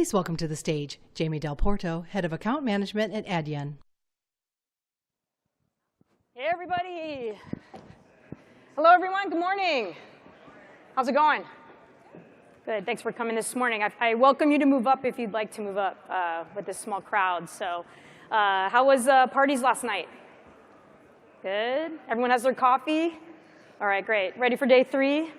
Please welcome to the stage Jamie Del Porto, Head of Account Management at Adyen. Hey, everybody. Hello, everyone. Good morning. How's it going? Good. Thanks for coming this morning. I welcome you to move up if you'd like to move up with this small crowd. So how was parties last night? Good. Everyone has their coffee? All right, great. Ready for day 3?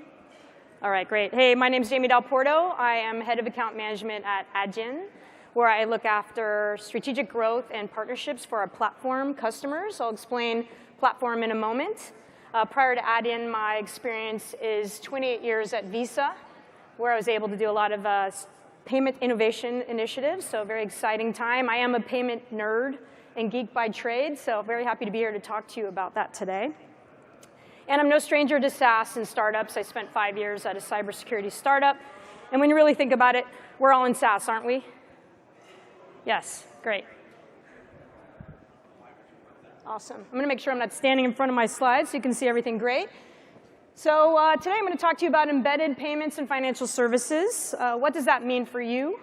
All right, great. Hey, my name is Jamie Del Porto. I am Head of Account Management at Adyen, where I look after strategic growth and partnerships for our platform customers. I'll explain platform in a moment. Prior to Adyen, my experience is 28 years at Visa, where I was able to do a lot of payment innovation initiatives, so a very exciting time. I am a payment nerd and geek by trade, so very happy to be here to talk to you about that today. And I'm no stranger to SaaS and startups. I spent 5 years at a cybersecurity startup. And when you really think about it, we're all in SaaS, aren't we? Yes, great. Awesome. I'm going to make sure I'm not standing in front of my slides so you can see everything great. So today I'm going to talk to you about embedded payments and financial services. What does that mean for you?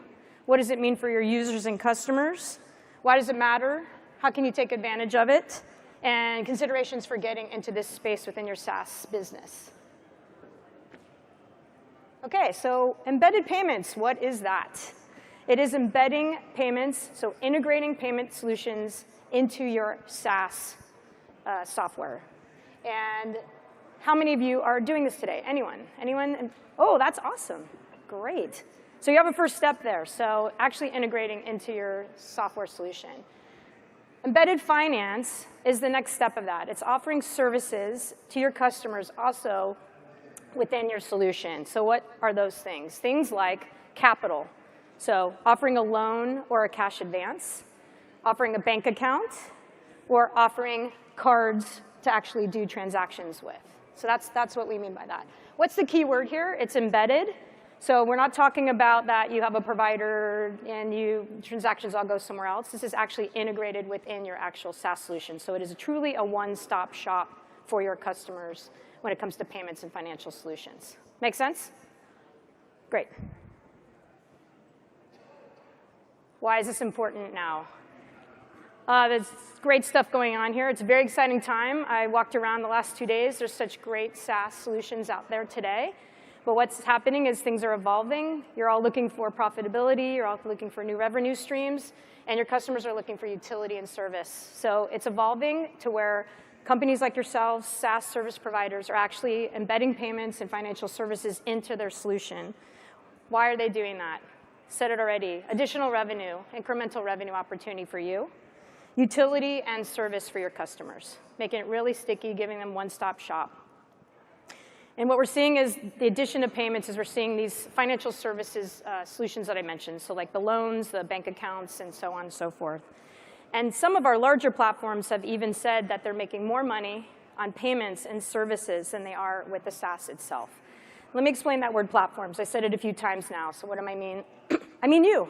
What does it mean for your users and customers? Why does it matter? How can you take advantage of it? And considerations for getting into this space within your SaaS business. OK, so embedded payments, what is that? It is embedding payments, so integrating payment solutions into your SaaS software. And how many of you are doing this today? Anyone? Anyone? Oh, that's awesome. Great. So you have a first step there, so actually integrating into your software solution. Embedded finance is the next step of that. It's offering services to your customers also within your solution. So what are those things? Things like capital. So offering a loan or a cash advance, offering a bank account, or offering cards to actually do transactions with. So that's what we mean by that. What's the key word here? It's embedded. So we're not talking about that you have a provider and transactions all go somewhere else. This is actually integrated within your actual SaaS solution. So it is truly a one-stop shop for your customers when it comes to payments and financial solutions. Make sense? Great. Why is this important now? There's great stuff going on here. It's a very exciting time. I walked around the last 2 days. There's such great SaaS solutions out there today. But what's happening is things are evolving. You're all looking for profitability. You're all looking for new revenue streams. And your customers are looking for utility and service. So it's evolving to where companies like yourselves, SaaS service providers, are actually embedding payments and financial services into their solution. Why are they doing that? Said it already. Additional revenue, incremental revenue opportunity for you. Utility and service for your customers, making it really sticky, giving them one-stop shop. And what we're seeing is the addition of payments is we're seeing these financial services solutions that I mentioned, so like the loans, the bank accounts, and so on and so forth. And some of our larger platforms have even said that they're making more money on payments and services than they are with the SaaS itself. Let me explain that word platforms. I said it a few times now, so what do I mean? I mean you.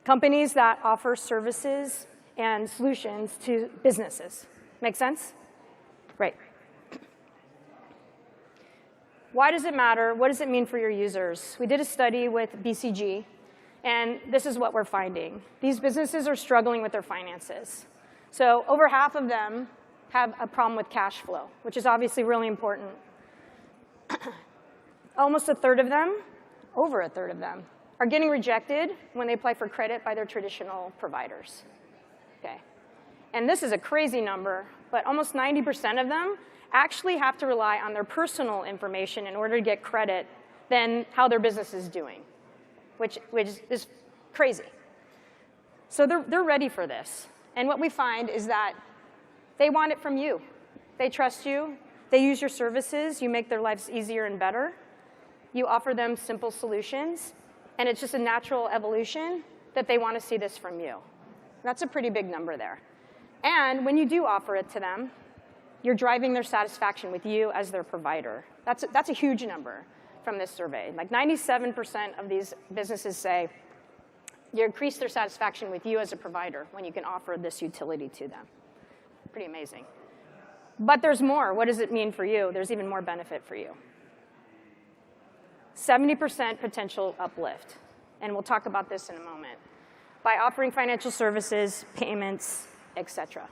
Companies that offer services and solutions to businesses. Make sense? Great. Why does it matter? What does it mean for your users? We did a study with BCG, and this is what we're finding. These businesses are struggling with their finances. So over half of them have a problem with cash flow, which is obviously really important. Almost a third of them, over a third of them, are getting rejected when they apply for credit by their traditional providers. Okay. And this is a crazy number, but almost 90% of them actually have to rely on their personal information in order to get credit than how their business is doing, which is crazy. So they're ready for this. And what we find is that they want it from you. They trust you. They use your services. You make their lives easier and better. You offer them simple solutions. And it's just a natural evolution that they want to see this from you. That's a pretty big number there. And when you do offer it to them, you're driving their satisfaction with you as their provider. That's a huge number from this survey. Like 97% of these businesses say you increase their satisfaction with you as a provider when you can offer this utility to them. Pretty amazing. But there's more. What does it mean for you? There's even more benefit for you. 70% potential uplift. And we'll talk about this in a moment. By offering financial services, payments, etc.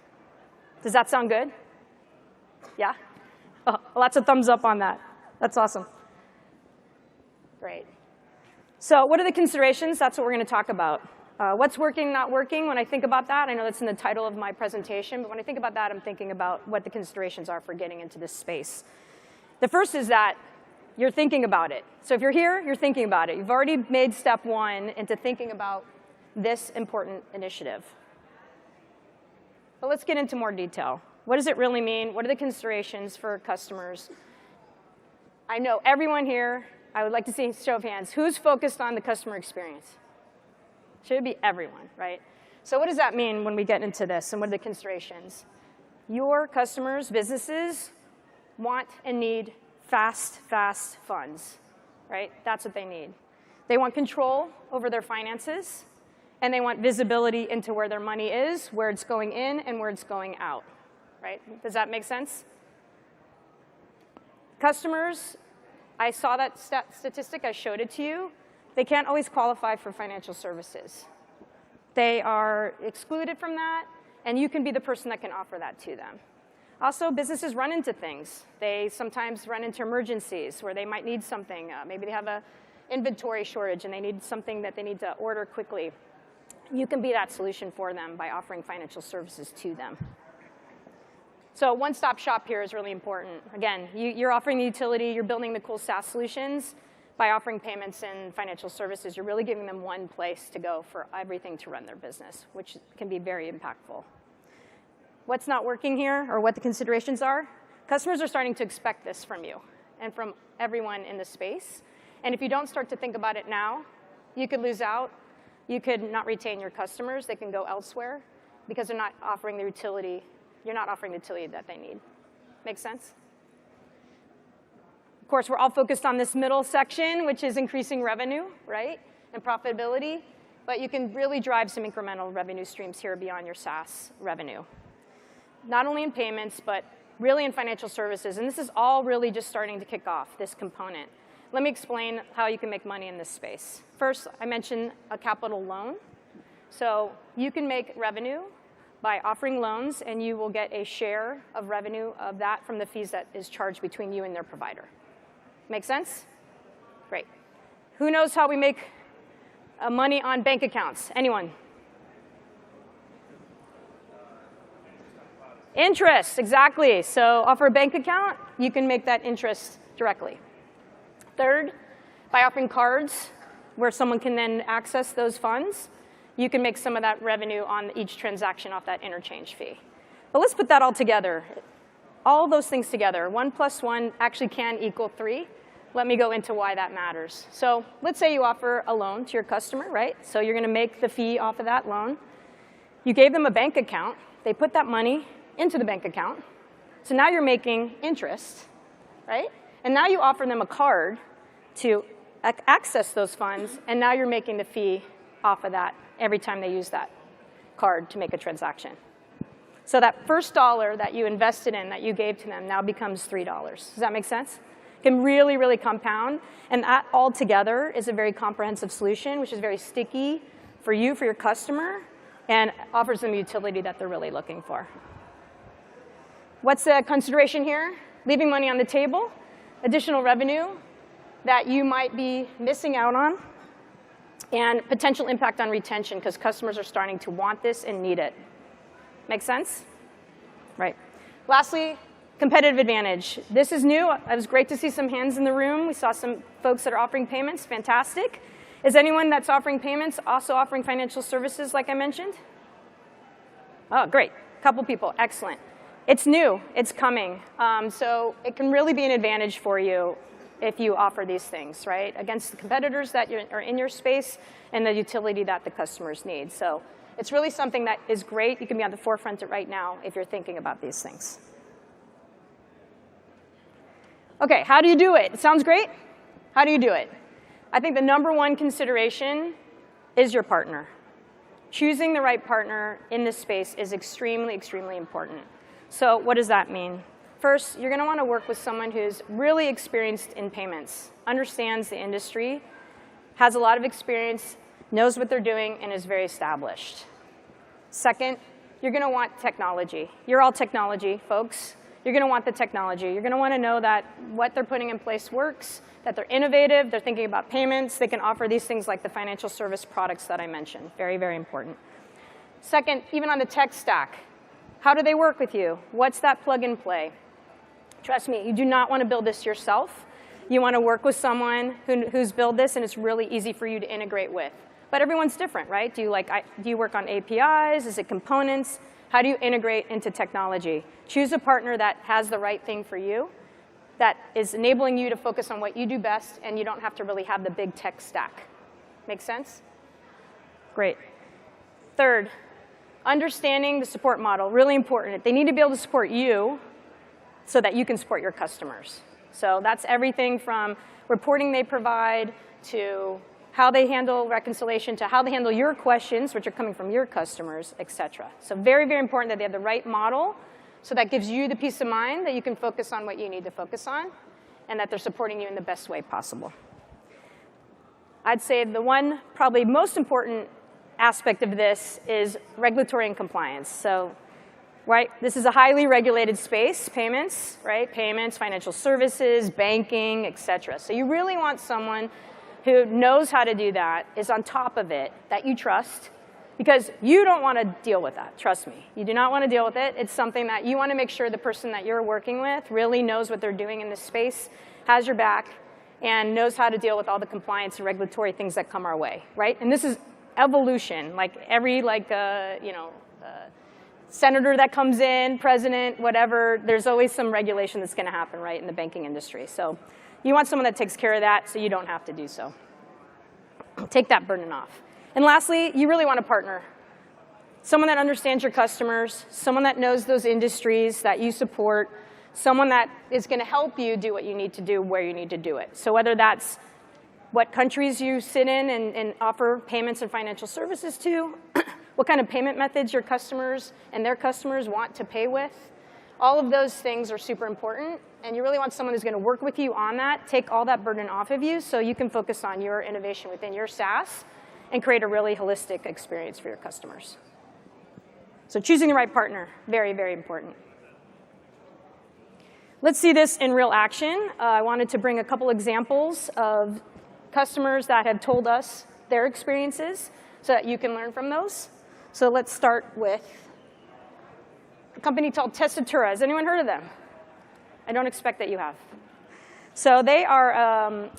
Does that sound good? Yeah? Oh, lots of thumbs up on that. That's awesome. Great. So what are the considerations? That's what we're going to talk about. What's working, not working? When I think about that, I know that's in the title of my presentation, but when I think about that, I'm thinking about what the considerations are for getting into this space. The first is that you're thinking about it. So if you're here, you're thinking about it. You've already made step one into thinking about this important initiative. But let's get into more detail. What does it really mean? What are the considerations for customers? I know everyone here, I would like to see a show of hands. Who's focused on the customer experience? Should be everyone, right? So what does that mean when we get into this, and what are the considerations? Your customers, businesses, want and need fast funds, right? That's what they need. They want control over their finances, and they want visibility into where their money is, where it's going in, and where it's going out, right? Does that make sense? Customers, I saw that statistic, I showed it to you. They can't always qualify for financial services. They are excluded from that, and you can be the person that can offer that to them. Also, businesses run into things. They sometimes run into emergencies where they might need something. Maybe they have an inventory shortage and they need something that they need to order quickly. You can be that solution for them by offering financial services to them. So one-stop shop here is really important. Again, you're offering the utility, you're building the cool SaaS solutions. By offering payments and financial services, you're really giving them one place to go for everything to run their business, which can be very impactful. what's not working here or what the considerations are, customers are starting to expect this from you and from everyone in the space. And if you don't start to think about it now, you could lose out. You could not retain your customers. They can go elsewhere because they're not offering the utility. You're not offering the utility that they need. Make sense? Of course, we're all focused on this middle section, which is increasing revenue, right, and profitability. But you can really drive some incremental revenue streams here beyond your SaaS revenue. Not only in payments, but really in financial services. And this is all really just starting to kick off, this component. Let me explain how you can make money in this space. First, I mentioned a capital loan. So you can make revenue by offering loans, and you will get a share of revenue of that from the fees that is charged between you and their provider. Make sense? Great. Who knows how we make money on bank accounts? Anyone? Interest, exactly. So offer a bank account, you can make that interest directly. Third, by offering cards where someone can then access those funds, you can make some of that revenue on each transaction off that interchange fee. But let's put that all together. All those things together, 1 + 1 actually can equal 3. Let me go into why that matters. So let's say you offer a loan to your customer, right? So you're going to make the fee off of that loan. You gave them a bank account. They put that money into the bank account. So now you're making interest, right? And now you offer them a card to access those funds, and now you're making the fee off of that every time they use that card to make a transaction. So that first dollar that you invested in, that you gave to them, now becomes $3. Does that make sense? It can really, really compound, and that all together is a very comprehensive solution, which is very sticky for you, for your customer, and offers them utility that they're really looking for. What's the consideration here? Leaving money on the table, additional revenue that you might be missing out on, and potential impact on retention because customers are starting to want this and need it. Make sense? Right. Lastly, competitive advantage. This is new. It was great to see some hands in the room. We saw some folks that are offering payments. Fantastic. Is anyone that's offering payments also offering financial services like I mentioned? Oh, great. A couple people. Excellent. It's new. It's coming. So it can really be an advantage for you if you offer these things, right, against the competitors that are in your space and the utility that the customers need. So it's really something that is great. You can be on the forefront of it right now if you're thinking about these things. OK, how do you do it? It sounds great. How do you do it? I think the #1 consideration is your partner. Choosing the right partner in this space is extremely, extremely important. So what does that mean? First, you're going to want to work with someone who's really experienced in payments, understands the industry, has a lot of experience, knows what they're doing, and is very established. Second, you're going to want technology. You're all technology folks. You're going to want the technology. You're going to want to know that what they're putting in place works, that they're innovative, they're thinking about payments, they can offer these things like the financial service products that I mentioned. Very, very important. Second, even on the tech stack, how do they work with you? What's that plug and play? Trust me, you do not want to build this yourself. You want to work with someone who's built this, and it's really easy for you to integrate with. But everyone's different, right? Do you work on APIs? Is it components? How do you integrate into technology? Choose a partner that has the right thing for you, that is enabling you to focus on what you do best, and you don't have to really have the big tech stack. Make sense? Great. Third, understanding the support model, really important. They need to be able to support you so that you can support your customers. So that's everything from reporting they provide to how they handle reconciliation to how they handle your questions, which are coming from your customers, et cetera. So very, very important that they have the right model, so that gives you the peace of mind that you can focus on what you need to focus on, and that they're supporting you in the best way possible. I'd say the one probably most important aspect of this is regulatory and compliance. So, right, this is a highly regulated space, payments, right? Payments, financial services, banking, et cetera. So you really want someone who knows how to do that, is on top of it, that you trust, because you don't want to deal with that, trust me. You do not want to deal with it. It's something that you want to make sure the person that you're working with really knows what they're doing in this space, has your back, and knows how to deal with all the compliance and regulatory things that come our way, right? And this is evolution, like every senator that comes in, president, whatever, there's always some regulation that's going to happen, right, in the banking industry. So you want someone that takes care of that so you don't have to do so. Take that burden off. And lastly, you really want a partner. Someone that understands your customers, someone that knows those industries that you support, someone that is going to help you do what you need to do where you need to do it. So whether that's what countries you sit in and offer payments and financial services to, what kind of payment methods your customers and their customers want to pay with, all of those things are super important. And you really want someone who's going to work with you on that, take all that burden off of you so you can focus on your innovation within your SaaS and create a really holistic experience for your customers. So choosing the right partner, very, very important. Let's see this in real action. I wanted to bring a couple examples of customers that have told us their experiences so that you can learn from those. So let's start with a company called Tessitura. Has anyone heard of them? I don't expect that you have. So they are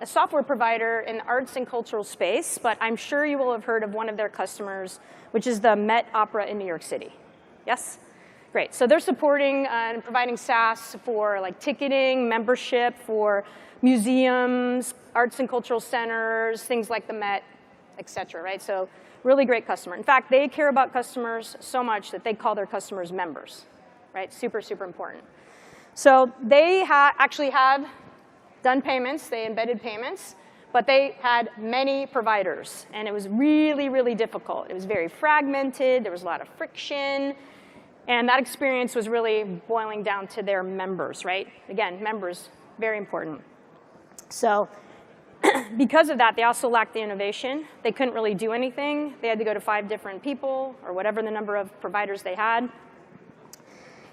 a software provider in the arts and cultural space, but I'm sure you will have heard of one of their customers, which is the Met Opera in New York City. Yes? Great. So they're supporting and providing SaaS for like ticketing, membership for museums, arts and cultural centers, things like the Met, et cetera, right? So really great customer. In fact, they care about customers so much that they call their customers members, right? Super, super important. So they actually have done payments. They embedded payments. But they had many providers. And it was really, really difficult. It was very fragmented. There was a lot of friction. And that experience was really boiling down to their members, right? Again, members, very important. So because of that, they also lacked the innovation. They couldn't really do anything. They had to go to 5 different people or whatever the number of providers they had.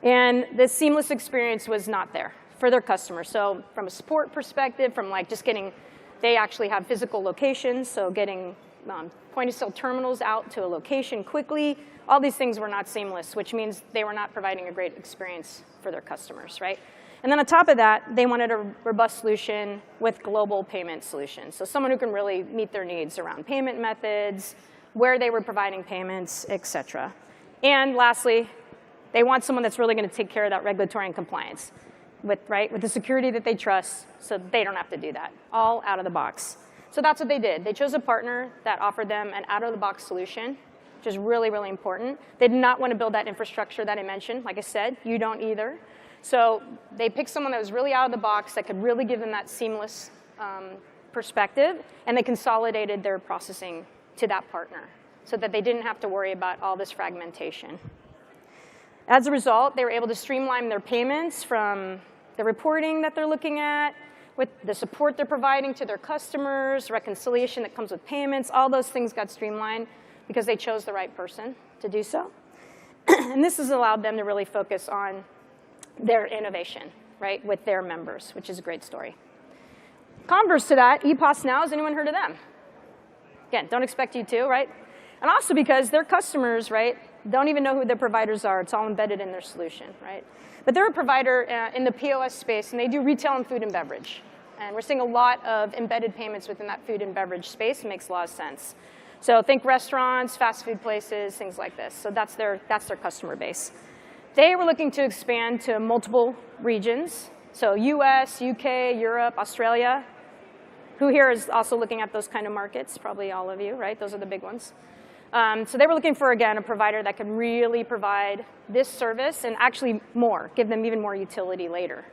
And the seamless experience was not there for their customers. So from a support perspective, from like just getting, they actually have physical locations, so getting point-of-sale terminals out to a location quickly. All these things were not seamless, which means they were not providing a great experience for their customers, right? And then on top of that, they wanted a robust solution with global payment solutions. So someone who can really meet their needs around payment methods, where they were providing payments, et cetera. And lastly, they want someone that's really going to take care of that regulatory and compliance with the security that they trust so they don't have to do that, all out of the box. So that's what they did. They chose a partner that offered them an out-of-the-box solution, which is really, really important. They did not want to build that infrastructure that I mentioned. Like I said, you don't either. So they picked someone that was really out of the box that could really give them that seamless perspective, and they consolidated their processing to that partner so that they didn't have to worry about all this fragmentation. As a result, they were able to streamline their payments from the reporting that they're looking at, with the support they're providing to their customers, reconciliation that comes with payments. All those things got streamlined because they chose the right person to do so. And this has allowed them to really focus on their innovation, right, with their members, which is a great story. Converse to that, EPOS Now, has anyone heard of them? Again, don't expect you to, right? And also because their customers, right, don't even know who their providers are. It's all embedded in their solution, right? But they're a provider in the POS space, and they do retail and food and beverage. And we're seeing a lot of embedded payments within that food and beverage space. It makes a lot of sense. So think restaurants, fast food places, things like this. So that's their customer base. They were looking to expand to multiple regions. So US, UK, Europe, Australia. Who here is also looking at those kind of markets? Probably all of you, right? Those are the big ones. So they were looking for, again, a provider that could really provide this service and actually more, give them even more utility later.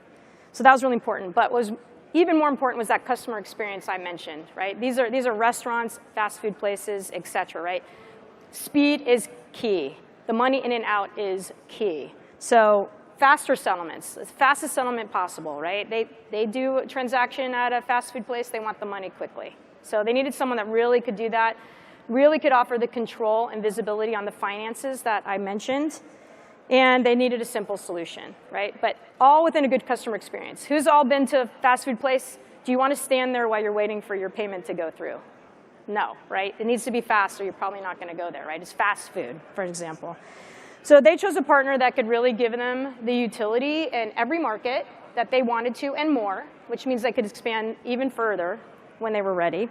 So that was really important. But what was even more important was that customer experience I mentioned, right? These are restaurants, fast food places, et cetera, right? Speed is key. The money in and out is key. So faster settlements, the fastest settlement possible, right? They do a transaction at a fast food place, they want the money quickly. So they needed someone that really could do that, really could offer the control and visibility on the finances that I mentioned, and they needed a simple solution, right? But all within a good customer experience. Who's all been to a fast food place? Do you want to stand there while you're waiting for your payment to go through? No, right? It needs to be fast, or you're probably not going to go there, right? It's fast food, for example. So they chose a partner that could really give them the utility in every market that they wanted to and more, which means they could expand even further when they were ready.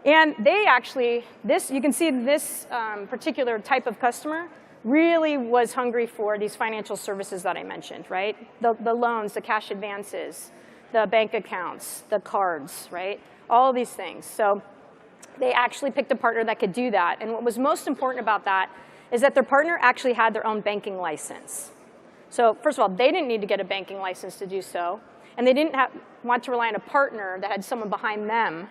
And they actually, you can see this particular type of customer, really was hungry for these financial services that I mentioned, right? The loans, the cash advances, the bank accounts, the cards, right? All of these things. So they actually picked a partner that could do that. And what was most important about that is that their partner actually had their own banking license. So first of all, they didn't need to get a banking license to do so. And they didn't want to rely on a partner that had someone behind them,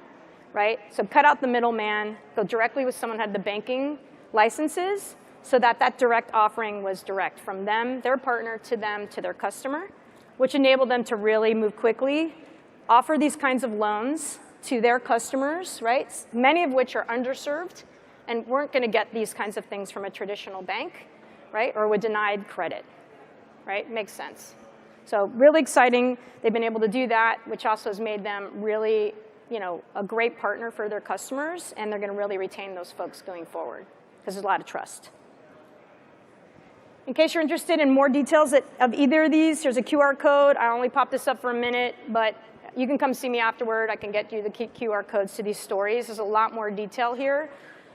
right? So cut out the middleman, go directly with someone who had the banking licenses so that that direct offering was direct from them, their partner, to them, to their customer, which enabled them to really move quickly, offer these kinds of loans to their customers, right? Many of which are underserved and weren't going to get these kinds of things from a traditional bank, right? Or were denied credit, right? Makes sense. So really exciting. They've been able to do that, which also has made them really, a great partner for their customers, and they're going to really retain those folks going forward because there's a lot of trust. In case you're interested in more details of either of these, here's a QR code. I only popped this up for a minute, but you can come see me afterward. I can get you the QR codes to these stories. There's a lot more detail here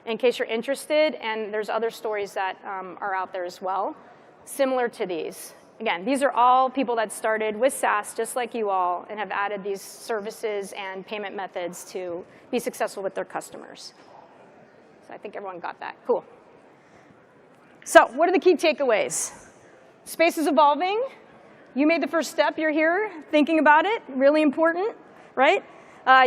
in case you're interested, and there's other stories that are out there as well, similar to these. Again, these are all people that started with SaaS, just like you all, and have added these services and payment methods to be successful with their customers. So I think everyone got that. Cool. So what are the key takeaways? Space is evolving. You made the first step. You're here thinking about it. Really important, right?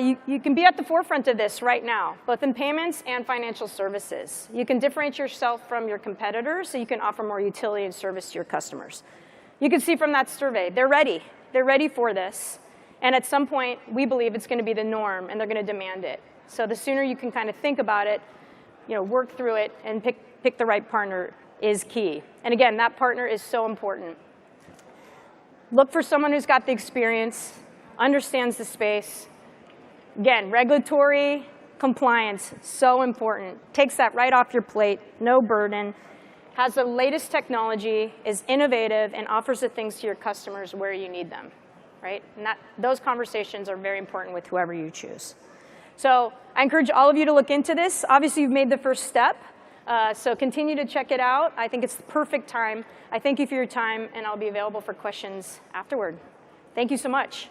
You can be at the forefront of this right now, both in payments and financial services. You can differentiate yourself from your competitors so you can offer more utility and service to your customers. You can see from that survey, they're ready. They're ready for this. And at some point, we believe it's going to be the norm, and they're going to demand it. So the sooner you can kind of think about it, work through it, and pick the right partner is key. And again, that partner is so important. Look for someone who's got the experience, understands the space. Again, regulatory compliance, so important. Takes that right off your plate, no burden. Has the latest technology, is innovative, and offers the things to your customers where you need them, right? And those conversations are very important with whoever you choose. So I encourage all of you to look into this. Obviously, you've made the first step. So continue to check it out. I think it's the perfect time. I thank you for your time, and I'll be available for questions afterward. Thank you so much.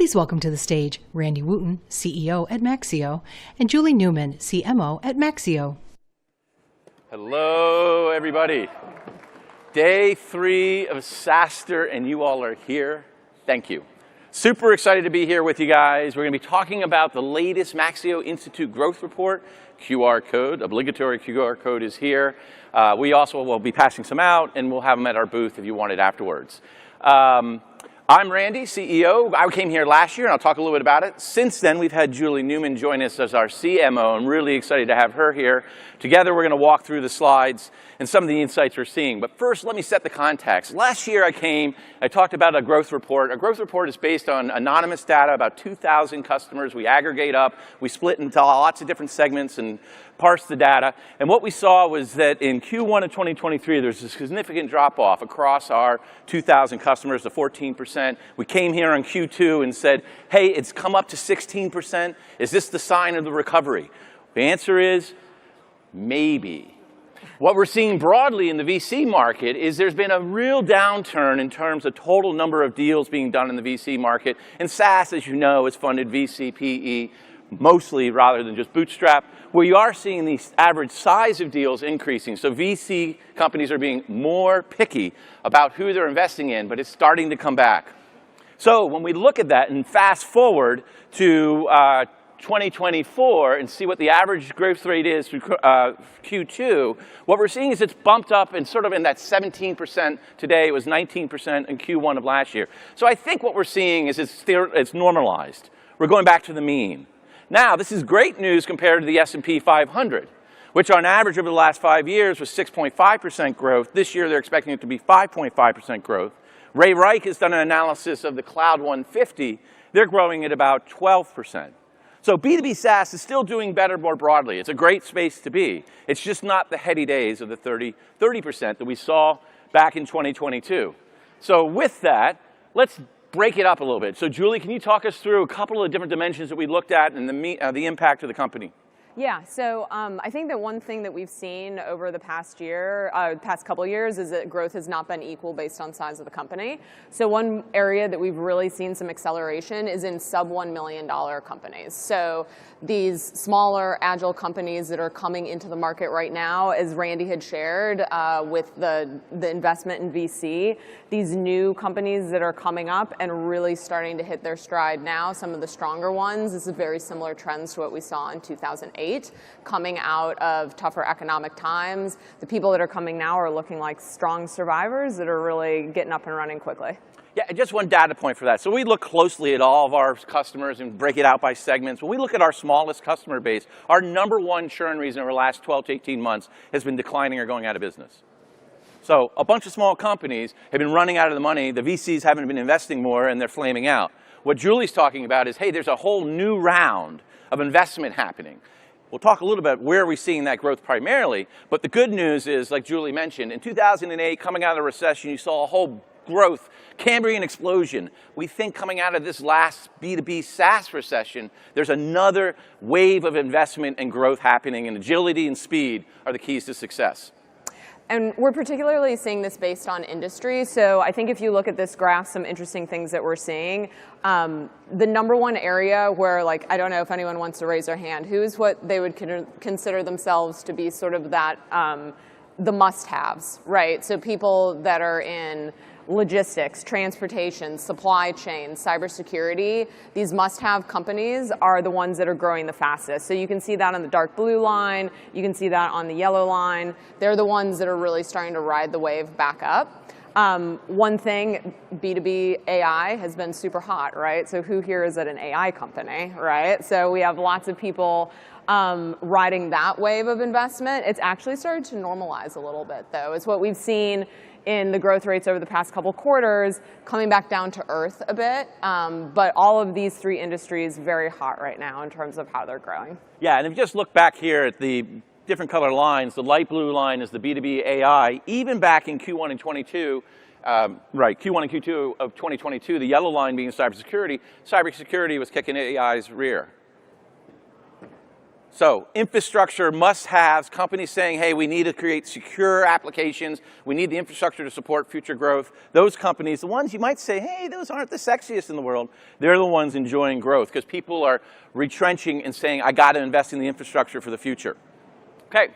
Please welcome to the stage Randy Wooten, CEO at Maxio, and Julie Newman, CMO at Maxio. Hello, everybody. Day 3 of SaaStr, and you all are here. Thank you. Super excited to be here with you guys. We're going to be talking about the latest Maxio Institute Growth Report. QR code, obligatory QR code is here. We also will be passing some out, and we'll have them at our booth if you want it afterwards. I'm Randy, CEO. I came here last year, and I'll talk a little bit about it. Since then, we've had Julie Newman join us as our CMO. I'm really excited to have her here. Together, we're going to walk through the slides and some of the insights we're seeing. But first, let me set the context. Last year, I talked about a growth report. A growth report is based on anonymous data, about 2,000 customers. We aggregate up. We split into lots of different segments and parse the data. And what we saw was that in Q1 of 2023, there's a significant drop-off across our 2,000 customers to 14%. We came here on Q2 and said, hey, it's come up to 16%. Is this the sign of the recovery? The answer is maybe. What we're seeing broadly in the VC market is there's been a real downturn in terms of total number of deals being done in the VC market. And SaaS, as you know, is funded VC, PE, mostly rather than just bootstrap. Where you are seeing the average size of deals increasing. So VC companies are being more picky about who they're investing in, but it's starting to come back. So when we look at that and fast forward to 2024 and see what the average growth rate is through Q2, what we're seeing is it's bumped up and sort of in that 17% today. It was 19% in Q1 of last year. So I think what we're seeing is it's normalized. We're going back to the mean. Now, this is great news compared to the S&P 500, which on average over the last 5 years was 6.5% growth. This year, they're expecting it to be 5.5% growth. Ray Reich has done an analysis of the Cloud 150. They're growing at about 12%. So B2B SaaS is still doing better more broadly. It's a great space to be. It's just not the heady days of the 30% that we saw back in 2022. So with that, let's break it up a little bit. So Julie, can you talk us through a couple of different dimensions that we looked at and the impact of the company? Yeah, so I think that one thing that we've seen over the past couple years is that growth has not been equal based on size of the company. So one area that we've really seen some acceleration is in sub $1 million companies. So these smaller, agile companies that are coming into the market right now, as Randy had shared with the investment in VC, these new companies that are coming up and really starting to hit their stride now, some of the stronger ones, this is very similar trends to what we saw in 2008. Coming out of tougher economic times. The people that are coming now are looking like strong survivors that are really getting up and running quickly. Yeah, just one data point for that. So we look closely at all of our customers and break it out by segments. When we look at our smallest customer base, our number one churn reason over the last 12 to 18 months has been declining or going out of business. So a bunch of small companies have been running out of the money. The VCs haven't been investing more, and they're flaming out. What Julie's talking about is, hey, there's a whole new round of investment happening. We'll talk a little bit where we're seeing that growth primarily, but the good news is, like Julie mentioned, in 2008, coming out of the recession, you saw a whole growth, Cambrian explosion. We think coming out of this last B2B SaaS recession, there's another wave of investment and growth happening, and agility and speed are the keys to success. And we're particularly seeing this based on industry. So I think if you look at this graph, some interesting things that we're seeing. The number one area where, like, I don't know if anyone wants to raise their hand, who's what they would consider themselves to be sort of that, the must-haves, right? So people that are in logistics, transportation, supply chain, cybersecurity, these must-have companies are the ones that are growing the fastest. So you can see that on the dark blue line, you can see that on the yellow line. They're the ones that are really starting to ride the wave back up. One thing, B2B AI has been super hot, right? So who here is at an AI company, right? So we have lots of people riding that wave of investment. It's actually started to normalize a little bit, though. It's what we've seen in the growth rates over the past couple quarters, coming back down to earth a bit. But all of these three industries very hot right now in terms of how they're growing. Yeah, and if you just look back here at the different color lines, the light blue line is the B2B AI. Even back in Q1 and 22, Q1 and Q2 of 2022, the yellow line being cybersecurity. Cybersecurity was kicking AI's rear. So infrastructure must-haves, companies saying, hey, we need to create secure applications, we need the infrastructure to support future growth. Those companies, the ones you might say, hey, those aren't the sexiest in the world, they're the ones enjoying growth because people are retrenching and saying, I got to invest in the infrastructure for the future. Okay.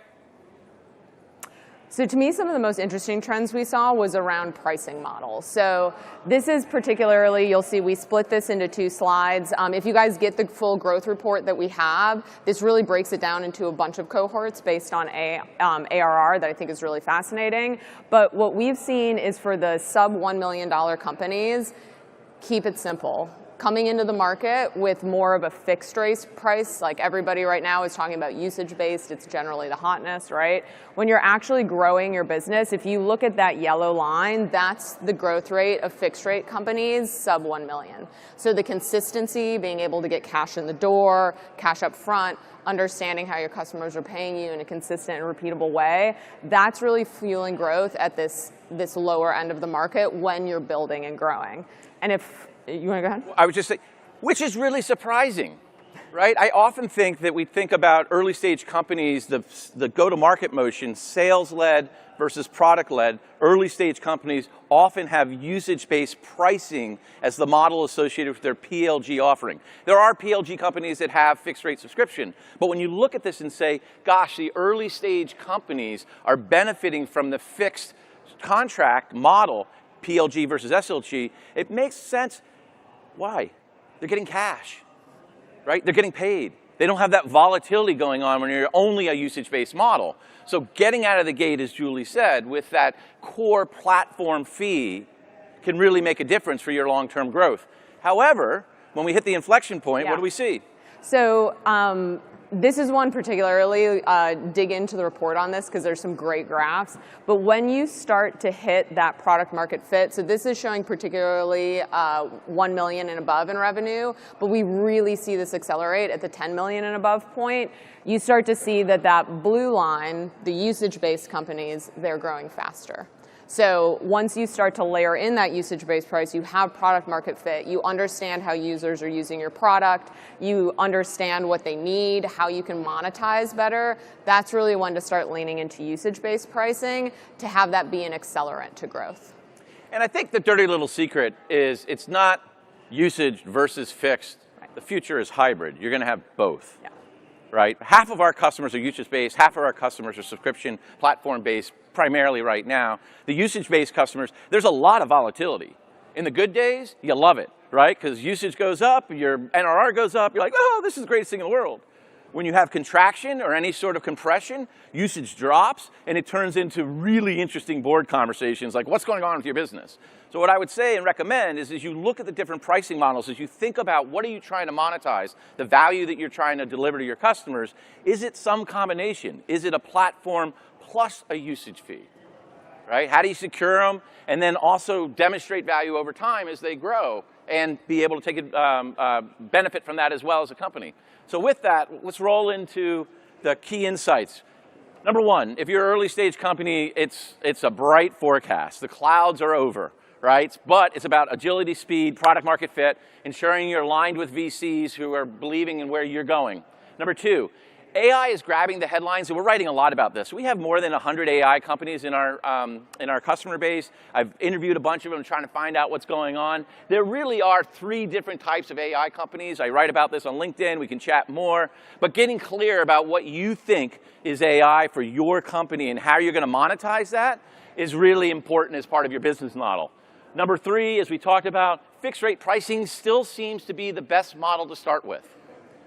So to me, some of the most interesting trends we saw was around pricing models. So this is particularly, you'll see we split this into 2 slides. If you guys get the full growth report that we have, this really breaks it down into a bunch of cohorts based on ARR that I think is really fascinating. But what we've seen is for the sub $1 million companies, keep it simple. Coming into the market with more of a fixed rate price, like everybody right now is talking about usage-based, it's generally the hotness, right? When you're actually growing your business, if you look at that yellow line, that's the growth rate of fixed rate companies, sub 1 million. So the consistency, being able to get cash in the door, cash up front, understanding how your customers are paying you in a consistent and repeatable way, that's really fueling growth at this lower end of the market when you're building and growing. And if you want to go ahead? I would just say, which is really surprising, right? I often think that we think about early stage companies, the go-to-market motion, sales-led versus product-led. Early stage companies often have usage-based pricing as the model associated with their PLG offering. There are PLG companies that have fixed rate subscription, but when you look at this and say, gosh, the early stage companies are benefiting from the fixed contract model, PLG versus SLG, it makes sense. Why? They're getting cash, right? They're getting paid. They don't have that volatility going on when you're only a usage-based model. So getting out of the gate, as Julie said, with that core platform fee can really make a difference for your long-term growth. However, when we hit the inflection point, what do we see? So this is one particularly, dig into the report on this because there's some great graphs. But when you start to hit that product market fit, so this is showing particularly 1 million and above in revenue, but we really see this accelerate at the 10 million and above point. You start to see that blue line, the usage-based companies, they're growing faster. So once you start to layer in that usage-based price, you have product market fit, you understand how users are using your product, you understand what they need, how you can monetize better. That's really when to start leaning into usage-based pricing to have that be an accelerant to growth. And I think the dirty little secret is it's not usage versus fixed. Right. The future is hybrid. You're going to have both. Yeah. Right? Half of our customers are usage-based, half of our customers are subscription, platform-based, primarily right now. The usage-based customers, there's a lot of volatility. In the good days, you love it, right? Because usage goes up, your NRR goes up, you're like, oh, this is the greatest thing in the world. When you have contraction or any sort of compression, usage drops, and it turns into really interesting board conversations like, what's going on with your business? So what I would say and recommend is as you look at the different pricing models, as you think about what are you trying to monetize, the value that you're trying to deliver to your customers, is it some combination? Is it a platform plus a usage fee? Right? How do you secure them and then also demonstrate value over time as they grow and be able to take benefit from that as well as a company? So with that, let's roll into the key insights. Number one, if you're an early stage company, it's a bright forecast. The clouds are over, right? But it's about agility, speed, product market fit, ensuring you're aligned with VCs who are believing in where you're going. Number two, AI is grabbing the headlines, and we're writing a lot about this. We have more than 100 AI companies in our customer base. I've interviewed a bunch of them trying to find out what's going on. There really are 3 different types of AI companies. I write about this on LinkedIn. We can chat more. But getting clear about what you think is AI for your company and how you're going to monetize that is really important as part of your business model. Number 3, as we talked about, fixed rate pricing still seems to be the best model to start with.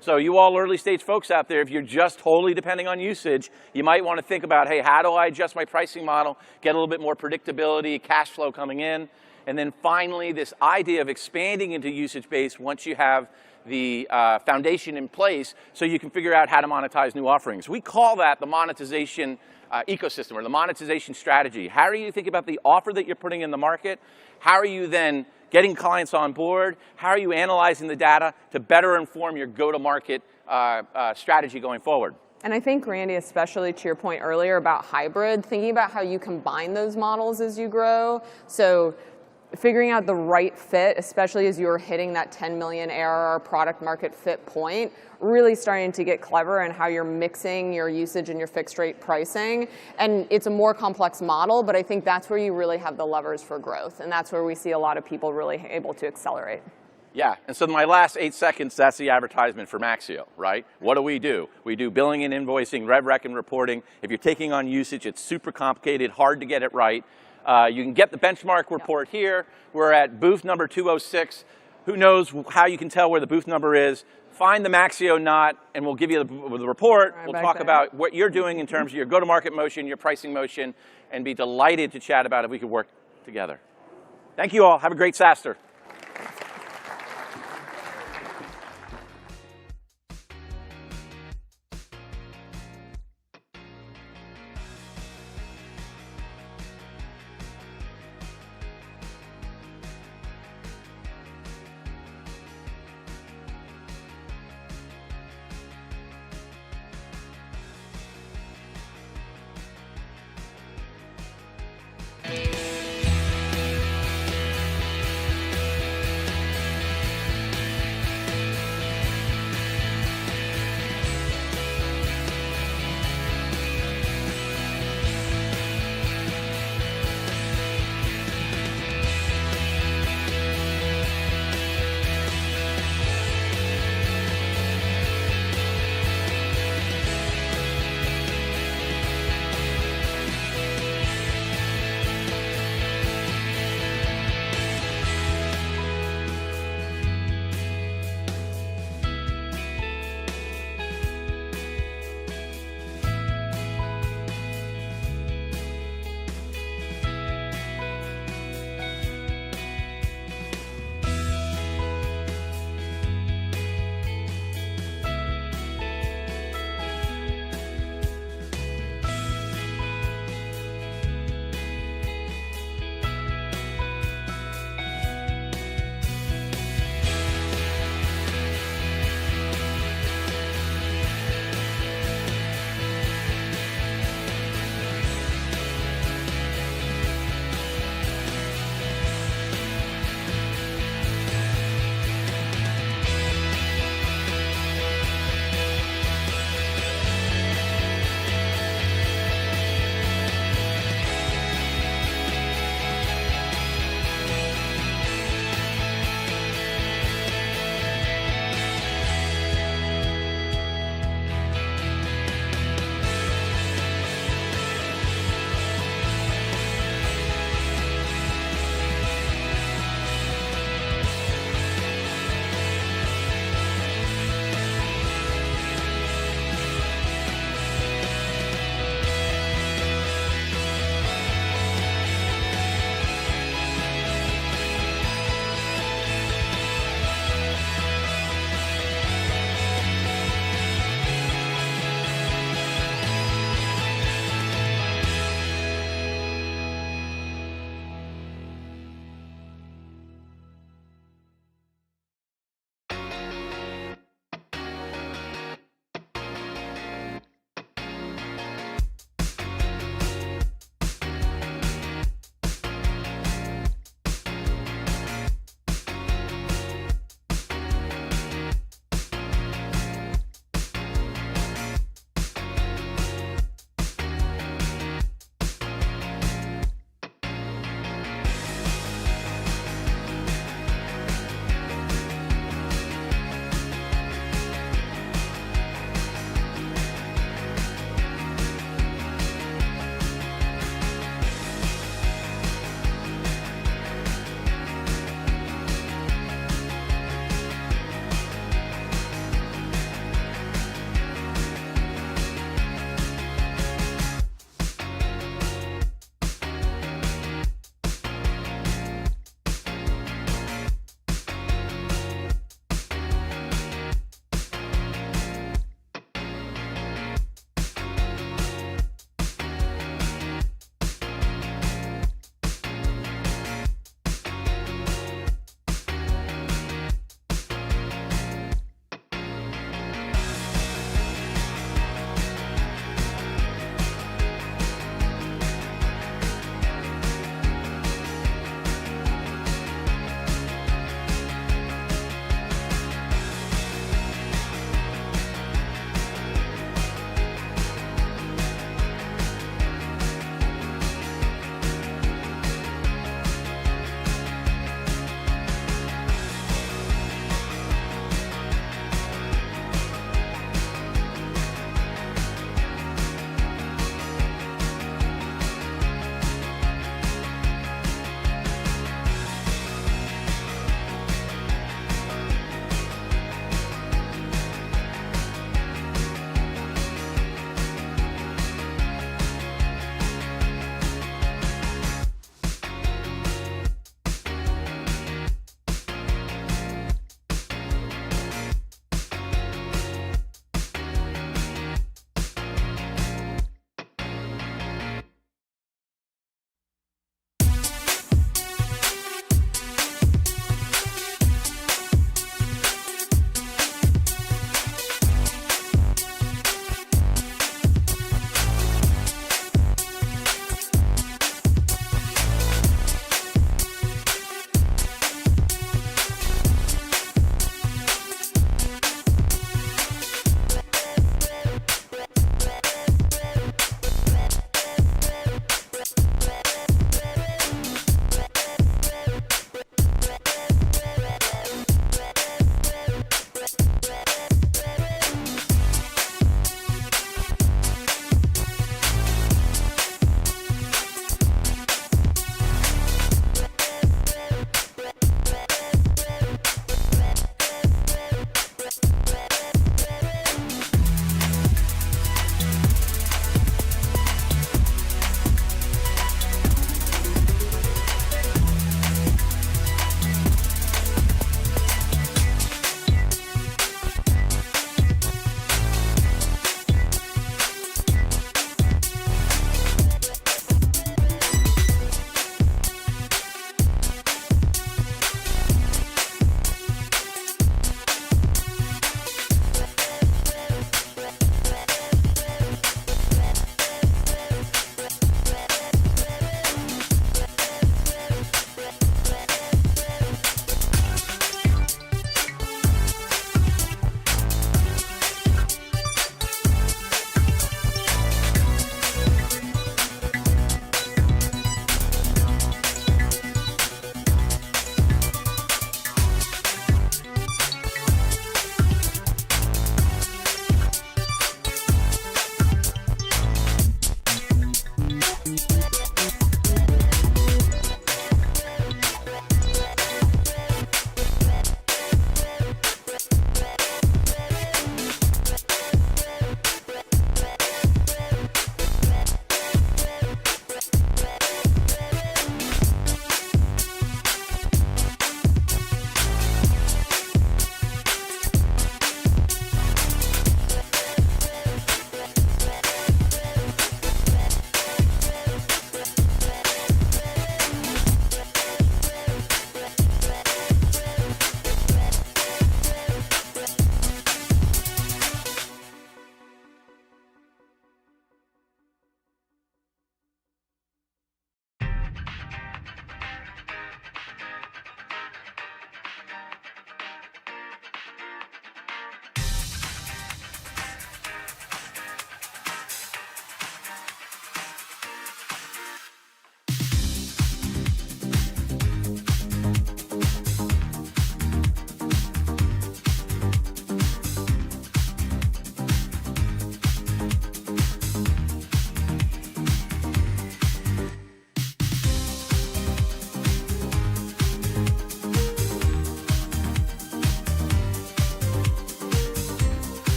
So you all early stage folks out there, if you're just totally depending on usage, you might want to think about, hey, how do I adjust my pricing model, get a little bit more predictability, cash flow coming in, and then finally this idea of expanding into usage-based once you have the foundation in place so you can figure out how to monetize new offerings. We call that the monetization ecosystem or the monetization strategy. How are you thinking about the offer that you're putting in the market? How are you then getting clients on board? How are you analyzing the data to better inform your go-to-market strategy going forward? And I think, Randy, especially to your point earlier about hybrid, thinking about how you combine those models as you grow. So figuring out the right fit, especially as you're hitting that 10 million ARR product market fit point, really starting to get clever in how you're mixing your usage and your fixed rate pricing. And it's a more complex model, but I think that's where you really have the levers for growth. And that's where we see a lot of people really able to accelerate. Yeah, and so my last 8 seconds, that's the advertisement for Maxio, right? What do? We do billing and invoicing, rev rec and reporting. If you're taking on usage, it's super complicated, hard to get it right. You can get the benchmark report here. We're at booth number 206. Who knows how you can tell where the booth number is? Find the Maxio knot, and we'll give you the report. Right, we'll talk about what you're doing in terms of your go-to-market motion, your pricing motion, and be delighted to chat about if we could work together. Thank you all. Have a great SaaStr.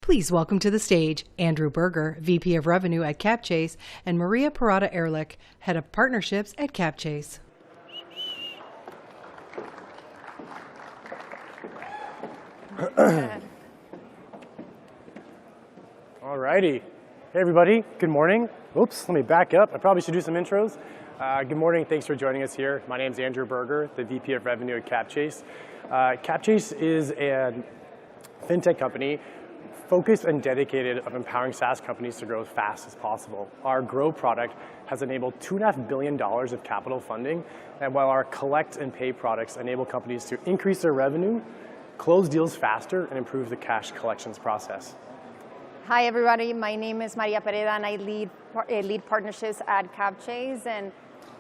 Please welcome to the stage Andrew Berger, VP of Revenue at CapChase, and Maria Parada-Ehrlich, Head of Partnerships at CapChase. All righty. Hey, everybody. Good morning. Oops, let me back up. I probably should do some intros. Good morning. Thanks for joining us here. My name is Andrew Berger, the VP of Revenue at CapChase. CapChase is a fintech company focused and dedicated of empowering SaaS companies to grow as fast as possible. Our Grow product has enabled $2.5 billion of capital funding, and while our Collect and Pay products enable companies to increase their revenue, close deals faster, and improve the cash collections process. Hi, everybody. My name is Maria Pereda, and I lead partnerships at CapChase. And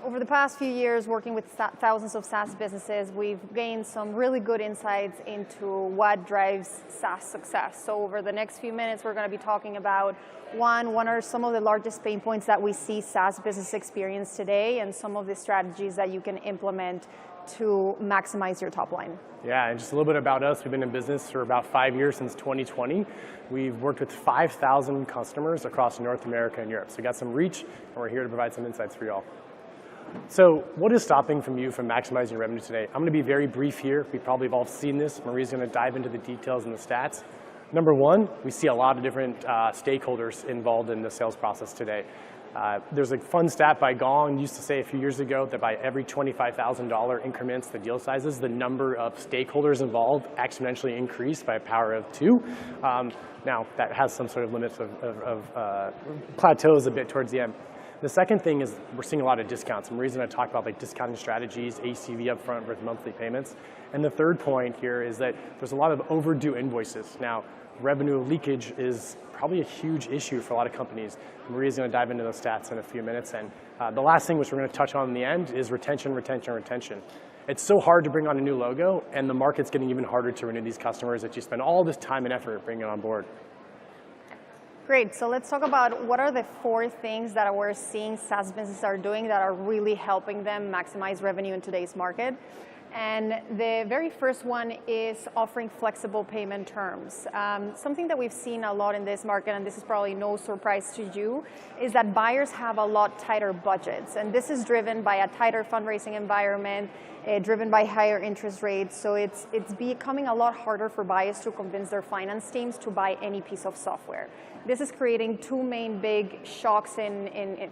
over the past few years, working with thousands of SaaS businesses, we've gained some really good insights into what drives SaaS success. So over the next few minutes, we're going to be talking about what are some of the largest pain points that we see SaaS business experience today, and some of the strategies that you can implement to maximize your top line. Yeah, and just a little bit about us. We've been in business for about 5 years, since 2020. We've worked with 5,000 customers across North America and Europe. So we got some reach, and we're here to provide some insights for y'all. So what is stopping you from maximizing your revenue today? I'm going to be very brief here. We probably have all seen this. Maria's going to dive into the details and the stats. Number one, we see a lot of different stakeholders involved in the sales process today. There's a fun stat by Gong used to say a few years ago that by every $25,000 increments the deal sizes, the number of stakeholders involved exponentially increased by a power of 2. Now, that has some sort of limits of plateaus a bit towards the end. The second thing is we're seeing a lot of discounts. And Maria's going to talk about like discounting strategies, ACV upfront versus monthly payments. And the third point here is that there's a lot of overdue invoices. Now, revenue leakage is probably a huge issue for a lot of companies. Maria's going to dive into those stats in a few minutes. And the last thing which we're going to touch on in the end is retention, retention, retention. It's so hard to bring on a new logo, and the market's getting even harder to renew these customers that you spend all this time and effort bringing on board. Great, so let's talk about what are the 4 things that we're seeing SaaS businesses are doing that are really helping them maximize revenue in today's market. And the very first one is offering flexible payment terms. Something that we've seen a lot in this market, and this is probably no surprise to you, is that buyers have a lot tighter budgets. And this is driven by a tighter fundraising environment, driven by higher interest rates. So it's becoming a lot harder for buyers to convince their finance teams to buy any piece of software. This is creating two main big shocks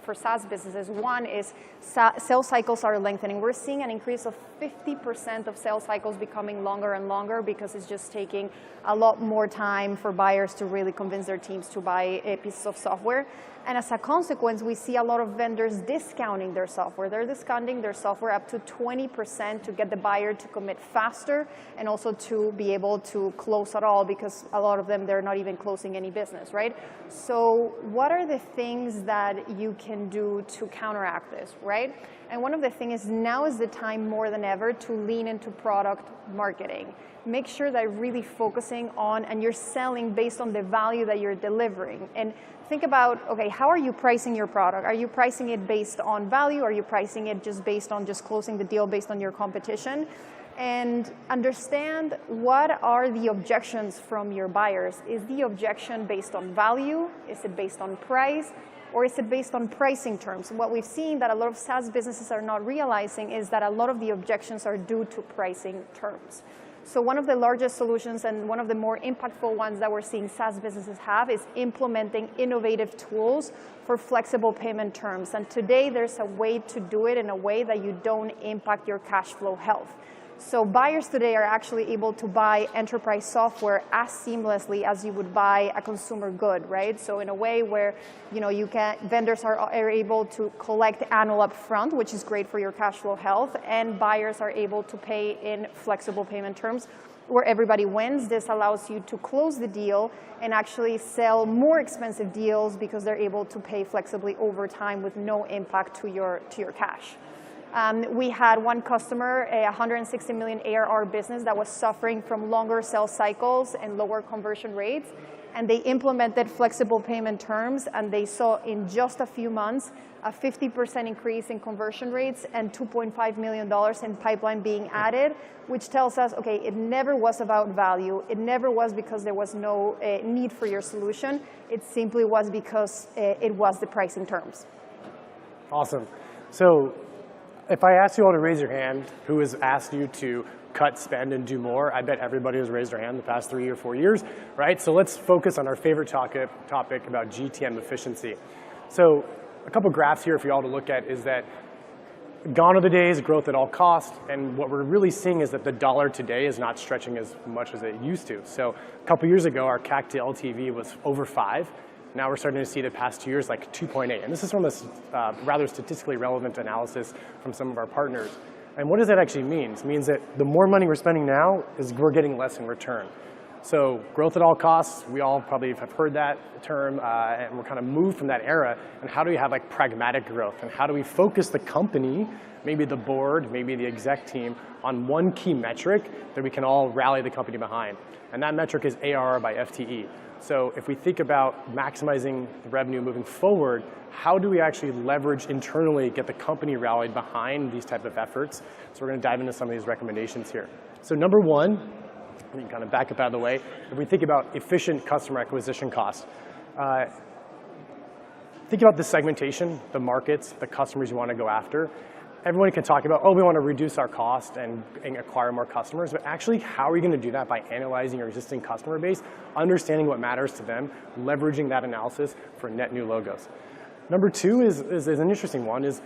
for SaaS businesses. One is sales cycles are lengthening. We're seeing an increase of 50% of sales cycles becoming longer and longer because it's just taking a lot more time for buyers to really convince their teams to buy pieces of software. And as a consequence, we see a lot of vendors discounting their software. They're discounting their software up to 20% to get the buyer to commit faster and also to be able to close at all, because a lot of them, they're not even closing any business, right? So what are the things that you can do to counteract this, right? And one of the things is now is the time more than ever to lean into product marketing. Make sure that you're really focusing on and you're selling based on the value that you're delivering. And think about, okay, how are you pricing your product? Are you pricing it based on value? Are you pricing it just based on just closing the deal based on your competition? And understand what are the objections from your buyers. Is the objection based on value? Is it based on price? Or is it based on pricing terms? What we've seen that a lot of SaaS businesses are not realizing is that a lot of the objections are due to pricing terms. So one of the largest solutions and one of the more impactful ones that we're seeing SaaS businesses have is implementing innovative tools for flexible payment terms. And today there's a way to do it in a way that you don't impact your cash flow health. So buyers today are actually able to buy enterprise software as seamlessly as you would buy a consumer good, right? So in a way where vendors are able to collect annual upfront, which is great for your cash flow health, and buyers are able to pay in flexible payment terms where everybody wins. This allows you to close the deal and actually sell more expensive deals because they're able to pay flexibly over time with no impact to your cash. We had one customer, a 160 million ARR business that was suffering from longer sales cycles and lower conversion rates. And they implemented flexible payment terms, and they saw in just a few months a 50% increase in conversion rates and $2.5 million in pipeline being added, which tells us, okay, it never was about value. It never was because there was no need for your solution. It simply was because it was the pricing terms. Awesome. So if I asked you all to raise your hand, who has asked you to cut spend and do more, I bet everybody has raised their hand in the past 3 or 4 years, right? So let's focus on our favorite topic about GTM efficiency. So a couple graphs here for you all to look at is that gone are the days, growth at all costs, and what we're really seeing is that the dollar today is not stretching as much as it used to. So a couple years ago, our CAC to LTV was over 5. Now we're starting to see the past 2 years like 2.8. And this is from a rather statistically relevant analysis from some of our partners. And what does that actually mean? It means that the more money we're spending now is we're getting less in return. So growth at all costs, we all probably have heard that term, and we're kind of moved from that era. And how do we have like pragmatic growth? And how do we focus the company, maybe the board, maybe the exec team, on one key metric that we can all rally the company behind? And that metric is ARR by FTE. So if we think about maximizing the revenue moving forward, how do we actually leverage internally, get the company rallied behind these type of efforts? So we're going to dive into some of these recommendations here. So number one, we can kind of back up out of the way. If we think about efficient customer acquisition costs, think about the segmentation, the markets, the customers you want to go after. Everyone can talk about, oh, we want to reduce our cost and acquire more customers, but actually, how are you going to do that? By analyzing your existing customer base, understanding what matters to them, leveraging that analysis for net new logos. Number two is an interesting one, is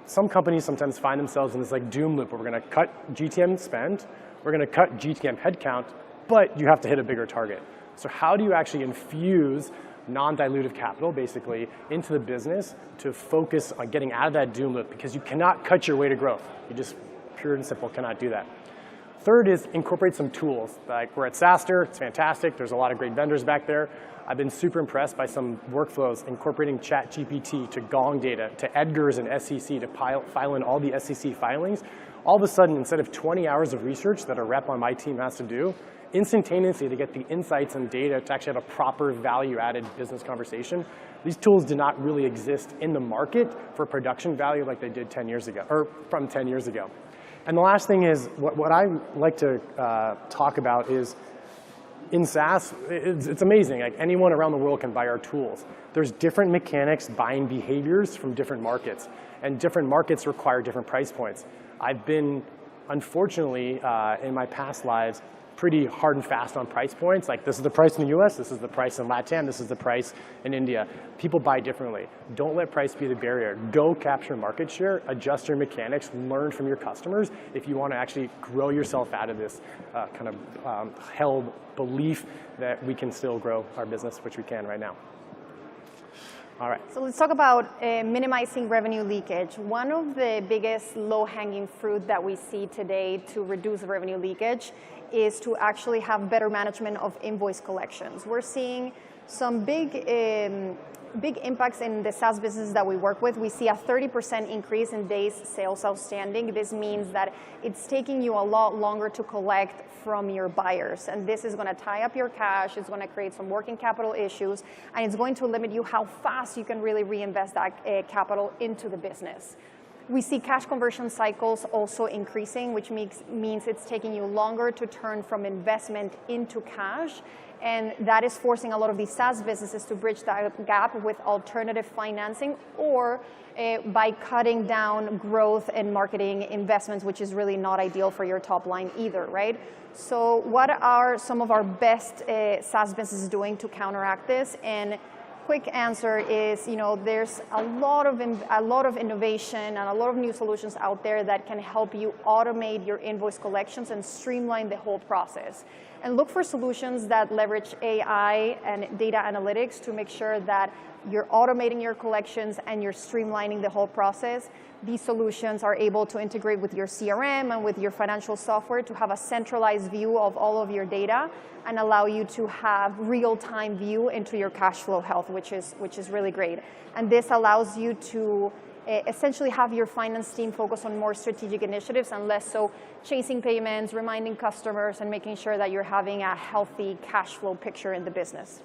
some companies sometimes find themselves in this like doom loop where we're going to cut GTM spend, we're going to cut GTM headcount, but you have to hit a bigger target. So how do you actually infuse non-dilutive capital, basically, into the business to focus on getting out of that doom loop, because you cannot cut your way to growth. You just, pure and simple, cannot do that. Third is incorporate some tools. Like we're at SaaStr, it's fantastic. There's a lot of great vendors back there. I've been super impressed by some workflows incorporating ChatGPT to Gong data, to Edgar's and SEC to file in all the SEC filings. All of a sudden, instead of 20 hours of research that a rep on my team has to do, instantaneously to get the insights and data to actually have a proper value-added business conversation. These tools did not really exist in the market for production value like they did 10 years ago, or from 10 years ago. And the last thing is, what I like to talk about is, in SaaS, it's amazing. Like, anyone around the world can buy our tools. There's different mechanics, buying behaviors from different markets, and different markets require different price points. I've been, unfortunately, in my past lives, pretty hard and fast on price points. Like, this is the price in the US, this is the price in LATAM, this is the price in India. People buy differently. Don't let price be the barrier. Go capture market share, adjust your mechanics, learn from your customers if you want to actually grow yourself out of this kind of held belief that we can still grow our business, which we can right now. All right. So let's talk about minimizing revenue leakage. One of the biggest low-hanging fruit that we see today to reduce revenue leakage is to actually have better management of invoice collections. We're seeing some big impacts in the SaaS businesses that we work with. We see a 30% increase in days sales outstanding. This means that it's taking you a lot longer to collect from your buyers. And this is going to tie up your cash. It's going to create some working capital issues. And it's going to limit you how fast you can really reinvest that capital into the business. We see cash conversion cycles also increasing, which means it's taking you longer to turn from investment into cash. And that is forcing a lot of these SaaS businesses to bridge that gap with alternative financing or by cutting down growth and marketing investments, which is really not ideal for your top line either, right? So what are some of our best SaaS businesses doing to counteract this? And quick answer is, there's a lot of innovation and a lot of new solutions out there that can help you automate your invoice collections and streamline the whole process. And look for solutions that leverage AI and data analytics to make sure that you're automating your collections and you're streamlining the whole process. These solutions are able to integrate with your CRM and with your financial software to have a centralized view of all of your data and allow you to have real-time view into your cash flow health, which is really great. And this allows you to essentially have your finance team focus on more strategic initiatives and less so chasing payments, reminding customers, and making sure that you're having a healthy cash flow picture in the business.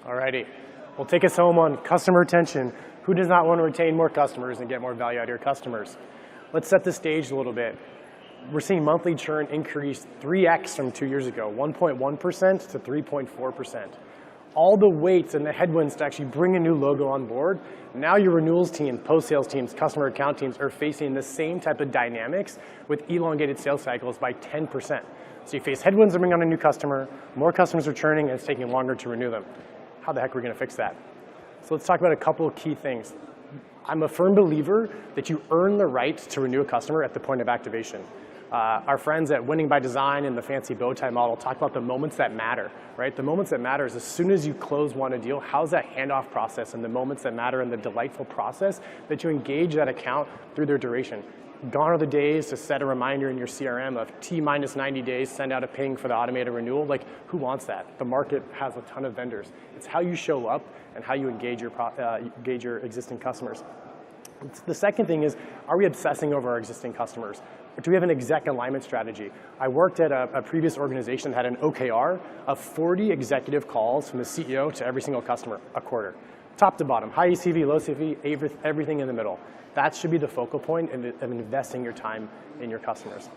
All righty. Well, take us home on customer retention. Who does not want to retain more customers and get more value out of your customers? Let's set the stage a little bit. We're seeing monthly churn increase 3x from 2 years ago, 1.1% to 3.4%. All the weights and the headwinds to actually bring a new logo on board, now your renewals team, post-sales teams, customer account teams are facing the same type of dynamics with elongated sales cycles by 10%. So you face headwinds to bring on a new customer, more customers are churning, and it's taking longer to renew them. How the heck are we going to fix that? So let's talk about a couple of key things. I'm a firm believer that you earn the right to renew a customer at the point of activation. Our friends at Winning by Design and the fancy bow tie model talk about the moments that matter, right? The moments that matter is as soon as you close one deal, how's that handoff process and the moments that matter and the delightful process that you engage that account through their duration. Gone are the days to set a reminder in your CRM of T-minus 90 days, send out a ping for the automated renewal. Like, who wants that? The market has a ton of vendors. It's how you show up and how you engage your existing customers. The second thing is, are we obsessing over our existing customers? Do we have an exec alignment strategy? I worked at a previous organization that had an OKR of 40 executive calls from the CEO to every single customer a quarter. Top to bottom, high ACV, low ACV, everything in the middle. That should be the focal point of investing your time in your customers.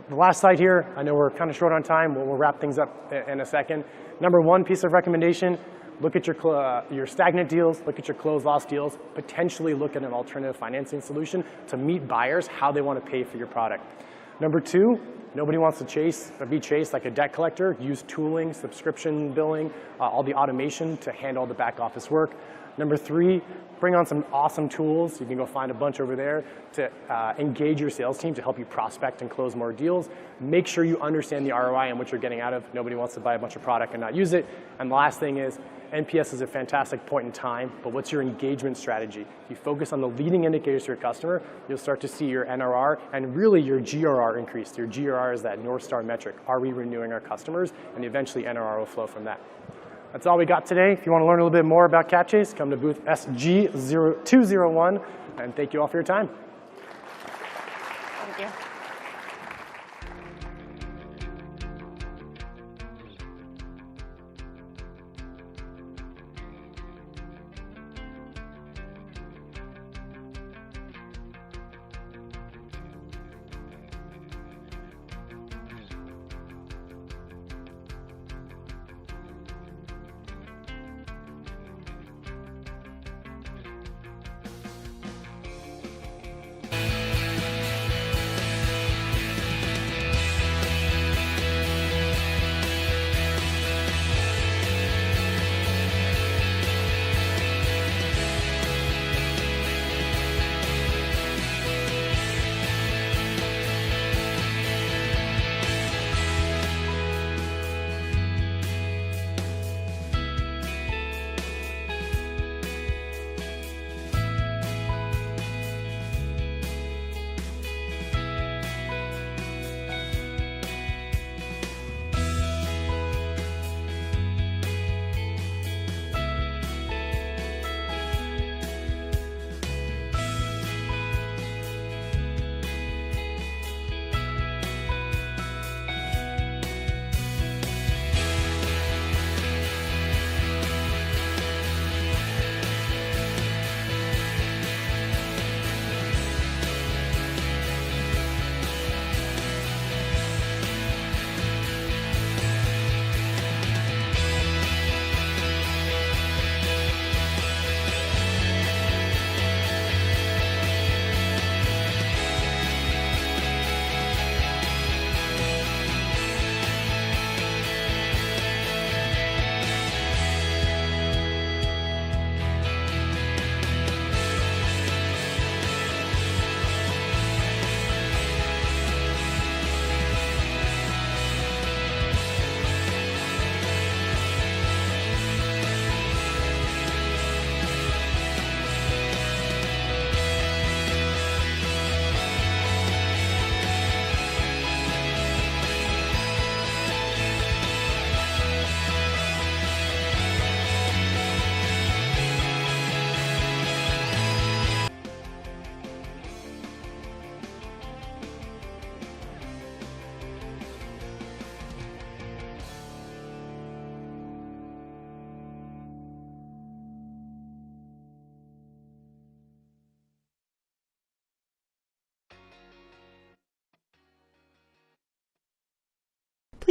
The last slide here, I know we're kind of short on time. We'll wrap things up in a second. Number one piece of recommendation, look at your stagnant deals, look at your closed-loss deals, potentially look at an alternative financing solution to meet buyers how they want to pay for your product. Number two, nobody wants to be chased like a debt collector. Use tooling, subscription billing, all the automation to handle the back office work. Number three, bring on some awesome tools. You can go find a bunch over there to engage your sales team to help you prospect and close more deals. Make sure you understand the ROI and what you're getting out of. Nobody wants to buy a bunch of product and not use it. And the last thing is, NPS is a fantastic point in time, but what's your engagement strategy? If you focus on the leading indicators to your customer, you'll start to see your NRR and really your GRR increase. Your GRR is that North Star metric. Are we renewing our customers? And eventually NRR will flow from that. That's all we got today. If you want to learn a little bit more about CapChase, come to booth SG201, and thank you all for your time. Thank you.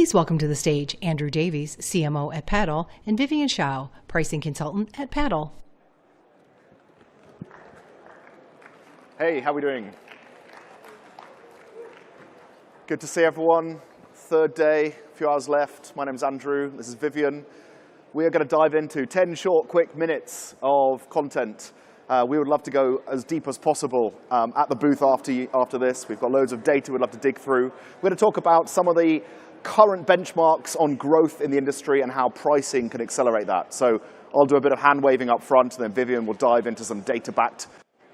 Please welcome to the stage Andrew Davies, CMO at Paddle, and Vivian Shao, pricing consultant at Paddle. Hey, how are we doing? Good to see everyone. Third day, a few hours left. My name's Andrew. This is Vivian. We are going to dive into 10 short, quick minutes of content. We would love to go as deep as possible at the booth after this. We've got loads of data we'd love to dig through. We're going to talk about some of the current benchmarks on growth in the industry and how pricing can accelerate that. So I'll do a bit of hand waving up front, and then Vivian will dive into some data-backed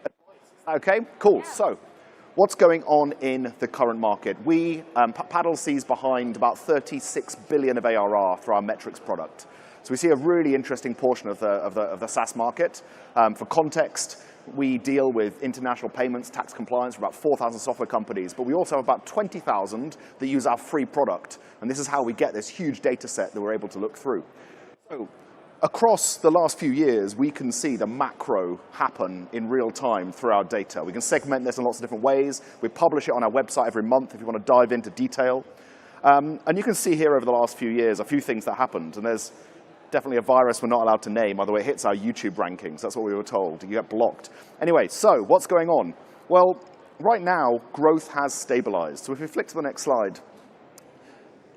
advice. Okay, cool. Yeah. So what's going on in the current market? Paddle sees behind about 36 billion of ARR for our metrics product. So we see a really interesting portion of the SaaS market. For context, we deal with international payments, tax compliance for about 4,000 software companies, but we also have about 20,000 that use our free product. And this is how we get this huge data set that we're able to look through. So across the last few years, we can see the macro happen in real time through our data. We can segment this in lots of different ways. We publish it on our website every month if you want to dive into detail. And you can see here over the last few years a few things that happened. And there's definitely a virus we're not allowed to name, otherwise it hits our YouTube rankings. That's what we were told. You get blocked. Anyway, so what's going on? Well, right now, growth has stabilized. So if we flick to the next slide,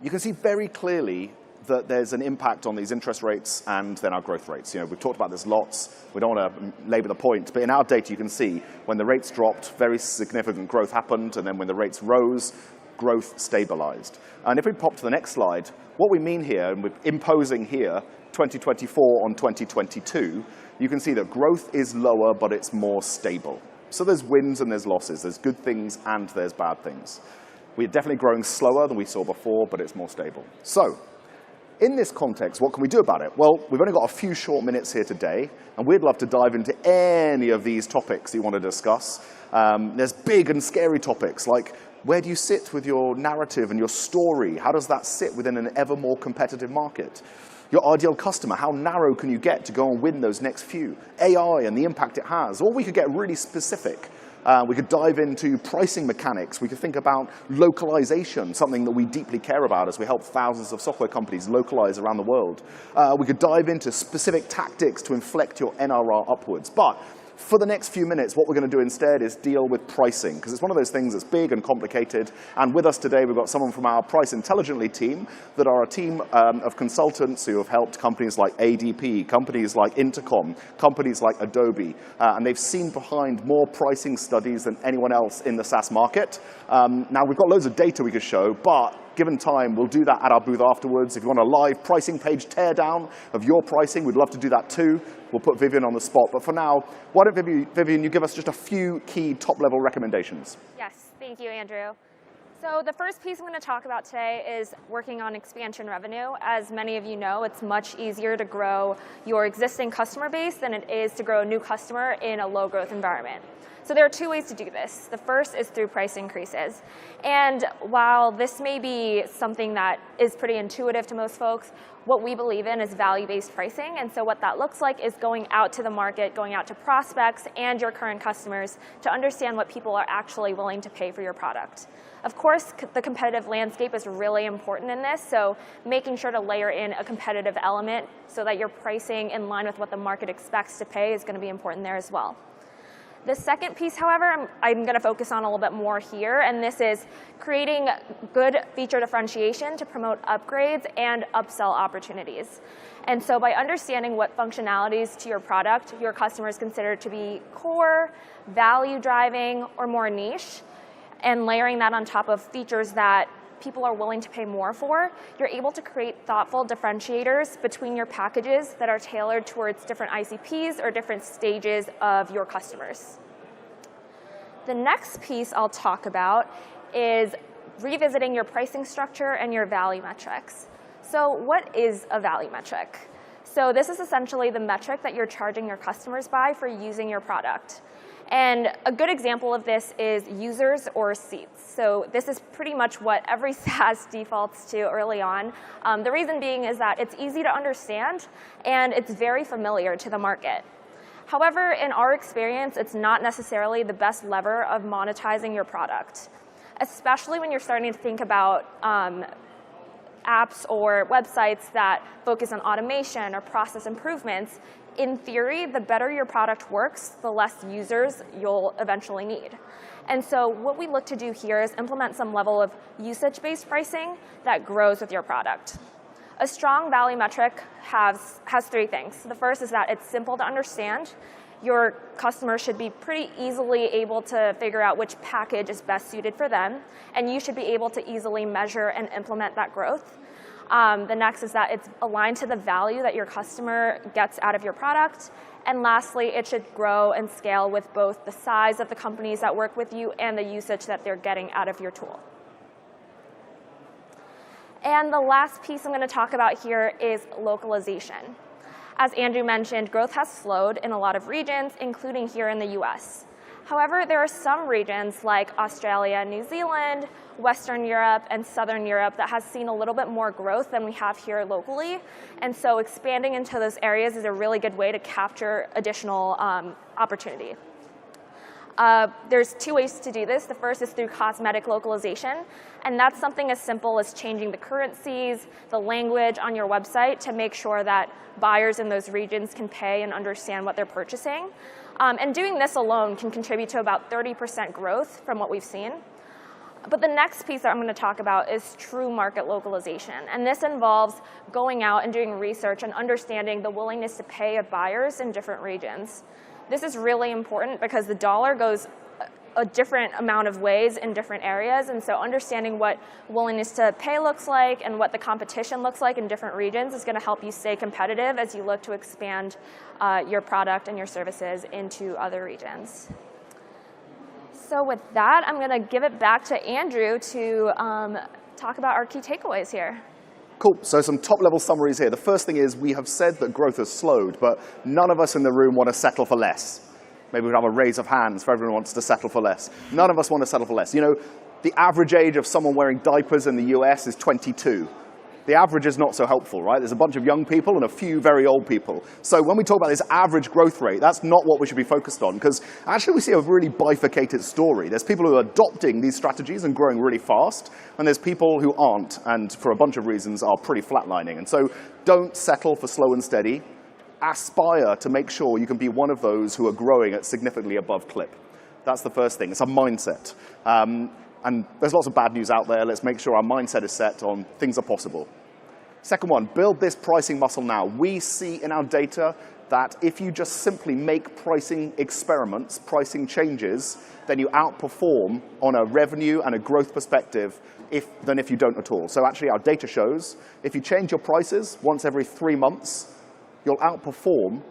you can see very clearly that there's an impact on these interest rates and then our growth rates. You know, we've talked about this lots. We don't want to labor the point, but in our data, you can see when the rates dropped, very significant growth happened, and then when the rates rose, growth stabilized. And if we pop to the next slide, what we mean here, and we're imposing here 2024 on 2022, you can see that growth is lower, but it's more stable. So there's wins and there's losses. There's good things and there's bad things. We're definitely growing slower than we saw before, but it's more stable. So in this context, what can we do about it? Well, we've only got a few short minutes here today, and we'd love to dive into any of these topics you want to discuss. There's big and scary topics like, where do you sit with your narrative and your story? How does that sit within an ever more competitive market? Your ideal customer, how narrow can you get to go and win those next few? AI and the impact it has. Or we could get really specific. We could dive into pricing mechanics. We could think about localization, something that we deeply care about as we help thousands of software companies localize around the world. We could dive into specific tactics to inflect your NRR upwards. But for the next few minutes, what we're going to do instead is deal with pricing, because it's one of those things that's big and complicated. And with us today, we've got someone from our Price Intelligently team that are a team of consultants who have helped companies like ADP, companies like Intercom, companies like Adobe. And they've seen behind more pricing studies than anyone else in the SaaS market. Now, we've got loads of data we could show, but given time, we'll do that at our booth afterwards. If you want a live pricing page teardown of your pricing, we'd love to do that too. We'll put Vivian on the spot. But for now, why don't Vivian, you give us just a few key top-level recommendations? Yes, thank you, Andrew. So the first piece I'm going to talk about today is working on expansion revenue. As many of you know, it's much easier to grow your existing customer base than it is to grow a new customer in a low-growth environment. So there are two ways to do this. The first is through price increases. And while this may be something that is pretty intuitive to most folks, what we believe in is value-based pricing. And so what that looks like is going out to the market, going out to prospects and your current customers to understand what people are actually willing to pay for your product. Of course, the competitive landscape is really important in this, so making sure to layer in a competitive element so that you're pricing in line with what the market expects to pay is going to be important there as well. The second piece, however, I'm going to focus on a little bit more here, and this is creating good feature differentiation to promote upgrades and upsell opportunities. And so by understanding what functionalities to your product your customers consider to be core, value-driving, or more niche, and layering that on top of features that people are willing to pay more for, you're able to create thoughtful differentiators between your packages that are tailored towards different ICPs or different stages of your customers. The next piece I'll talk about is revisiting your pricing structure and your value metrics. So what is a value metric? So this is essentially the metric that you're charging your customers by for using your product. And a good example of this is users or seats. So this is pretty much what every SaaS defaults to early on. The reason being is that it's easy to understand and it's very familiar to the market. However, in our experience, it's not necessarily the best lever of monetizing your product, especially when you're starting to think about apps or websites that focus on automation or process improvements, in theory, the better your product works, the less users you'll eventually need. And so what we look to do here is implement some level of usage-based pricing that grows with your product. A strong value metric has three things. The first is that it's simple to understand. Your customers should be pretty easily able to figure out which package is best suited for them, and you should be able to easily measure and implement that growth. The next is that it's aligned to the value that your customer gets out of your product. And lastly, it should grow and scale with both the size of the companies that work with you and the usage that they're getting out of your tool. And the last piece I'm going to talk about here is localization. As Andrew mentioned, growth has slowed in a lot of regions, including here in the US. However, there are some regions like Australia, New Zealand, Western Europe, and Southern Europe that has seen a little bit more growth than we have here locally. And so expanding into those areas is a really good way to capture additional opportunity. There's two ways to do this. The first is through cosmetic localization, and that's something as simple as changing the currencies, the language on your website to make sure that buyers in those regions can pay and understand what they're purchasing. And doing this alone can contribute to about 30% growth from what we've seen. But the next piece that I'm going to talk about is true market localization. And this involves going out and doing research and understanding the willingness to pay of buyers in different regions. This is really important because the dollar goes a different amount of ways in different areas. And so understanding what willingness to pay looks like and what the competition looks like in different regions is going to help you stay competitive as you look to expand your product and your services into other regions. So with that, I'm going to give it back to Andrew to talk about our key takeaways here. Cool. So some top-level summaries here. The first thing is we have said that growth has slowed, but none of us in the room want to settle for less. Maybe we'd have a raise of hands for everyone who wants to settle for less. None of us want to settle for less. You know, the average age of someone wearing diapers in the US is 22. The average is not so helpful, right? There's a bunch of young people and a few very old people. So when we talk about this average growth rate, that's not what we should be focused on, because actually we see a really bifurcated story. There's people who are adopting these strategies and growing really fast, and there's people who aren't, and for a bunch of reasons are pretty flatlining. And so don't settle for slow and steady. Aspire to make sure you can be one of those who are growing at significantly above clip. That's the first thing. It's a mindset. And there's lots of bad news out there. Let's make sure our mindset is set on things are possible. Second one, build this pricing muscle now. We see in our data that if you just simply make pricing experiments, pricing changes, then you outperform on a revenue and a growth perspective than if you don't at all. So actually our data shows if you change your prices once every 3 months, you'll outperform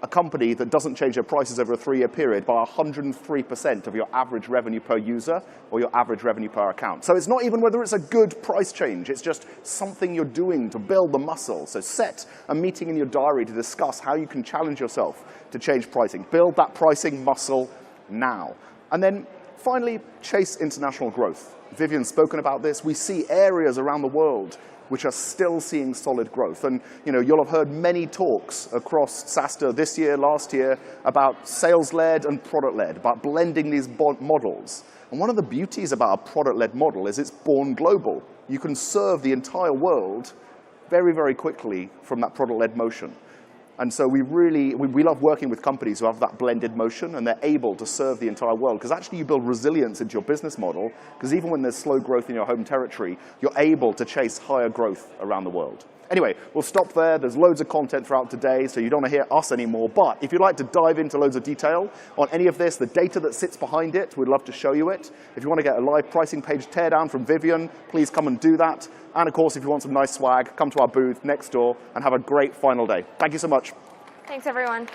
a company that doesn't change their prices over a 3-year period by 103% of your average revenue per user or your average revenue per account. So it's not even whether it's a good price change. It's just something you're doing to build the muscle. So set a meeting in your diary to discuss how you can challenge yourself to change pricing. Build that pricing muscle now. And then finally, chase international growth. Vivian's spoken about this. We see areas around the world which are still seeing solid growth. And you'll have heard many talks across SaaStr this year, last year, about sales-led and product-led, about blending these models. And one of the beauties about a product-led model is it's born global. You can serve the entire world very, very quickly from that product-led motion. And so we love working with companies who have that blended motion, and they're able to serve the entire world. Because actually you build resilience into your business model, because even when there's slow growth in your home territory, you're able to chase higher growth around the world. Anyway, we'll stop there. There's loads of content throughout today, so you don't want to hear us anymore. But if you'd like to dive into loads of detail on any of this, the data that sits behind it, we'd love to show you it. If you want to get a live pricing page teardown from Vivian, please come and do that. And of course, if you want some nice swag, come to our booth next door and have a great final day. Thank you so much. Thanks, everyone.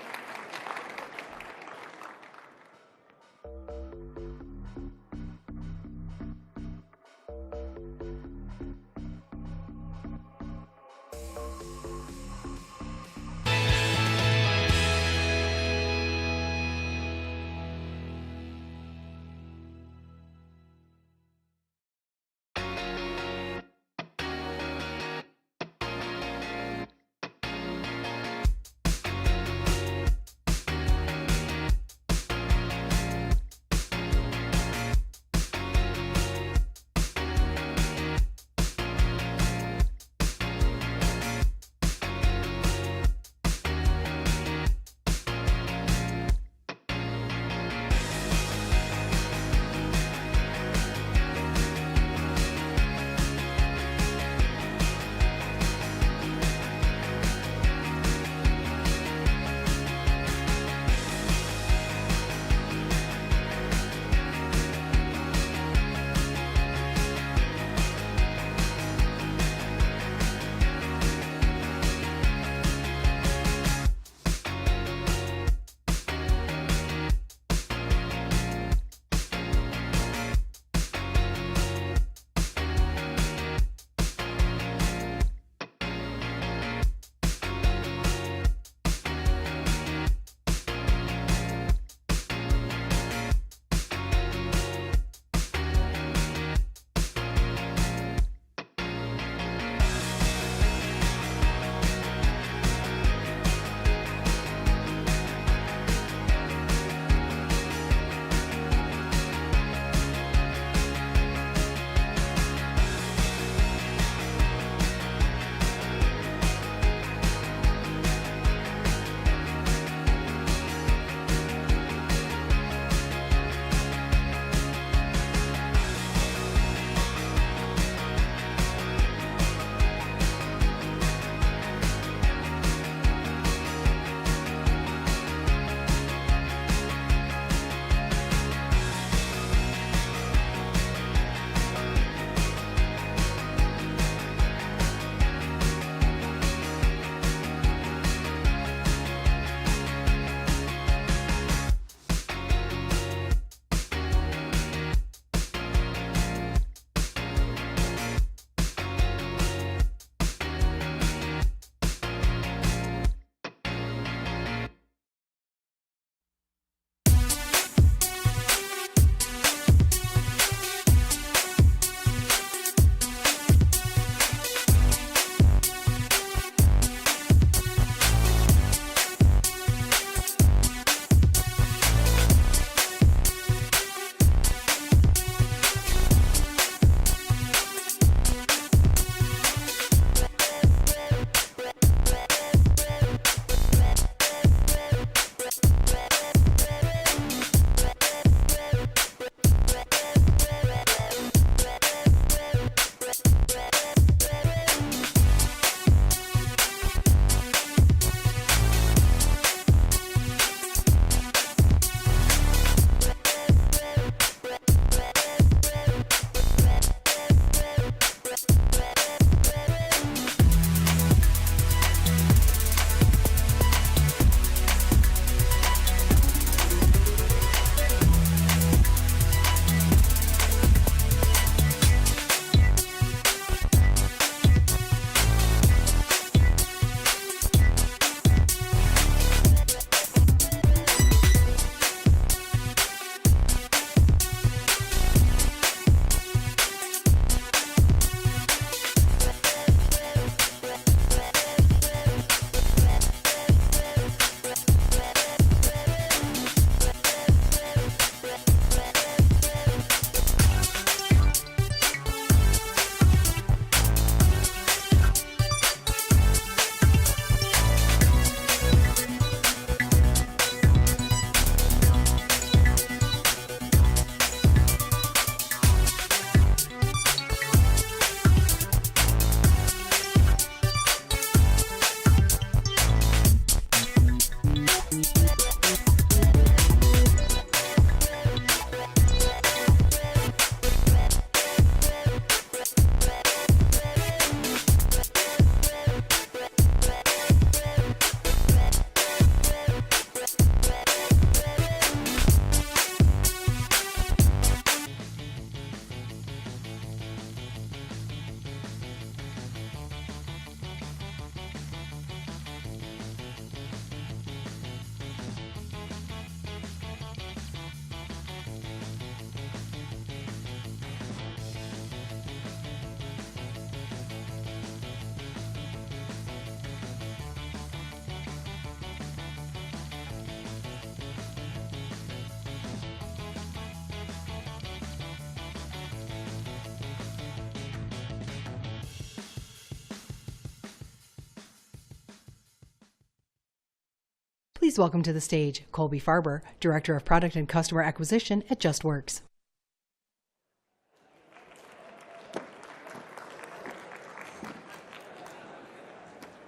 Please welcome to the stage Colby Farber, Director of Product and Customer Acquisition at JustWorks.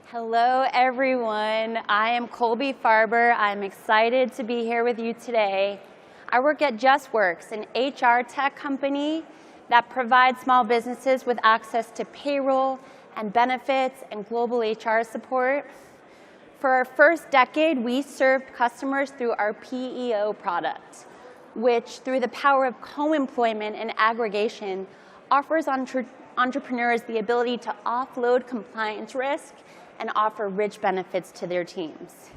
Hello, everyone. I am Colby Farber. I'm excited to be here with you today. I work at JustWorks, an HR tech company that provides small businesses with access to payroll and benefits and global HR support. For our first decade, we served customers through our PEO product, which, through the power of co-employment and aggregation, offers entrepreneurs the ability to offload compliance risk and offer rich benefits to their teams.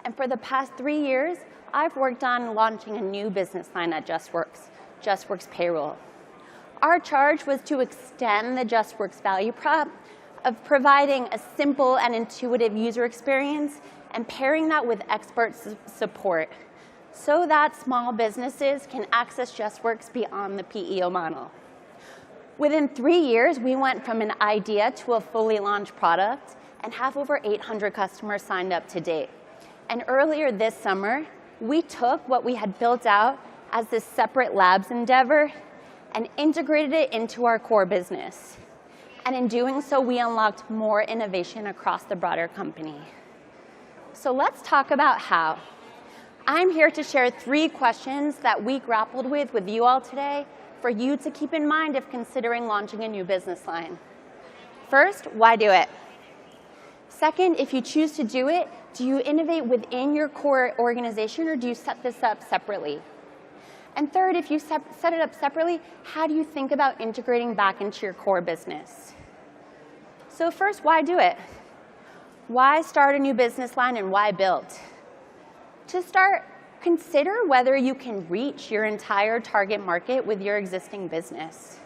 And for the past 3 years, I've worked on launching a new business line at JustWorks, JustWorks Payroll. Our charge was to extend the JustWorks value prop of providing a simple and intuitive user experience and pairing that with expert support so that small businesses can access JustWorks beyond the PEO model. Within 3 years, we went from an idea to a fully launched product and have over 800 customers signed up to date. And earlier this summer, we took what we had built out as this separate labs endeavor and integrated it into our core business. And in doing so, we unlocked more innovation across the broader company. So let's talk about how. I'm here to share 3 questions that we grappled with you all today for you to keep in mind if considering launching a new business line. First, why do it? Second, if you choose to do it, do you innovate within your core organization or do you set this up separately? And third, if you set it up separately, how do you think about integrating back into your core business? So first, why do it? Why start a new business line and why build? To start, consider whether you can reach your entire target market with your existing business.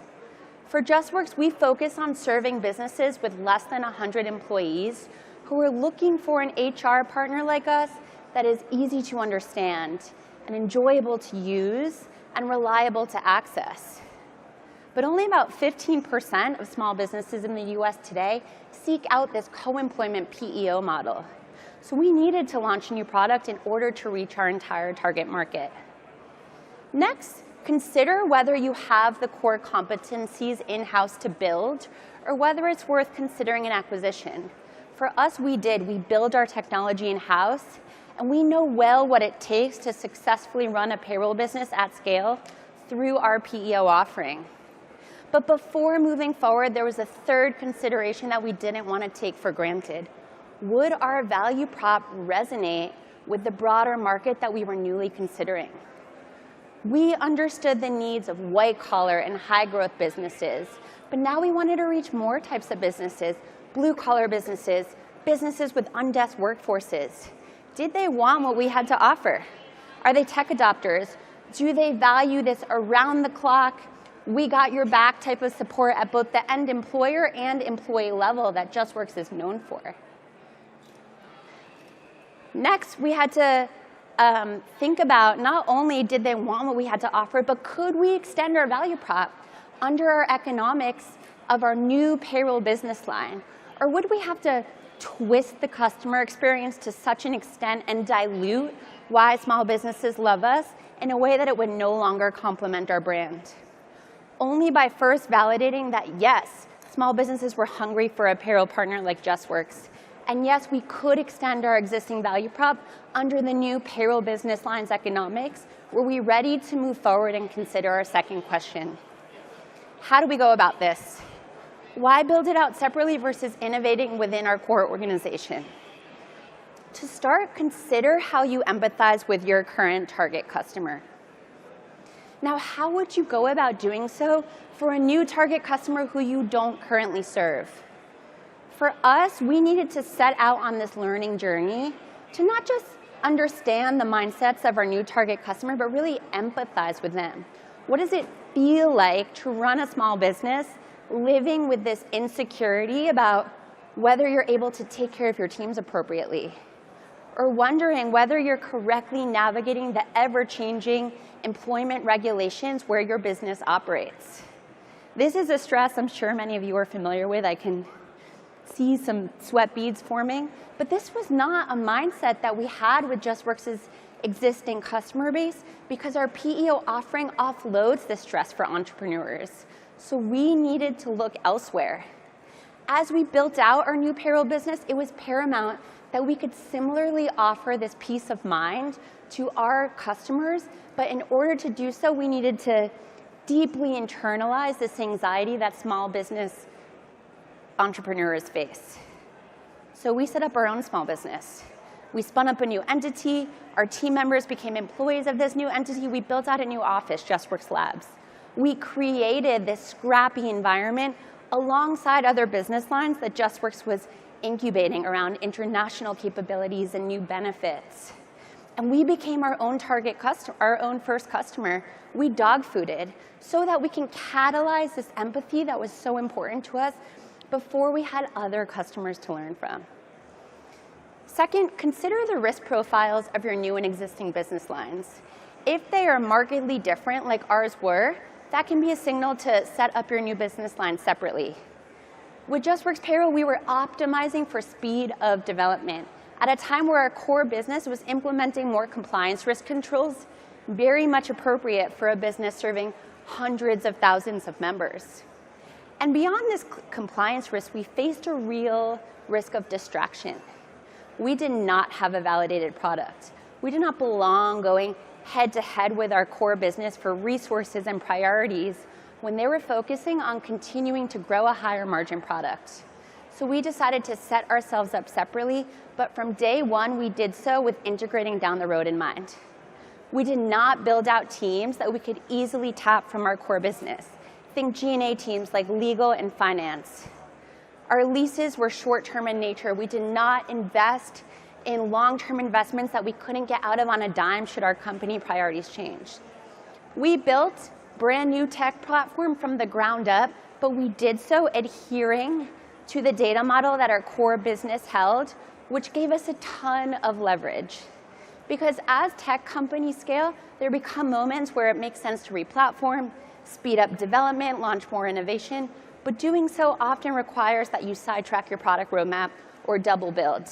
For JustWorks, we focus on serving businesses with less than 100 employees who are looking for an HR partner like us that is easy to understand and enjoyable to use and reliable to access. But only about 15% of small businesses in the US today seek out this co-employment PEO model. So we needed to launch a new product in order to reach our entire target market. Next, consider whether you have the core competencies in-house to build or whether it's worth considering an acquisition. For us, we did. We build our technology in-house, and we know well what it takes to successfully run a payroll business at scale through our PEO offering. But before moving forward, there was a third consideration that we didn't want to take for granted. Would our value prop resonate with the broader market that we were newly considering? We understood the needs of white-collar and high-growth businesses, but now we wanted to reach more types of businesses, blue-collar businesses, businesses with undesk workforces. Did they want what we had to offer? Are they tech adopters? Do they value this around-the-clock, we-got-your-back type of support at both the end employer and employee level that JustWorks is known for? Next, we had to think about not only did they want what we had to offer, but could we extend our value prop under our economics of our new payroll business line? Or would we have to twist the customer experience to such an extent and dilute why small businesses love us in a way that it would no longer complement our brand? Only by first validating that, yes, small businesses were hungry for a payroll partner like JustWorks, and yes, we could extend our existing value prop under the new payroll business line's economics, were we ready to move forward and consider our second question. How do we go about this? Why build it out separately versus innovating within our core organization? To start, consider how you empathize with your current target customer. Now, how would you go about doing so for a new target customer who you don't currently serve? For us, we needed to set out on this learning journey to not just understand the mindsets of our new target customer, but really empathize with them. What does it feel like to run a small business living with this insecurity about whether you're able to take care of your teams appropriately? Or wondering whether you're correctly navigating the ever-changing employment regulations where your business operates? This is a stress I'm sure many of you are familiar with. I can see some sweat beads forming. But this was not a mindset that we had with JustWorks' existing customer base, because our PEO offering offloads the stress for entrepreneurs. So we needed to look elsewhere. As we built out our new payroll business, it was paramount that we could similarly offer this peace of mind to our customers. But in order to do so, we needed to deeply internalize this anxiety that small business entrepreneurs face. So we set up our own small business. We spun up a new entity. Our team members became employees of this new entity. We built out a new office, JustWorks Labs. We created this scrappy environment alongside other business lines that JustWorks was incubating around international capabilities and new benefits. And we became our own target customer, our own first customer. We dog-fooded so that we can catalyze this empathy that was so important to us before we had other customers to learn from. Second, consider the risk profiles of your new and existing business lines. If they are markedly different, like ours were, that can be a signal to set up your new business line separately. With JustWorks Payroll, we were optimizing for speed of development at a time where our core business was implementing more compliance risk controls, very much appropriate for a business serving hundreds of thousands of members. And beyond this compliance risk, we faced a real risk of distraction. We did not have a validated product. We did not belong going head-to-head with our core business for resources and priorities when they were focusing on continuing to grow a higher margin product. So we decided to set ourselves up separately, but from day one, we did so with integrating down the road in mind. We did not build out teams that we could easily tap from our core business. Think G&A teams like legal and finance. Our leases were short-term in nature. We did not invest in long-term investments that we couldn't get out of on a dime should our company priorities change. We built brand new tech platform from the ground up, but we did so adhering to the data model that our core business held, which gave us a ton of leverage. Because as tech companies scale, there become moments where it makes sense to re-platform, speed up development, launch more innovation, but doing so often requires that you sidetrack your product roadmap or double build.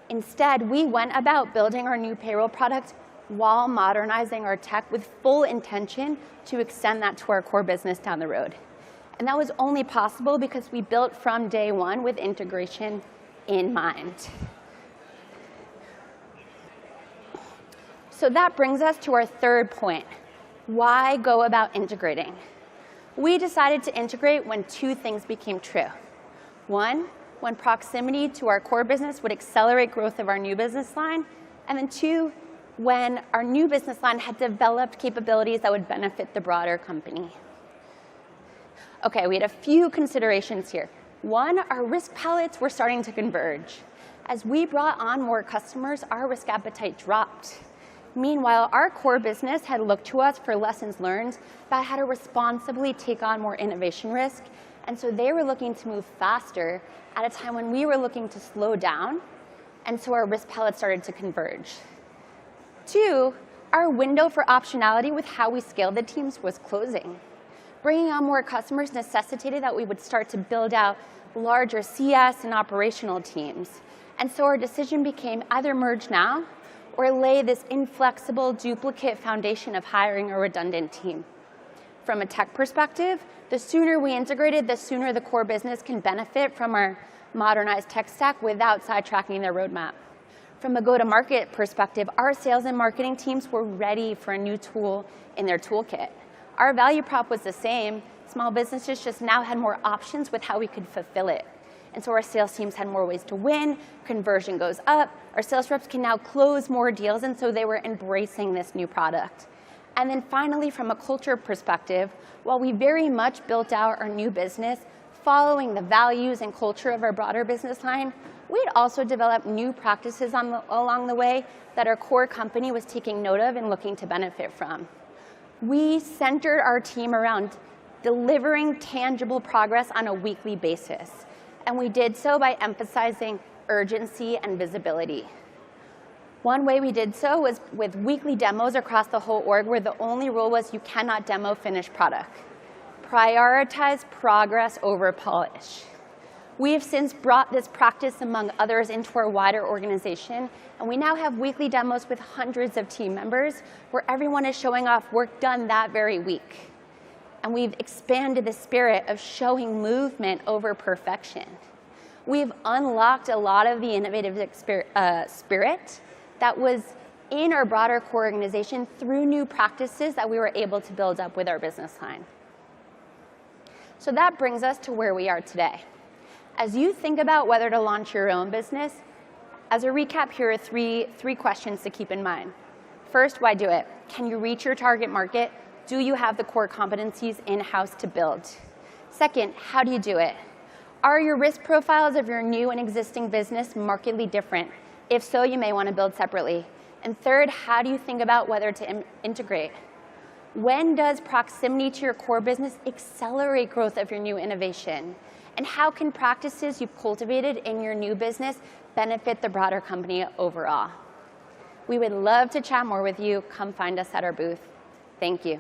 Instead, we went about building our new payroll product while modernizing our tech with full intention to extend that to our core business down the road. And that was only possible because we built from day one with integration in mind. So that brings us to our third point. Why go about integrating? We decided to integrate when two things became true. One, when proximity to our core business would accelerate growth of our new business line. And then two, when our new business line had developed capabilities that would benefit the broader company. Okay, we had a few considerations here. One, our risk palettes were starting to converge. As we brought on more customers, our risk appetite dropped. Meanwhile, our core business had looked to us for lessons learned about how to responsibly take on more innovation risk. And so they were looking to move faster at a time when we were looking to slow down. And so our risk palette started to converge. Two, our window for optionality with how we scaled the teams was closing. Bringing on more customers necessitated that we would start to build out larger CS and operational teams. And so our decision became either merge now or lay this inflexible duplicate foundation of hiring a redundant team. From a tech perspective, the sooner we integrated, the sooner the core business can benefit from our modernized tech stack without sidetracking their roadmap. From a go-to-market perspective, our sales and marketing teams were ready for a new tool in their toolkit. Our value prop was the same. Small businesses just now had more options with how we could fulfill it. And so our sales teams had more ways to win, conversion goes up, our sales reps can now close more deals, and so they were embracing this new product. And then finally, from a culture perspective, while we very much built out our new business following the values and culture of our broader business line, we had also developed new practices along the way that our core company was taking note of and looking to benefit from. We centered our team around delivering tangible progress on a weekly basis. And we did so by emphasizing urgency and visibility. One way we did so was with weekly demos across the whole org, where the only rule was you cannot demo finished product. Prioritize progress over polish. We have since brought this practice among others into our wider organization, and we now have weekly demos with hundreds of team members where everyone is showing off work done that very week. And we've expanded the spirit of showing movement over perfection. We've unlocked a lot of the innovative spirit that was in our broader core organization through new practices that we were able to build up with our business line. So that brings us to where we are today. As you think about whether to launch your own business, as a recap, here are three questions to keep in mind. First, why do it? Can you reach your target market? Do you have the core competencies in-house to build? Second, how do you do it? Are your risk profiles of your new and existing business markedly different? If so, you may want to build separately. And third, how do you think about whether to integrate? When does proximity to your core business accelerate growth of your new innovation? And how can practices you've cultivated in your new business benefit the broader company overall? We would love to chat more with you. Come find us at our booth. Thank you.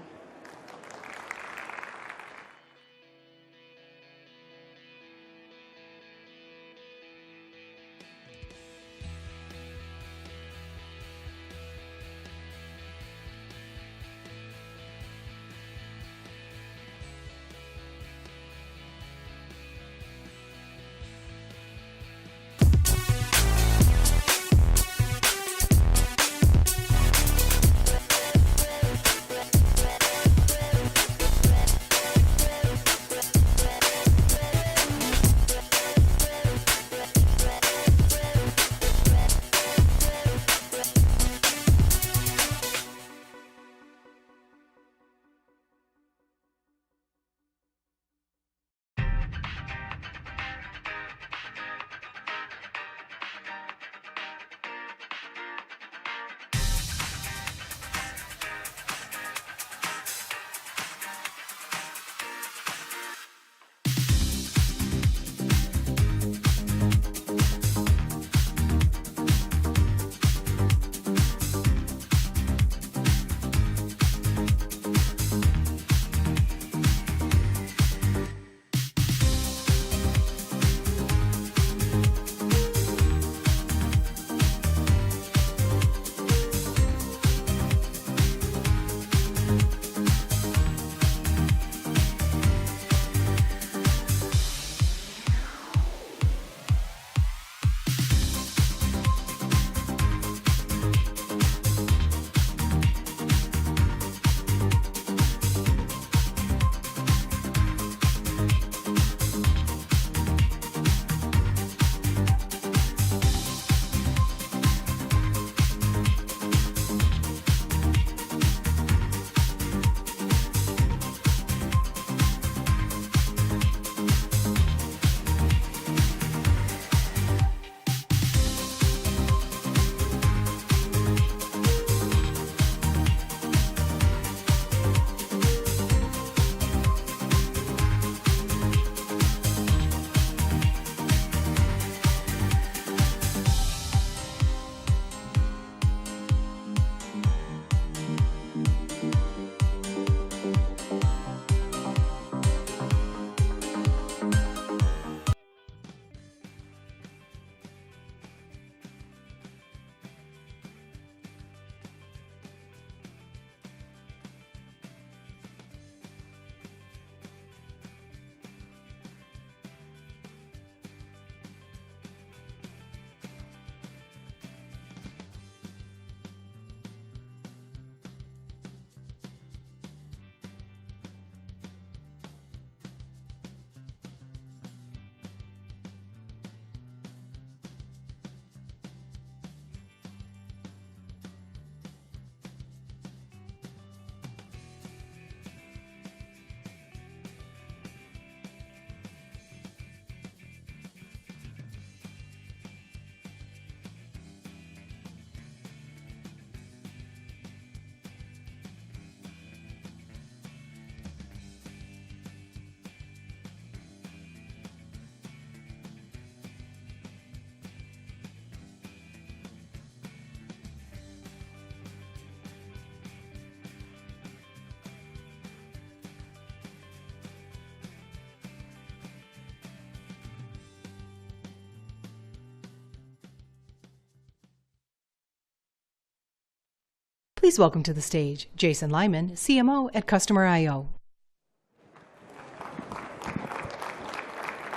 Please welcome to the stage Jason Lyman, CMO at Customer I/O.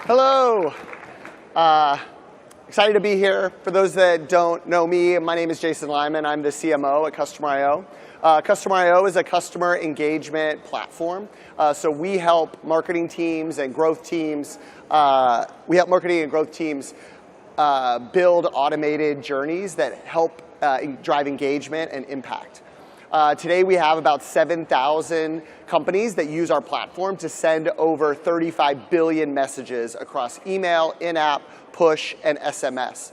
Hello. Excited to be here. For those that don't know me, my name is Jason Lyman. I'm the CMO at Customer I/O. Customer I/O is a customer engagement platform. So we help marketing teams and growth teams. Build automated journeys that help drive engagement and impact. Today we have about 7,000 companies that use our platform to send over 35 billion messages across email, in-app, push, and SMS.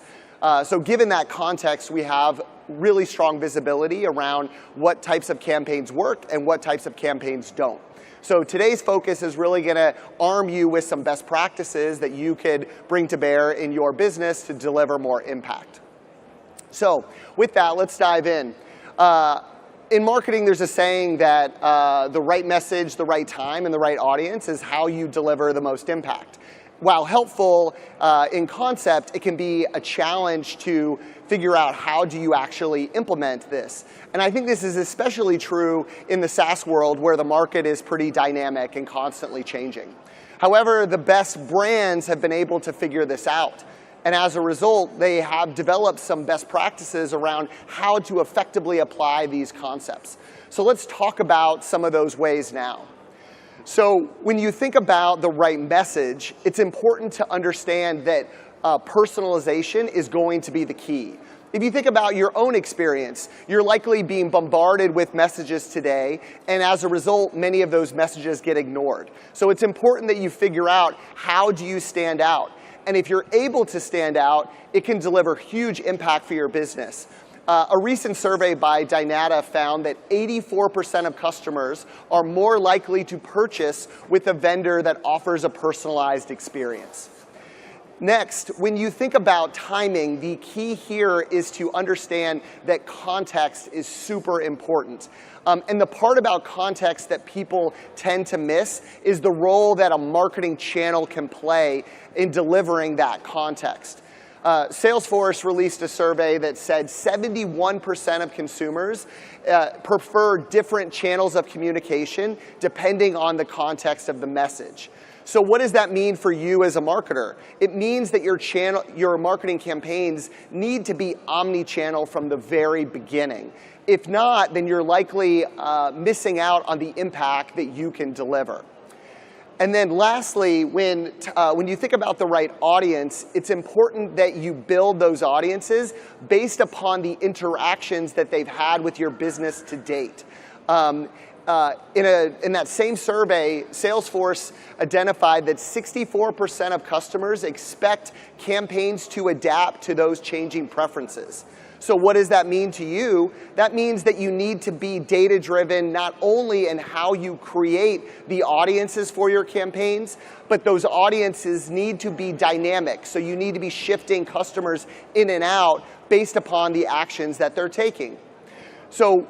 So given that context, we have really strong visibility around what types of campaigns work and what types of campaigns don't. So today's focus is really going to arm you with some best practices that you could bring to bear in your business to deliver more impact. So with that, let's dive in. In marketing, there's a saying that the right message, the right time, and the right audience is how you deliver the most impact. While helpful in concept, it can be a challenge to figure out how do you actually implement this. And I think this is especially true in the SaaS world where the market is pretty dynamic and constantly changing. However, the best brands have been able to figure this out. And as a result, they have developed some best practices around how to effectively apply these concepts. So let's talk about some of those ways now. So when you think about the right message, it's important to understand that personalization is going to be the key. If you think about your own experience, you're likely being bombarded with messages today, and as a result, many of those messages get ignored. So it's important that you figure out how do you stand out. And if you're able to stand out, it can deliver huge impact for your business. A recent survey by Dynata found that 84% of customers are more likely to purchase with a vendor that offers a personalized experience. Next, when you think about timing, the key here is to understand that context is super important. And the part about context that people tend to miss is the role that a marketing channel can play in delivering that context. Salesforce released a survey that said 71% of consumers prefer different channels of communication depending on the context of the message. So what does that mean for you as a marketer? It means that your marketing campaigns need to be omni-channel from the very beginning. If not, then you're likely missing out on the impact that you can deliver. And then lastly, when you think about the right audience, it's important that you build those audiences based upon the interactions that they've had with your business to date. In that same survey, Salesforce identified that 64% of customers expect campaigns to adapt to those changing preferences. So what does that mean to you? That means that you need to be data-driven not only in how you create the audiences for your campaigns, but those audiences need to be dynamic. So you need to be shifting customers in and out based upon the actions that they're taking. So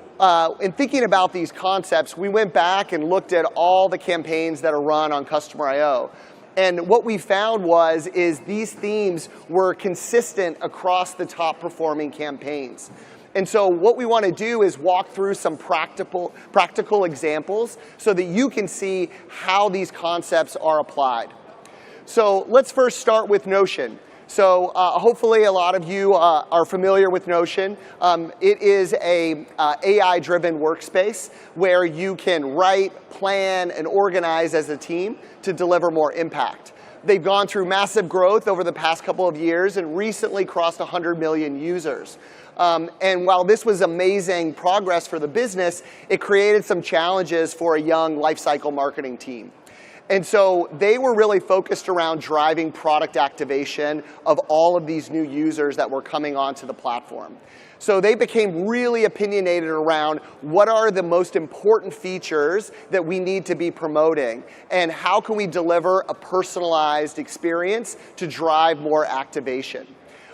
in thinking about these concepts, we went back and looked at all the campaigns that are run on Customer I/O. And what we found is these themes were consistent across the top performing campaigns. And so what we want to do is walk through some practical examples so that you can see how these concepts are applied. So let's first start with Notion. So hopefully a lot of you are familiar with Notion. It is a AI-driven workspace where you can write, plan, and organize as a team to deliver more impact. They've gone through massive growth over the past couple of years and recently crossed 100 million users. And while this was amazing progress for the business, it created some challenges for a young lifecycle marketing team. And so they were really focused around driving product activation of all of these new users that were coming onto the platform. So they became really opinionated around what are the most important features that we need to be promoting and how can we deliver a personalized experience to drive more activation.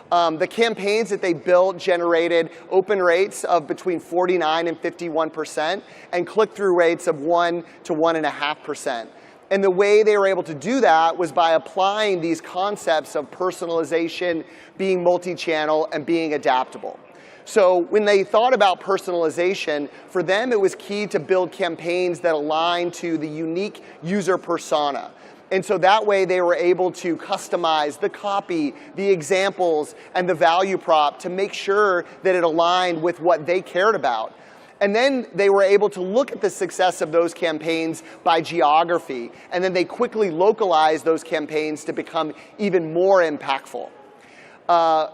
The campaigns that they built generated open rates of between 49 and 51% and click-through rates of 1 to 1.5%. And the way they were able to do that was by applying these concepts of personalization, being multi-channel, and being adaptable. So when they thought about personalization, for them it was key to build campaigns that align to the unique user persona. And so that way they were able to customize the copy, the examples, and the value prop to make sure that it aligned with what they cared about. And then they were able to look at the success of those campaigns by geography, and then they quickly localized those campaigns to become even more impactful.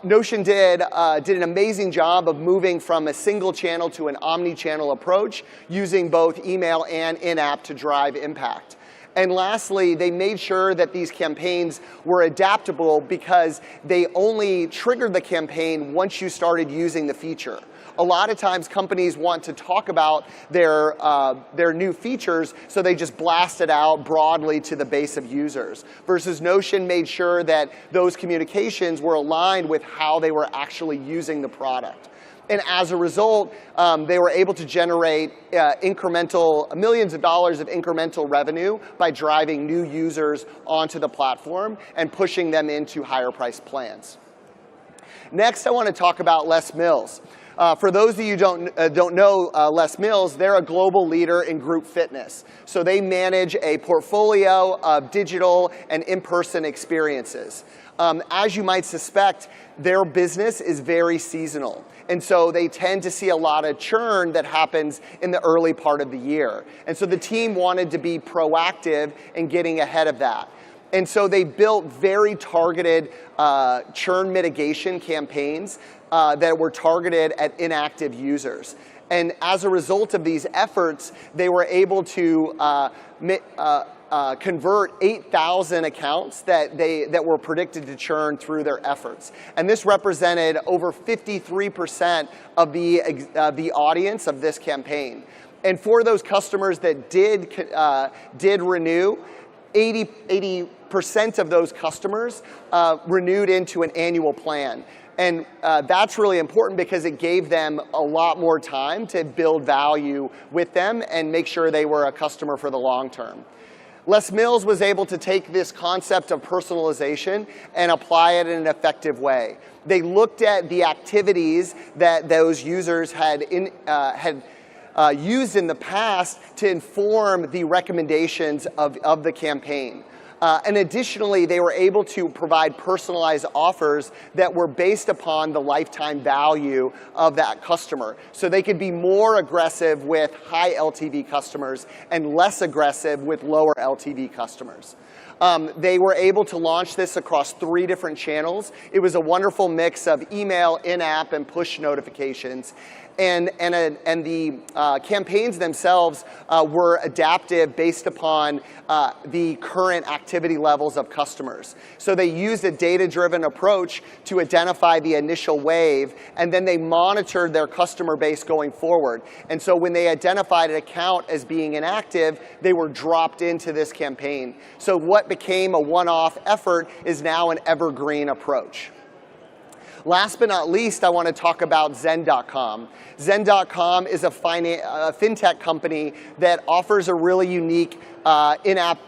Notion did an amazing job of moving from a single channel to an omni-channel approach, using both email and in-app to drive impact. And lastly, they made sure that these campaigns were adaptable because they only triggered the campaign once you started using the feature. A lot of times companies want to talk about their new features, so they just blast it out broadly to the base of users. Versus Notion made sure that those communications were aligned with how they were actually using the product. And as a result, they were able to generate millions of dollars of incremental revenue by driving new users onto the platform and pushing them into higher priced plans. Next, I want to talk about Les Mills. For those of you who don't know Les Mills, they're a global leader in group fitness. So they manage a portfolio of digital and in-person experiences. As you might suspect, their business is very seasonal. And so they tend to see a lot of churn that happens in the early part of the year. And so the team wanted to be proactive in getting ahead of that. And so they built very targeted churn mitigation campaigns that were targeted at inactive users. And as a result of these efforts, they were able to convert 8,000 accounts that were predicted to churn through their efforts. And this represented over 53% of the audience of this campaign. And for those customers that did renew, 80% of those customers renewed into an annual plan. And that's really important because it gave them a lot more time to build value with them and make sure they were a customer for the long term. Les Mills was able to take this concept of personalization and apply it in an effective way. They looked at the activities that those users had used in the past to inform the recommendations of the campaign. And additionally, they were able to provide personalized offers that were based upon the lifetime value of that customer. So they could be more aggressive with high LTV customers and less aggressive with lower LTV customers. They were able to launch this across 3 different channels. It was a wonderful mix of email, in-app, and push notifications. And the campaigns themselves were adaptive based upon the current activity levels of customers. So they used a data-driven approach to identify the initial wave, and then they monitored their customer base going forward. And so when they identified an account as being inactive, they were dropped into this campaign. So what became a one-off effort is now an evergreen approach. Last but not least, I want to talk about Zen.com. Zen.com is a fintech company that offers a really unique in-app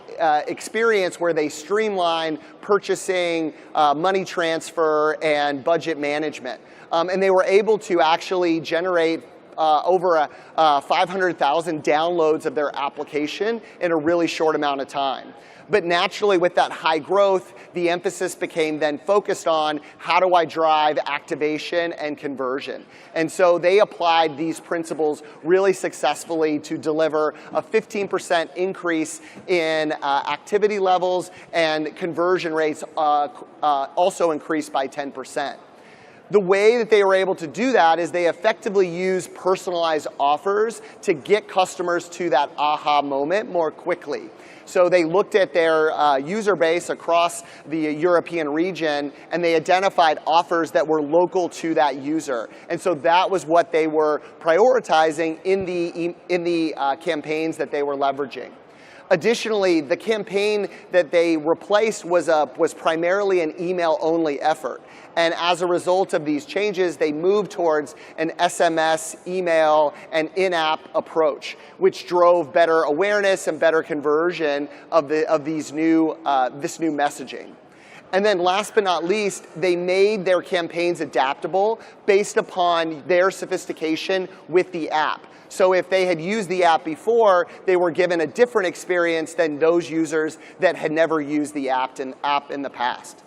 experience where they streamline purchasing, money transfer, and budget management. And they were able to actually generate over 500,000 downloads of their application in a really short amount of time. But naturally, with that high growth, the emphasis became then focused on how do I drive activation and conversion. And so they applied these principles really successfully to deliver a 15% increase in activity levels, and conversion rates also increased by 10%. The way that they were able to do that is they effectively used personalized offers to get customers to that aha moment more quickly. So they looked at their user base across the European region, and they identified offers that were local to that user. And so that was what they were prioritizing in the campaigns that they were leveraging. Additionally, the campaign that they replaced was primarily an email-only effort. And as a result of these changes, they moved towards an SMS, email, and in-app approach, which drove better awareness and better conversion of this new messaging. And then last but not least, they made their campaigns adaptable based upon their sophistication with the app. So if they had used the app before, they were given a different experience than those users that had never used the app in the past.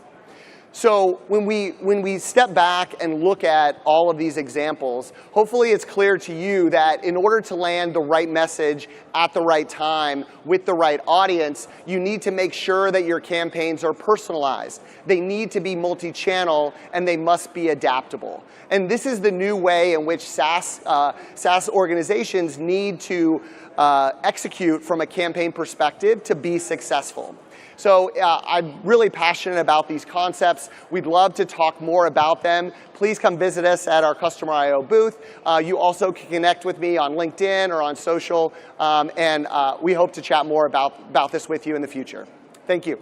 So when we step back and look at all of these examples, hopefully it's clear to you that in order to land the right message at the right time with the right audience, you need to make sure that your campaigns are personalized. They need to be multi-channel, and they must be adaptable. And this is the new way in which SaaS organizations need to execute from a campaign perspective to be successful. So I'm really passionate about these concepts. We'd love to talk more about them. Please come visit us at our Customer I/O booth. You also can connect with me on LinkedIn or on social, and we hope to chat more about this with you in the future. Thank you.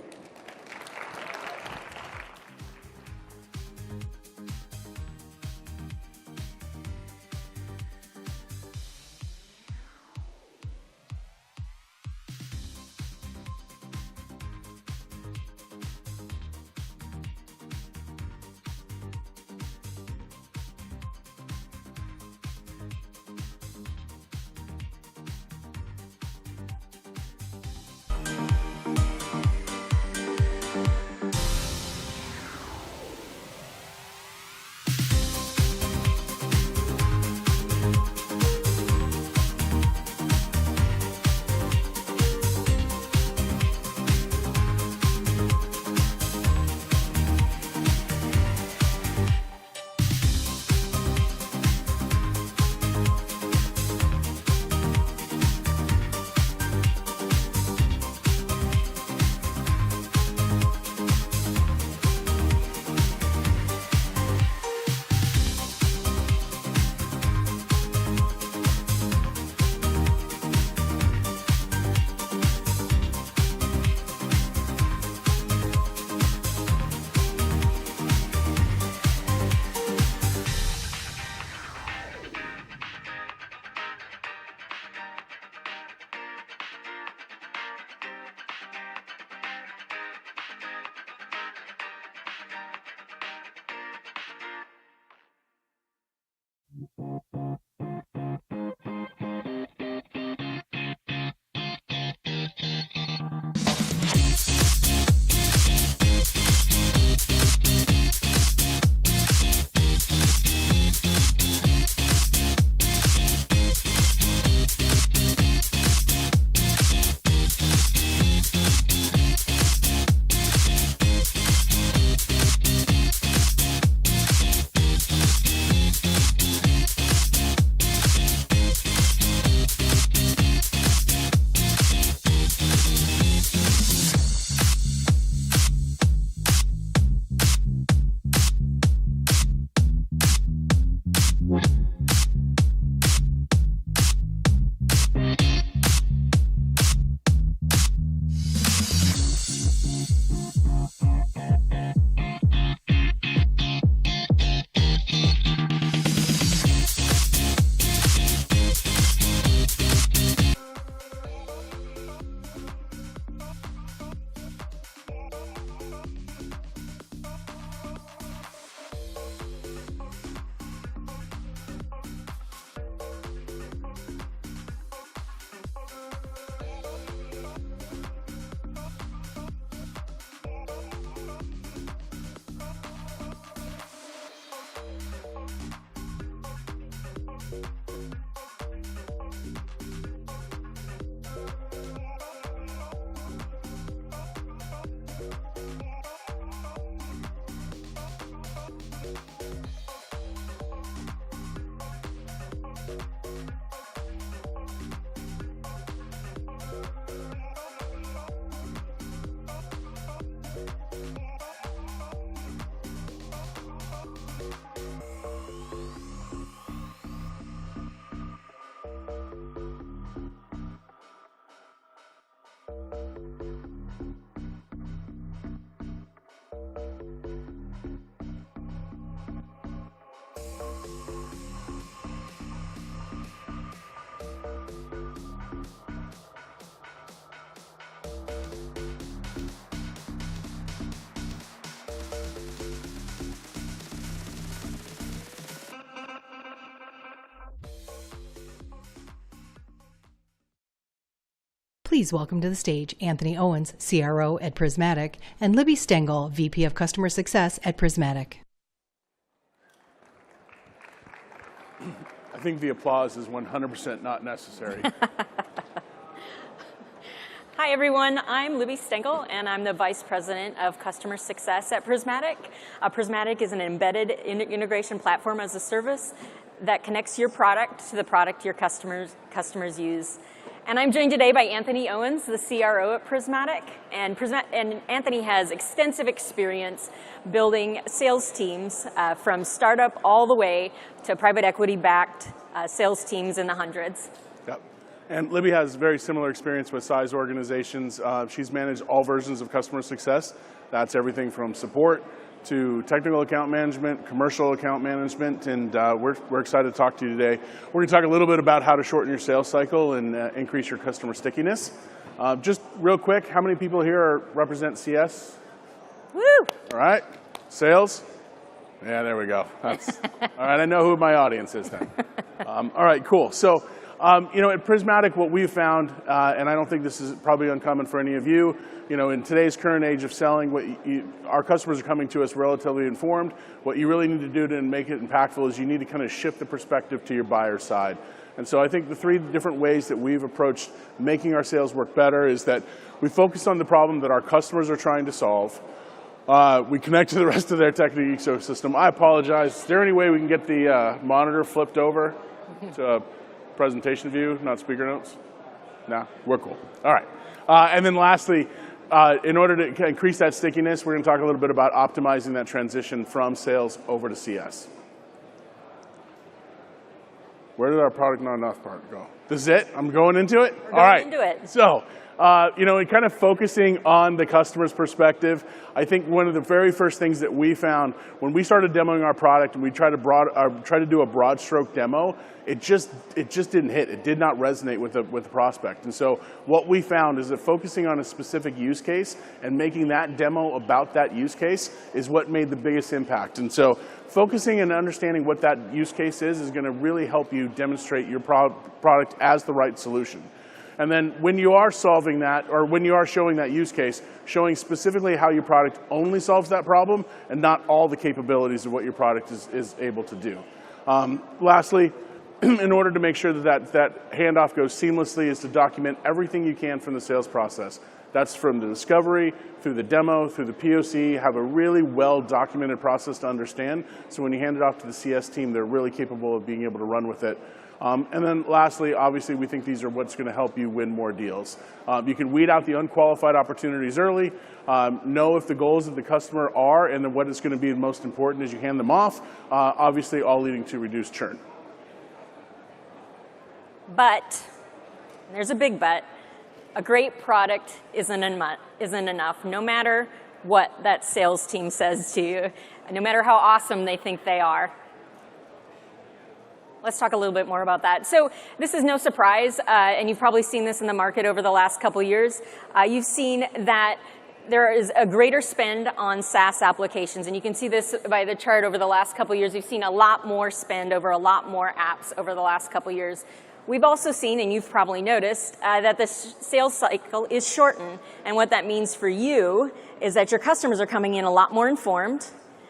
Please welcome to the stage Anthony Owens, CRO at Prismatic, and Libby Stengel, VP of Customer Success at Prismatic. I think the applause is 100% not necessary. Hi everyone, I'm Libby Stengel and I'm the Vice President of Customer Success at Prismatic. Prismatic is an embedded integration platform as a service that connects your product to the product your customers use. And I'm joined today by Anthony Owens, the CRO at Prismatic. And Anthony has extensive experience building sales teams from startup all the way to private equity-backed sales teams in the hundreds. Yep. And Libby has very similar experience with size organizations. She's managed all versions of customer success. That's everything from support to technical account management, commercial account management, and we're excited to talk to you today. We're going to talk a little bit about how to shorten your sales cycle and increase your customer stickiness. Just real quick, how many people here represent CS? Woo! All right, sales? Yeah, there we go. That's, all right, I know who my audience is then. All right, cool. So, at Prismatic, what we've found, and I don't think this is probably uncommon for any of you, in today's current age of selling, our customers are coming to us relatively informed. What you really need to do to make it impactful is you need to kind of shift the perspective to your buyer side. And so I think the three different ways that we've approached making our sales work better is that we focus on the problem that our customers are trying to solve. We connect to the rest of their technical ecosystem. I apologize. Is there any way we can get the monitor flipped over to presentation view, not speaker notes? No, we're cool. All right. And then lastly, in order to increase that stickiness, we're going to talk a little bit about optimizing that transition from sales over to CS. Where did our product not enough part go? This is it? I'm going into it? We're going into it. So, and kind of focusing on the customer's perspective, I think one of the very first things that we found when we started demoing our product and we tried to do a broad stroke demo, it just didn't hit. It did not resonate with the prospect. And so what we found is that focusing on a specific use case and making that demo about that use case is what made the biggest impact. And so focusing and understanding what that use case is going to really help you demonstrate your product as the right solution. And then when you are solving that, or when you are showing that use case, showing specifically how your product only solves that problem and not all the capabilities of what your product is able to do. Lastly, in order to make sure that handoff goes seamlessly is to document everything you can from the sales process. That's from the discovery, through the demo, through the POC, have a really well-documented process to understand. So when you hand it off to the CS team, they're really capable of being able to run with it. And then lastly, obviously, we think these are what's going to help you win more deals. You can weed out the unqualified opportunities early, know if the goals of the customer are, and then what is going to be most important as you hand them off, obviously all leading to reduced churn. But, there's a big but, a great product isn't enough, no matter what that sales team says to you, no matter how awesome they think they are. Let's talk a little bit more about that. So this is no surprise, and you've probably seen this in the market over the last couple years. You've seen that there is a greater spend on SaaS applications, and you can see this by the chart over the last couple years. You've seen a lot more spend over a lot more apps over the last couple years. We've also seen, and you've probably noticed, that the sales cycle is shortened, and what that means for you is that your customers are coming in a lot more informed,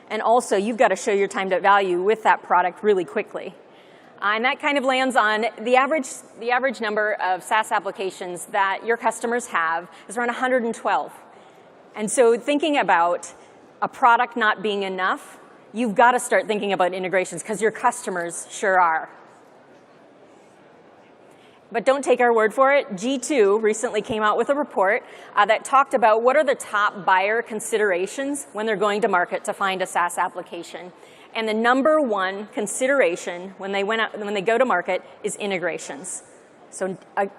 and also you've got to show your time to value with that product really quickly. And that kind of lands on the average number of SaaS applications that your customers have is around 112. And so thinking about a product not being enough, you've got to start thinking about integrations because your customers sure are. But don't take our word for it. G2 recently came out with a report that talked about what are the top buyer considerations when they're going to market to find a SaaS application. And the number one consideration when they go to market is integrations. So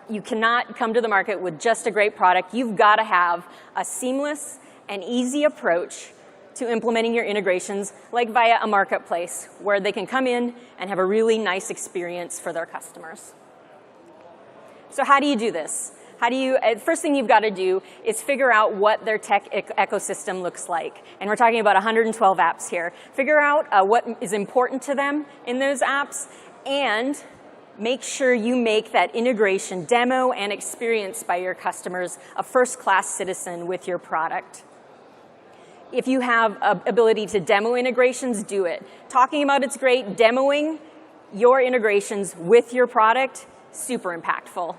you cannot come to the market with just a great product. You've got to have a seamless and easy approach to implementing your integrations, like via a marketplace, where they can come in and have a really nice experience for their customers. So how do you do this? First thing you've got to do is figure out what their tech ecosystem looks like. And we're talking about 112 apps here. Figure out what is important to them in those apps and make sure you make that integration demo and experience by your customers a first-class citizen with your product. If you have ability to demo integrations, do it. Talking about it's great, demoing your integrations with your product, super impactful.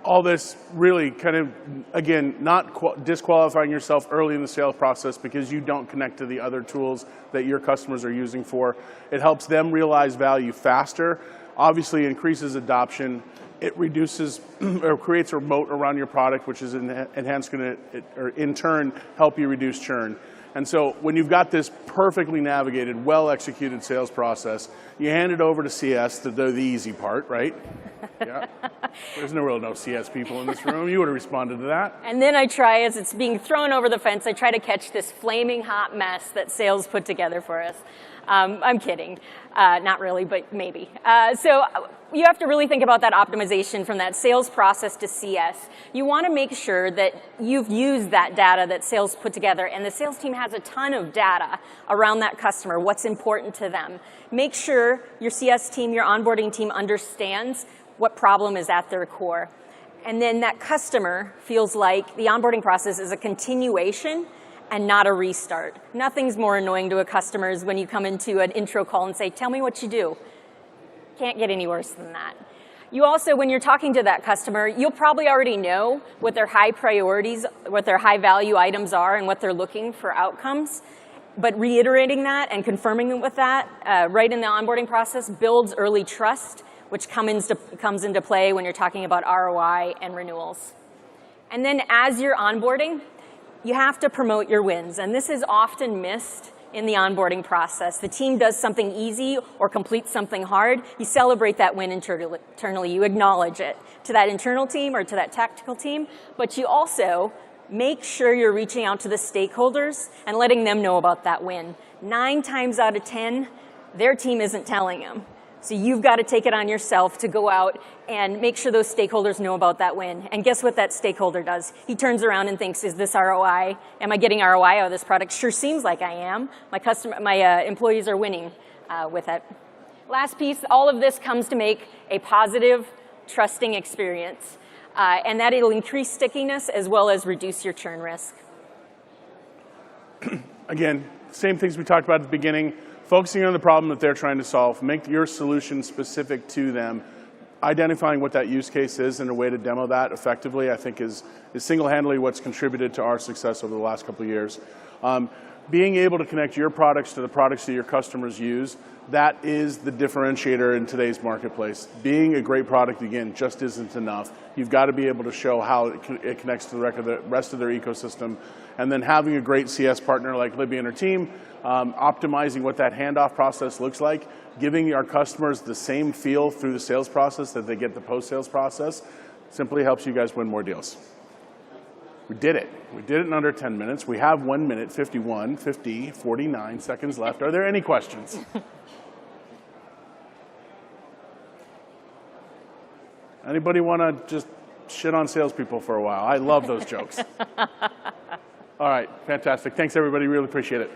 All this really kind of, again, not disqualifying yourself early in the sales process because you don't connect to the other tools that your customers are using for. It helps them realize value faster, obviously increases adoption. It reduces or creates a moat around your product, which is in turn help you reduce churn. And so when you've got this perfectly navigated, well-executed sales process, you hand it over to CS to do the easy part, right? Yeah. There's no CS people in this room. You would have responded to that. And then I try, as it's being thrown over the fence, I try to catch this flaming hot mess that sales put together for us. I'm kidding. Not really, but maybe. So you have to really think about that optimization from that sales process to CS. You want to make sure that you've used that data that sales put together, and the sales team has a ton of data around that customer, what's important to them. Make sure your CS team, your onboarding team understands what problem is at their core. And then that customer feels like the onboarding process is a continuation and not a restart. Nothing's more annoying to a customer is when you come into an intro call and say, tell me what you do. Can't get any worse than that. You also, when you're talking to that customer, you'll probably already know what their high priorities, what their high value items are and what they're looking for outcomes. But reiterating that and confirming it with that right in the onboarding process builds early trust, which comes into play when you're talking about ROI and renewals. And then as you're onboarding, you have to promote your wins, and this is often missed in the onboarding process. The team does something easy or completes something hard. You celebrate that win internally. You acknowledge it to that internal team or to that tactical team, but you also make sure you're reaching out to the stakeholders and letting them know about that win. 9 times out of 10, their team isn't telling them. So you've got to take it on yourself to go out and make sure those stakeholders know about that win. And guess what that stakeholder does? He turns around and thinks, is this ROI? Am I getting ROI out of this product? Sure seems like I am. My employees are winning with it. Last piece, all of this comes to make a positive, trusting experience. And that it'll increase stickiness as well as reduce your churn risk. Again, same things we talked about at the beginning. Focusing on the problem that they're trying to solve, make your solution specific to them. Identifying what that use case is and a way to demo that effectively, I think, is single-handedly what's contributed to our success over the last couple of years. Being able to connect your products to the products that your customers use, that is the differentiator in today's marketplace. Being a great product, again, just isn't enough. You've got to be able to show how it connects to the rest of their ecosystem. And then having a great CS partner like Libby and her team, optimizing what that handoff process looks like, giving our customers the same feel through the sales process that they get the post-sales process, simply helps you guys win more deals. We did it. We did it in under 10 minutes. We have 1 minute, 49 seconds left. Are there any questions? Anybody want to just shit on salespeople for a while? I love those jokes. All right, fantastic. Thanks, everybody. Really appreciate it.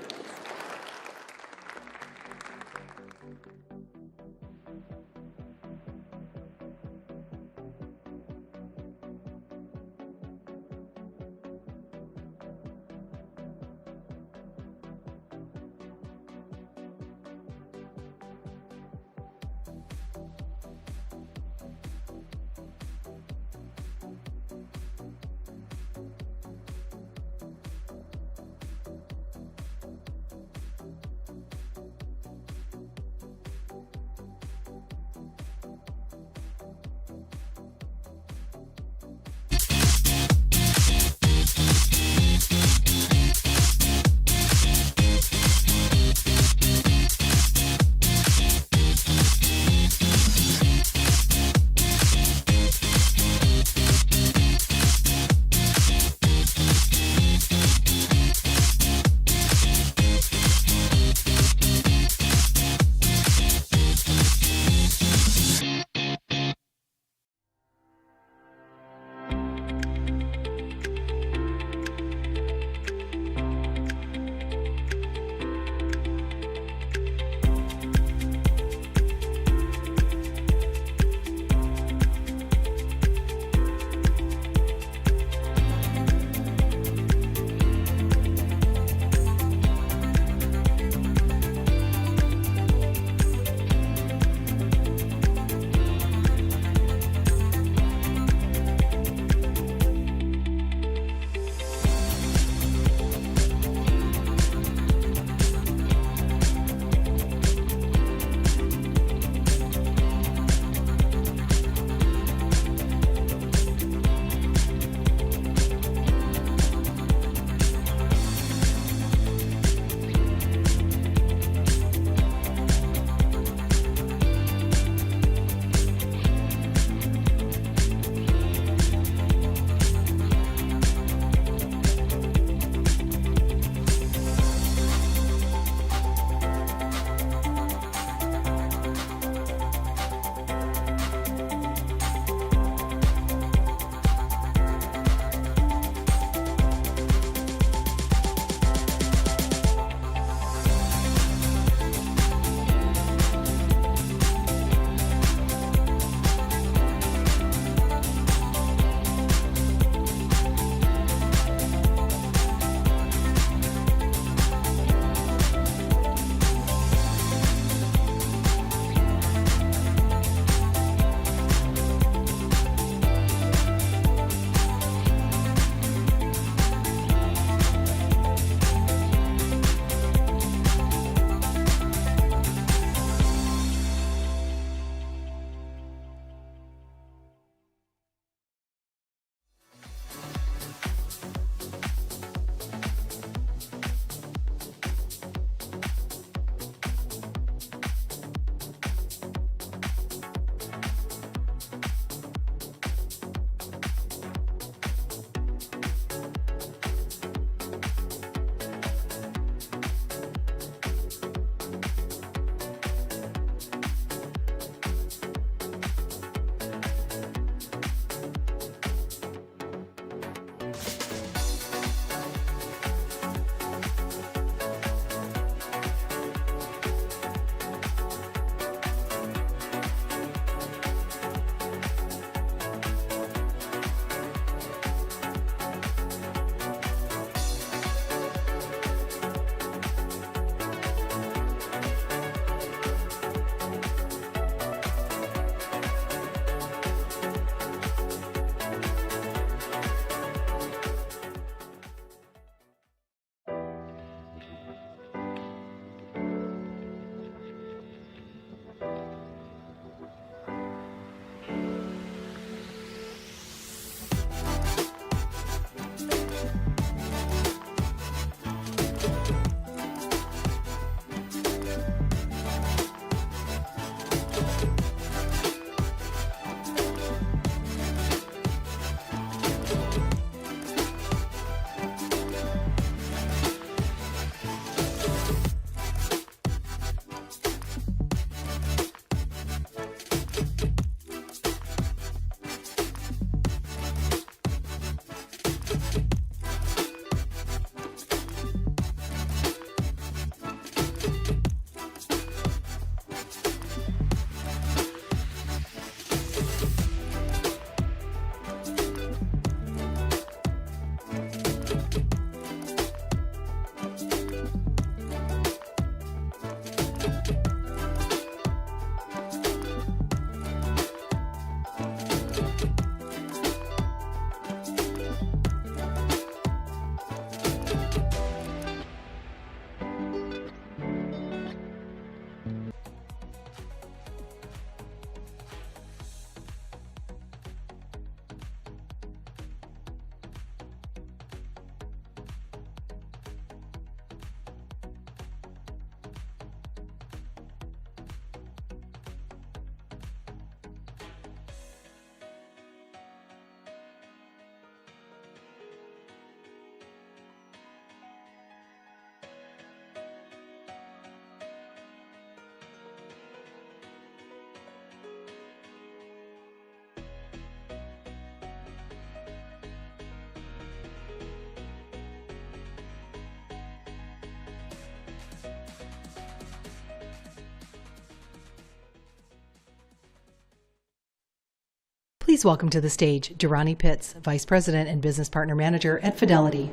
Please welcome to the stage Durrani Pitts, Vice President and Business Partner Manager at Fidelity.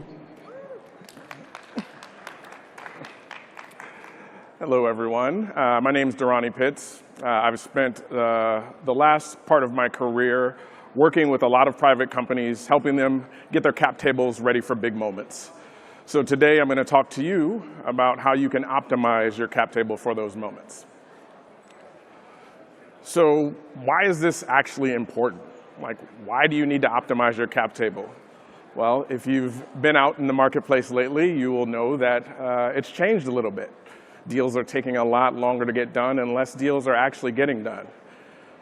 Hello, everyone. My name is Durrani Pitts. I've spent the last part of my career working with a lot of private companies, helping them get their cap tables ready for big moments. So today I'm going to talk to you about how you can optimize your cap table for those moments. So why is this actually important? Like, why do you need to optimize your cap table? Well, if you've been out in the marketplace lately, you will know that it's changed a little bit. Deals are taking a lot longer to get done, and less deals are actually getting done.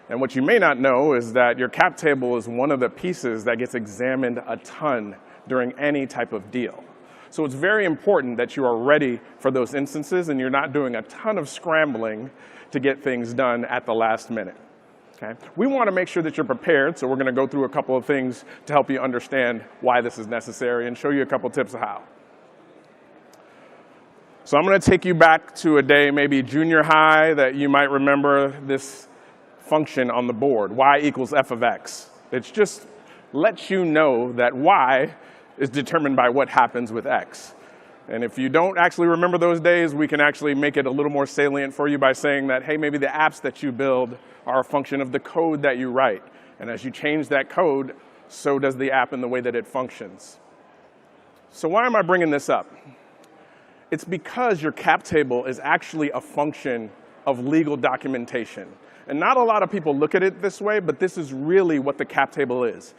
And what you may not know is that your cap table is one of the pieces that gets examined a ton during any type of deal. So it's very important that you are ready for those instances and you're not doing a ton of scrambling to get things done at the last minute. Okay? We want to make sure that you're prepared, so we're going to go through a couple of things to help you understand why this is necessary and show you a couple tips of how. So I'm going to take you back to a day, maybe junior high, that you might remember this function on the board, y equals f of x. It just lets you know that y is determined by what happens with x. And if you don't actually remember those days, we can actually make it a little more salient for you by saying that, hey, maybe the apps that you build are a function of the code that you write. And as you change that code, so does the app in the way that it functions. So why am I bringing this up? It's because your cap table is actually a function of legal documentation. And not a lot of people look at it this way, but this is really what the cap table is.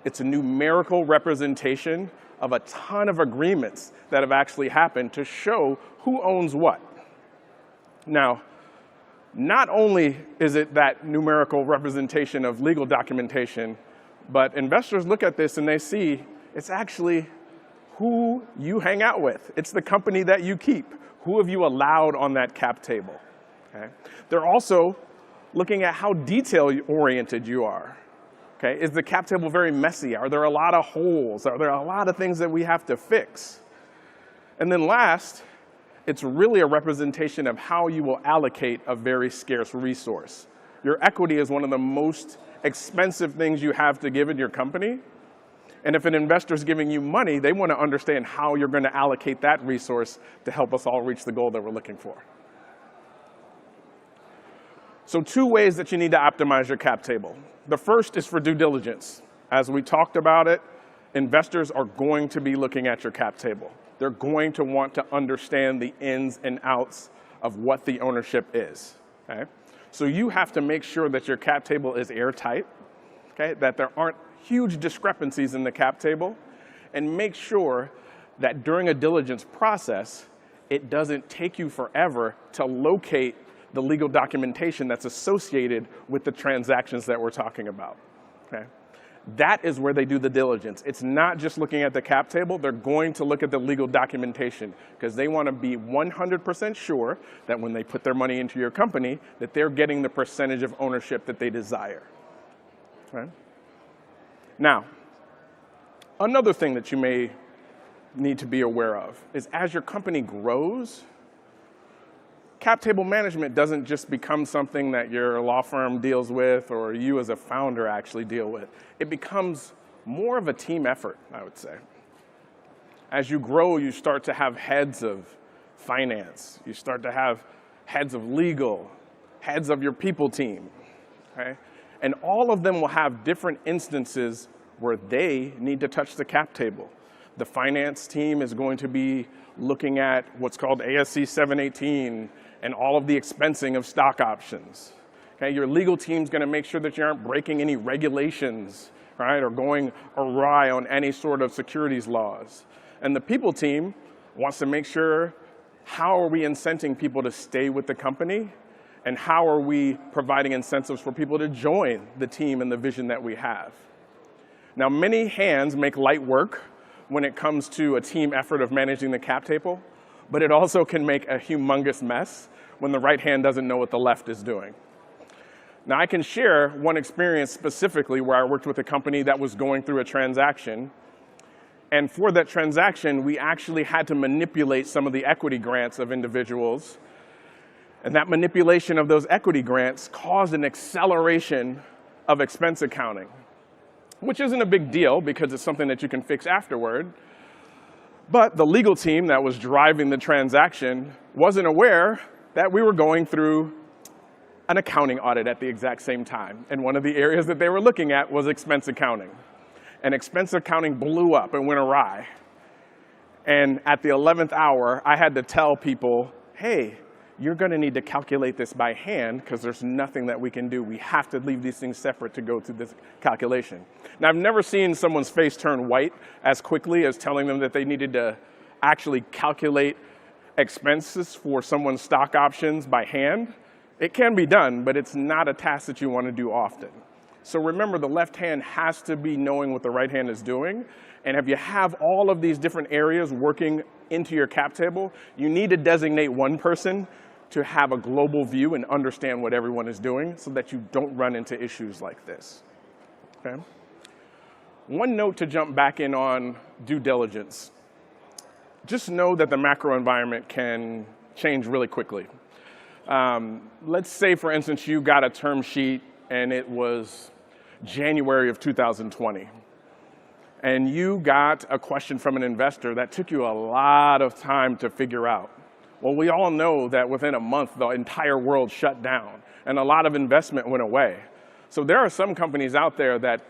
It's a numerical representation of a ton of agreements that have actually happened to show who owns what. Now, not only is it that numerical representation of legal documentation, but investors look at this and they see it's actually who you hang out with. It's the company that you keep. Who have you allowed on that cap table? Okay? They're also looking at how detail-oriented you are. Okay? Is the cap table very messy? Are there a lot of holes? Are there a lot of things that we have to fix? And then last, it's really a representation of how you will allocate a very scarce resource. Your equity is one of the most expensive things you have to give in your company. And if an investor is giving you money, they want to understand how you're going to allocate that resource to help us all reach the goal that we're looking for. So 2 ways that you need to optimize your cap table. The first is for due diligence. As we talked about it, investors are going to be looking at your cap table. They're going to want to understand the ins and outs of what the ownership is. Okay? So you have to make sure that your cap table is airtight, okay? That there aren't huge discrepancies in the cap table, and make sure that during a diligence process, it doesn't take you forever to locate the legal documentation that's associated with the transactions that we're talking about. Okay? That is where they do the diligence. It's not just looking at the cap table. They're going to look at the legal documentation because they want to be 100% sure that when they put their money into your company, that they're getting the percentage of ownership that they desire. Okay? Now, another thing that you may need to be aware of is as your company grows, cap table management doesn't just become something that your law firm deals with or you as a founder actually deal with. It becomes more of a team effort, I would say. As you grow, you start to have heads of finance. You start to have heads of legal, heads of your people team. Okay? And all of them will have different instances where they need to touch the cap table. The finance team is going to be looking at what's called ASC 718 and all of the expensing of stock options. Okay, your legal team's going to make sure that you aren't breaking any regulations, right, or going awry on any sort of securities laws. And the people team wants to make sure how are we incenting people to stay with the company and how are we providing incentives for people to join the team and the vision that we have. Now, many hands make light work when it comes to a team effort of managing the cap table, but it also can make a humongous mess when the right hand doesn't know what the left is doing. Now, I can share one experience specifically where I worked with a company that was going through a transaction. And for that transaction, we actually had to manipulate some of the equity grants of individuals. And that manipulation of those equity grants caused an acceleration of expense accounting, which isn't a big deal because it's something that you can fix afterward. But the legal team that was driving the transaction wasn't aware that we were going through an accounting audit at the exact same time. And one of the areas that they were looking at was expense accounting. And expense accounting blew up and went awry. And at the 11th hour, I had to tell people, hey, you're going to need to calculate this by hand because there's nothing that we can do. We have to leave these things separate to go through this calculation. Now, I've never seen someone's face turn white as quickly as telling them that they needed to actually calculate expenses for someone's stock options by hand. It can be done, but it's not a task that you want to do often. So remember, the left hand has to be knowing what the right hand is doing. And if you have all of these different areas working into your cap table, you need to designate one person to have a global view and understand what everyone is doing so that you don't run into issues like this. Okay? One note to jump back in on due diligence. Just know that the macro environment can change really quickly. Let's say, for instance, you got a term sheet and it was January of 2020. And you got a question from an investor that took you a lot of time to figure out. Well, we all know that within a month, the entire world shut down and a lot of investment went away. So there are some companies out there that,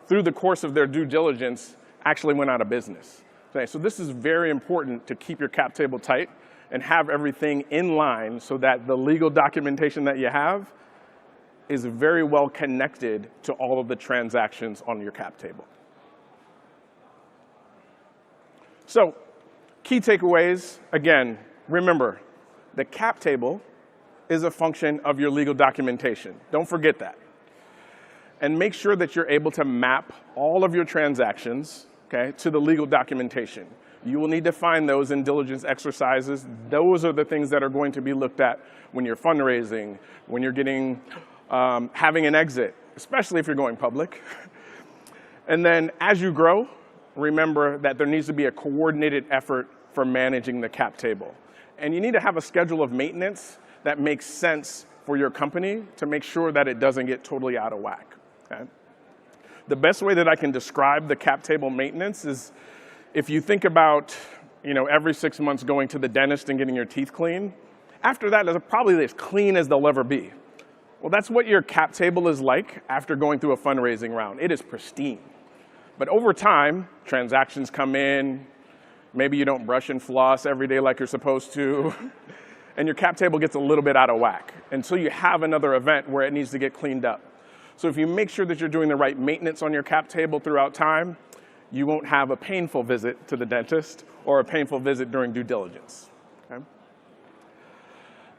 through the course of their due diligence, actually went out of business. Okay, so this is very important to keep your cap table tight and have everything in line so that the legal documentation that you have is very well connected to all of the transactions on your cap table. So, key takeaways, again, remember, the cap table is a function of your legal documentation. Don't forget that. And make sure that you're able to map all of your transactions, okay, to the legal documentation. You will need to find those in diligence exercises. Those are the things that are going to be looked at when you're fundraising, when you're getting, having an exit, especially if you're going public. And then as you grow, remember that there needs to be a coordinated effort for managing the cap table. And you need to have a schedule of maintenance that makes sense for your company to make sure that it doesn't get totally out of whack. Okay? The best way that I can describe the cap table maintenance is if you think about, every 6 months going to the dentist and getting your teeth cleaned, after that, it's probably as clean as they'll ever be. Well, that's what your cap table is like after going through a fundraising round. It is pristine. But over time, transactions come in, maybe you don't brush and floss every day like you're supposed to, and your cap table gets a little bit out of whack until you have another event where it needs to get cleaned up. So if you make sure that you're doing the right maintenance on your cap table throughout time, you won't have a painful visit to the dentist or a painful visit during due diligence. Okay?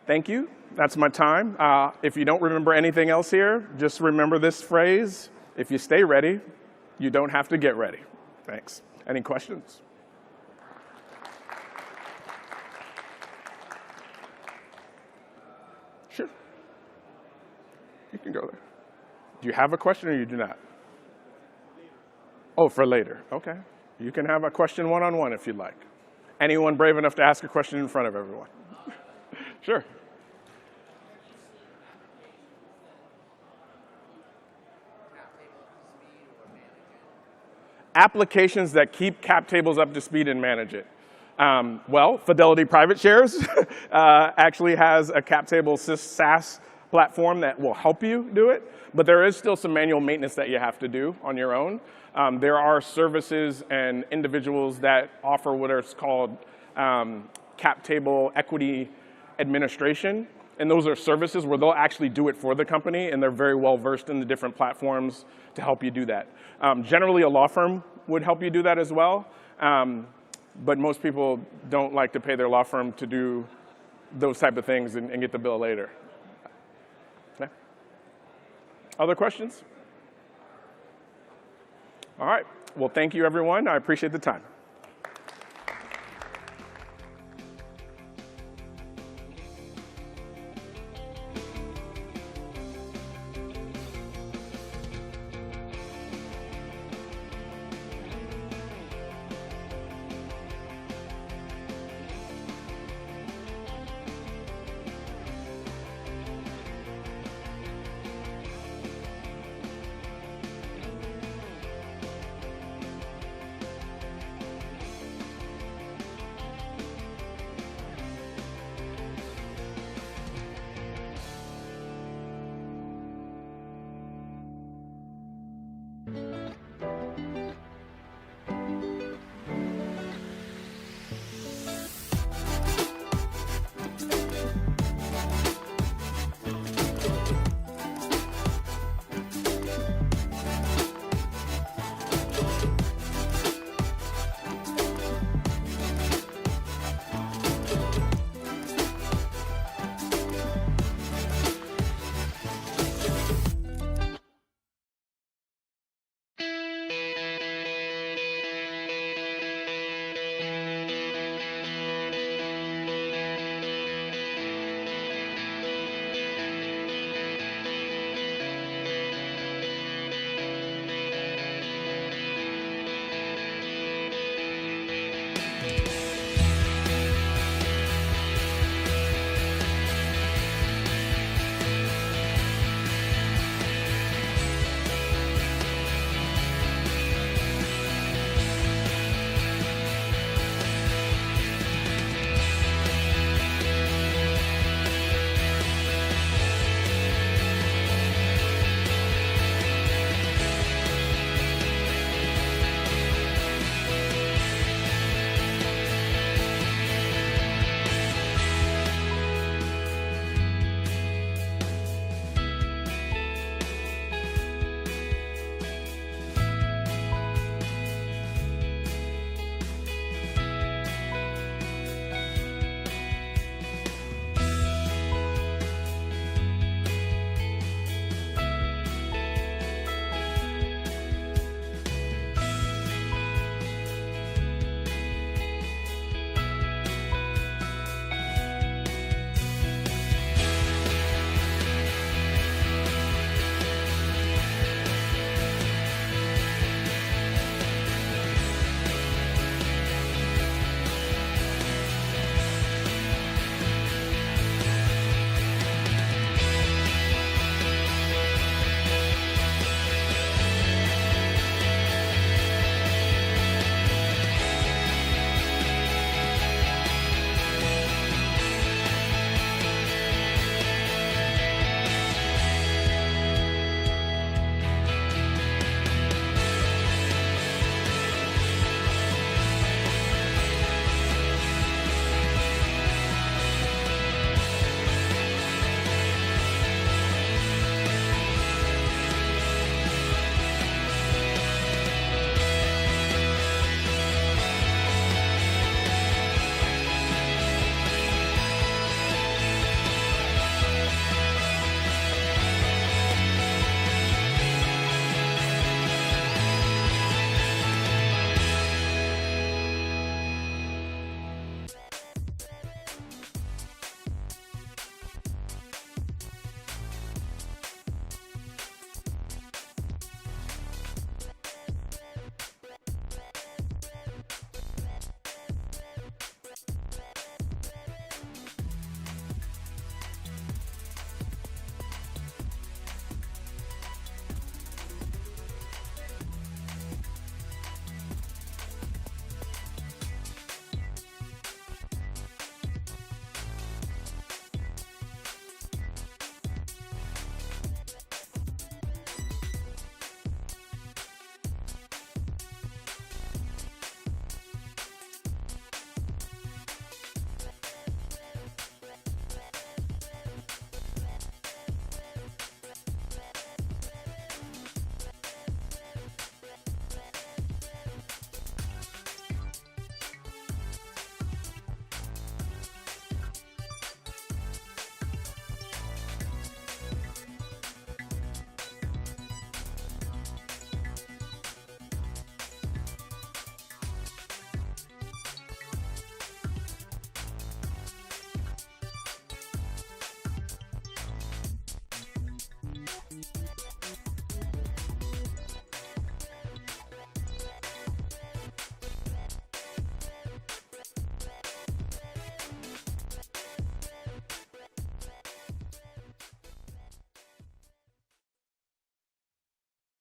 Thank you. That's my time. If you don't remember anything else here, just remember this phrase: if you stay ready, you don't have to get ready. Thanks. Any questions? Sure. You can go there. Do you have a question or you do not? Oh, for later. Okay. You can have a question one-on-one if you'd like. Anyone brave enough to ask a question in front of everyone? Sure. Applications that keep cap tables up to speed and manage it. Well, Fidelity Private Shares actually has a cap table SaaS platform that will help you do it, but there is still some manual maintenance that you have to do on your own. There are services and individuals that offer what is called cap table equity administration, and those are services where they'll actually do it for the company, and they're very well versed in the different platforms to help you do that. Generally, a law firm would help you do that as well, but most people don't like to pay their law firm to do those type of things and get the bill later. Okay. Other questions? All right. Well, thank you, everyone. I appreciate the time.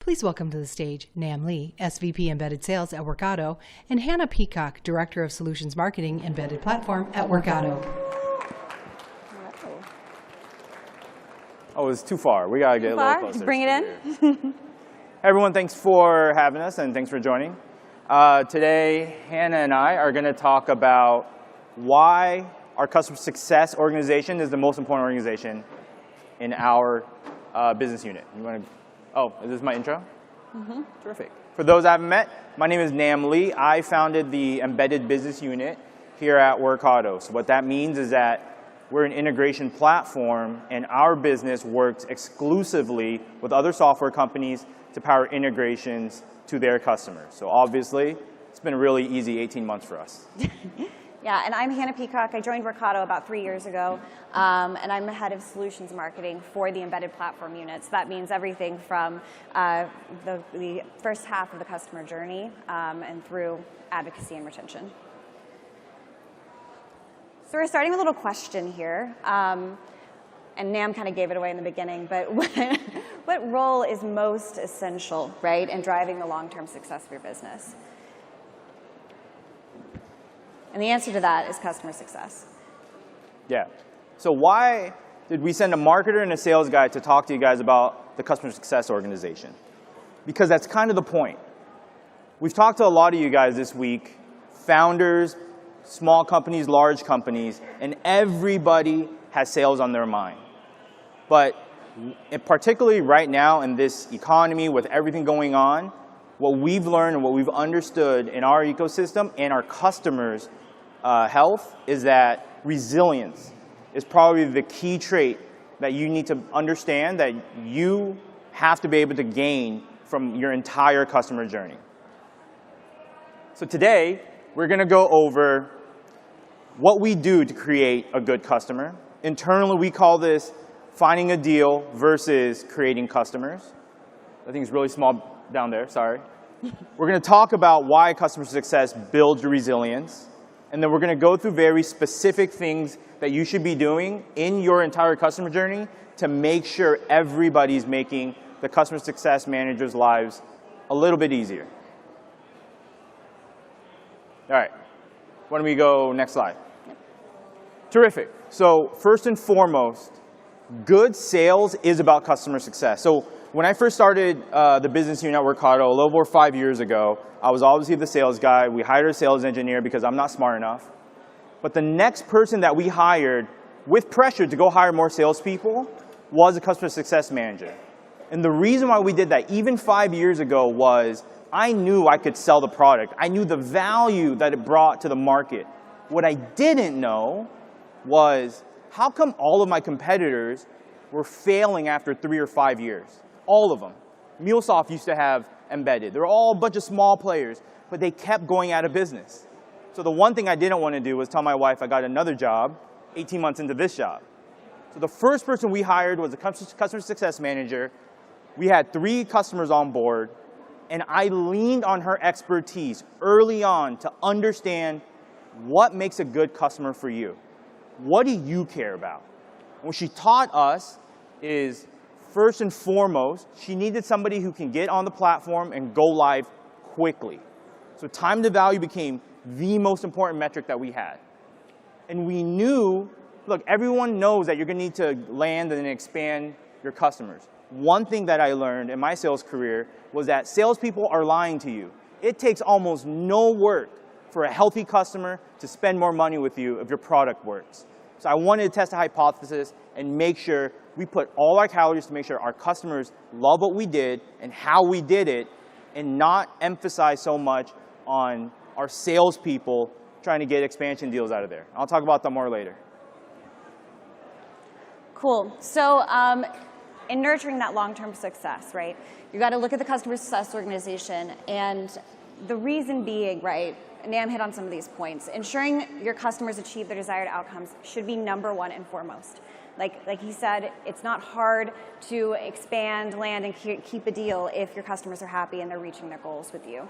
Please welcome to the stage Nam Lee, SVP Embedded Sales at Workato, and Hannah Peacock, Director of Solutions Marketing Embedded Platform at Workato. Oh, it's too far. We got to get a little closer. Bring it in. Hey, everyone, thanks for having us and thanks for joining. Today, Hannah and I are going to talk about why our customer success organization is the most important organization in our business unit. You want to? Oh, is this my intro? Mm-hmm. Terrific. For those I haven't met, my name is Nam Lee. I founded the embedded business unit here at Workato. So what that means is that we're an integration platform, and our business works exclusively with other software companies to power integrations to their customers. So obviously, it's been a really easy 18 months for us. Yeah, and I'm Hannah Peacock. I joined Workato about 3 years ago, and I'm the head of solutions marketing for the embedded platform units. That means everything from the first half of the customer journey and through advocacy and retention. So we're starting with a little question here, and Nam kind of gave it away in the beginning, but what role is most essential, right, in driving the long-term success of your business? And the answer to that is customer success. Yeah. So why did we send a marketer and a sales guy to talk to you guys about the customer success organization? Because that's kind of the point. We've talked to a lot of you guys this week, founders, small companies, large companies, and everybody has sales on their mind. But particularly right now in this economy with everything going on, what we've learned and what we've understood in our ecosystem and our customers' health is that resilience is probably the key trait that you need to understand that you have to be able to gain from your entire customer journey. So today, we're going to go over what we do to create a good customer. Internally, we call this finding a deal versus creating customers. I think it's really small down there, sorry. We're going to talk about why customer success builds resilience. And then we're going to go through very specific things that you should be doing in your entire customer journey to make sure everybody's making the customer success managers' lives a little bit easier. All right. Why don't we go next slide? Terrific. So first and foremost, good sales is about customer success. So when I first started the business unit at Workato a little over 5 years ago, I was obviously the sales guy. We hired a sales engineer because I'm not smart enough. But the next person that we hired with pressure to go hire more salespeople was a customer success manager. And the reason why we did that even 5 years ago was I knew I could sell the product. I knew the value that it brought to the market. What I didn't know was how come all of my competitors were failing after 3 or 5 years? All of them. MuleSoft used to have embedded. They were all a bunch of small players, but they kept going out of business. So the one thing I didn't want to do was tell my wife I got another job 18 months into this job. So the first person we hired was a customer success manager. We had 3 customers on board, and I leaned on her expertise early on to understand what makes a good customer for you. What do you care about? And what she taught us is, first and foremost, she needed somebody who can get on the platform and go live quickly. So time to value became the most important metric that we had. And we knew, look, everyone knows that you're going to need to land and expand your customers. One thing that I learned in my sales career was that salespeople are lying to you. It takes almost no work for a healthy customer to spend more money with you if your product works. So I wanted to test a hypothesis and make sure we put all our calories to make sure our customers love what we did and how we did it, and not emphasize so much on our salespeople trying to get expansion deals out of there. I'll talk about that more later. Cool. So in nurturing that long-term success, right, you got to look at the customer success organization, and the reason being, right, Nam hit on some of these points. Ensuring your customers achieve their desired outcomes should be #1 and foremost. Like he said, it's not hard to expand, land, and keep a deal if your customers are happy and they're reaching their goals with you.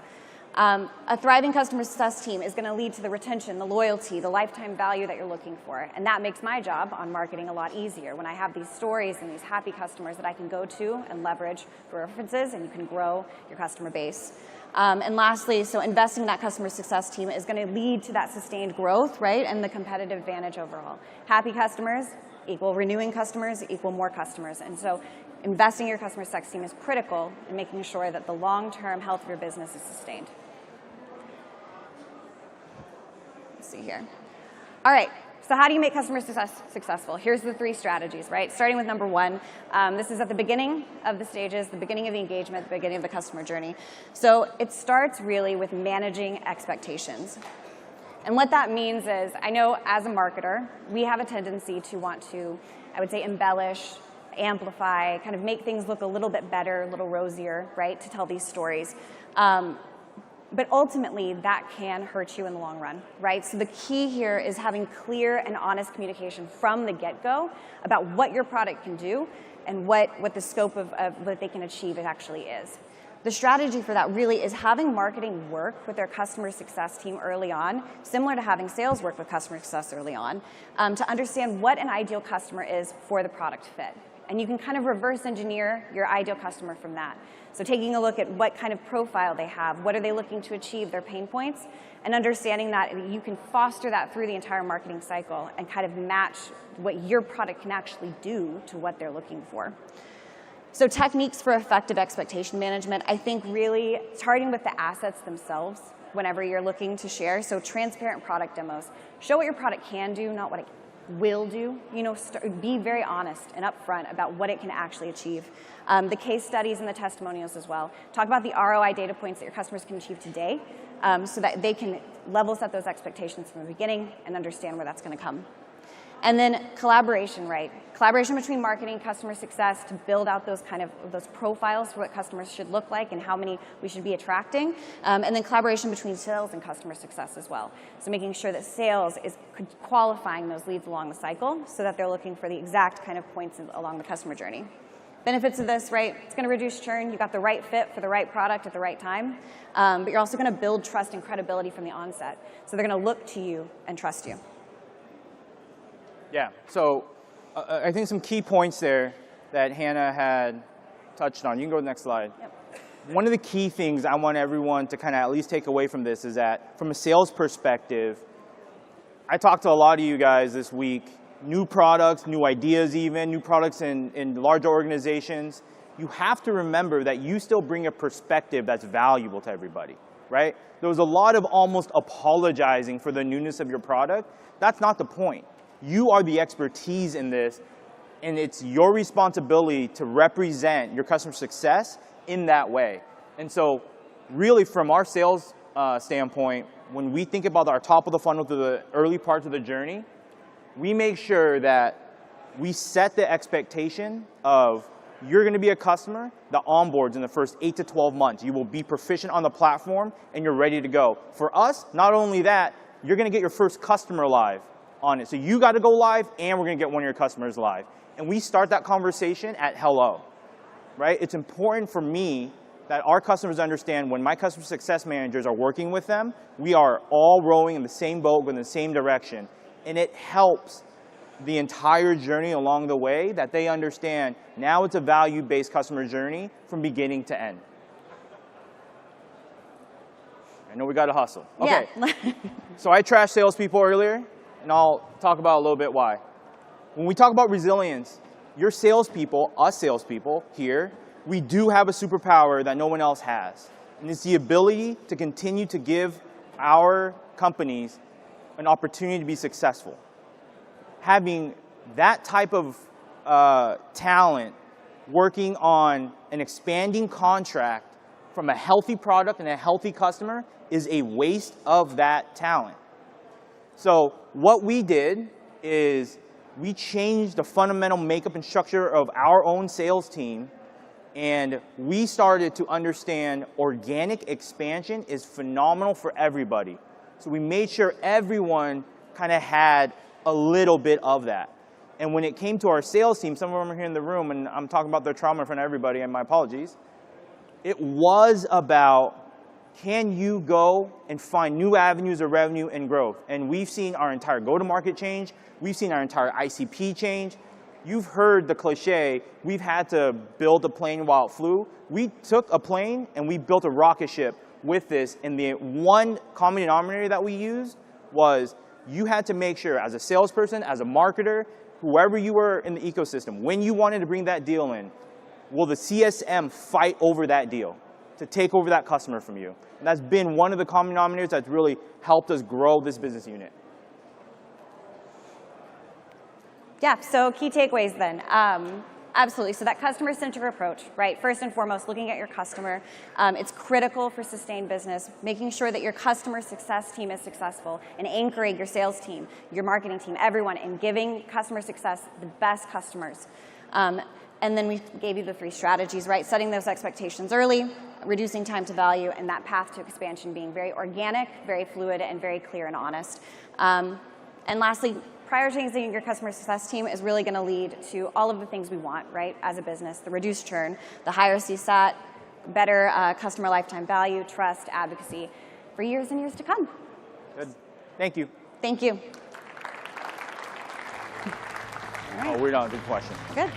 A thriving customer success team is going to lead to the retention, the loyalty, the lifetime value that you're looking for. And that makes my job on marketing a lot easier when I have these stories and these happy customers that I can go to and leverage for references, and you can grow your customer base. And lastly, so investing in that customer success team is going to lead to that sustained growth, right, and the competitive advantage overall. Happy customers equal renewing customers equal more customers. And so investing in your customer success team is critical in making sure that the long-term health of your business is sustained. Let's see here. All right, so how do you make customer success successful? Here's the 3 strategies, right? Starting with number 1. This is at the beginning of the stages, the beginning of the engagement, the beginning of the customer journey. So it starts really with managing expectations. And what that means is, I know as a marketer, we have a tendency to want to, I would say, embellish, amplify, kind of make things look a little bit better, a little rosier, right, to tell these stories. But ultimately, that can hurt you in the long run, right? So the key here is having clear and honest communication from the get-go about what your product can do and what the scope of what they can achieve it actually is. The strategy for that really is having marketing work with their customer success team early on, similar to having sales work with customer success early on, to understand what an ideal customer is for the product fit. And you can kind of reverse engineer your ideal customer from that. So taking a look at what kind of profile they have, what are they looking to achieve, their pain points, and understanding that you can foster that through the entire marketing cycle and kind of match what your product can actually do to what they're looking for. So techniques for effective expectation management, I think really starting with the assets themselves whenever you're looking to share. So transparent product demos. Show what your product can do, not what it will do. Be very honest and upfront about what it can actually achieve. The case studies and the testimonials as well. Talk about the ROI data points that your customers can achieve today so that they can level set those expectations from the beginning and understand where that's going to come. And then collaboration, right? Collaboration between marketing and customer success to build out those profiles for what customers should look like and how many we should be attracting. And then collaboration between sales and customer success as well. So making sure that sales is qualifying those leads along the cycle so that they're looking for the exact kind of points along the customer journey. Benefits of this, right? It's going to reduce churn. You've got the right fit for the right product at the right time. But you're also going to build trust and credibility from the onset. So they're going to look to you and trust you. Yeah, so I think some key points there that Hannah had touched on. You can go to the next slide. Yep. One of the key things I want everyone to kind of at least take away from this is that from a sales perspective, I talked to a lot of you guys this week, new products, new ideas even, new products in larger organizations. You have to remember that you still bring a perspective that's valuable to everybody, right? There was a lot of almost apologizing for the newness of your product. That's not the point. You are the expertise in this, and it's your responsibility to represent your customer success in that way. And so really from our sales standpoint, when we think about our top of the funnel to the early parts of the journey, we make sure that we set the expectation of you're going to be a customer that onboards in the first 8 to 12 months. You will be proficient on the platform, and you're ready to go. For us, not only that, you're going to get your first customer live on it. So you got to go live, and we're going to get one of your customers live. And we start that conversation at hello, right? It's important for me that our customers understand when my customer success managers are working with them, we are all rowing in the same boat, in the same direction. And it helps the entire journey along the way that they understand now it's a value-based customer journey from beginning to end. I know we got to hustle. Okay. Yeah. So I trashed salespeople earlier, and I'll talk about a little bit why. When we talk about resilience, your salespeople, us salespeople here, we do have a superpower that no one else has. And it's the ability to continue to give our companies an opportunity to be successful. Having that type of talent working on an expanding contract from a healthy product and a healthy customer is a waste of that talent. So what we did is we changed the fundamental makeup and structure of our own sales team, and we started to understand organic expansion is phenomenal for everybody. So we made sure everyone kind of had a little bit of that. And when it came to our sales team, some of them are here in the room, and I'm talking about their trauma in front of everybody, and my apologies. It was about can you go and find new avenues of revenue and growth? And we've seen our entire go-to-market change. We've seen our entire ICP change. You've heard the cliche, we've had to build a plane while it flew. We took a plane and we built a rocket ship with this, and the one common denominator that we used was you had to make sure as a salesperson, as a marketer, whoever you were in the ecosystem, when you wanted to bring that deal in, will the CSM fight over that deal to take over that customer from you? And that's been one of the common denominators that's really helped us grow this business unit. Yeah, so key takeaways then. Absolutely, so that customer-centric approach, right? First and foremost, looking at your customer. It's critical for sustained business, making sure that your customer success team is successful and anchoring your sales team, your marketing team, everyone, and giving customer success the best customers. And then we gave you the 3 strategies, right? Setting those expectations early, reducing time to value, and that path to expansion being very organic, very fluid, and very clear and honest. And lastly, prioritizing your customer success team is really going to lead to all of the things we want, right, as a business: the reduced churn, the higher CSAT, better customer lifetime value, trust, advocacy for years and years to come. Good. Thank you. Thank you. Oh, we're done. Good question. Good.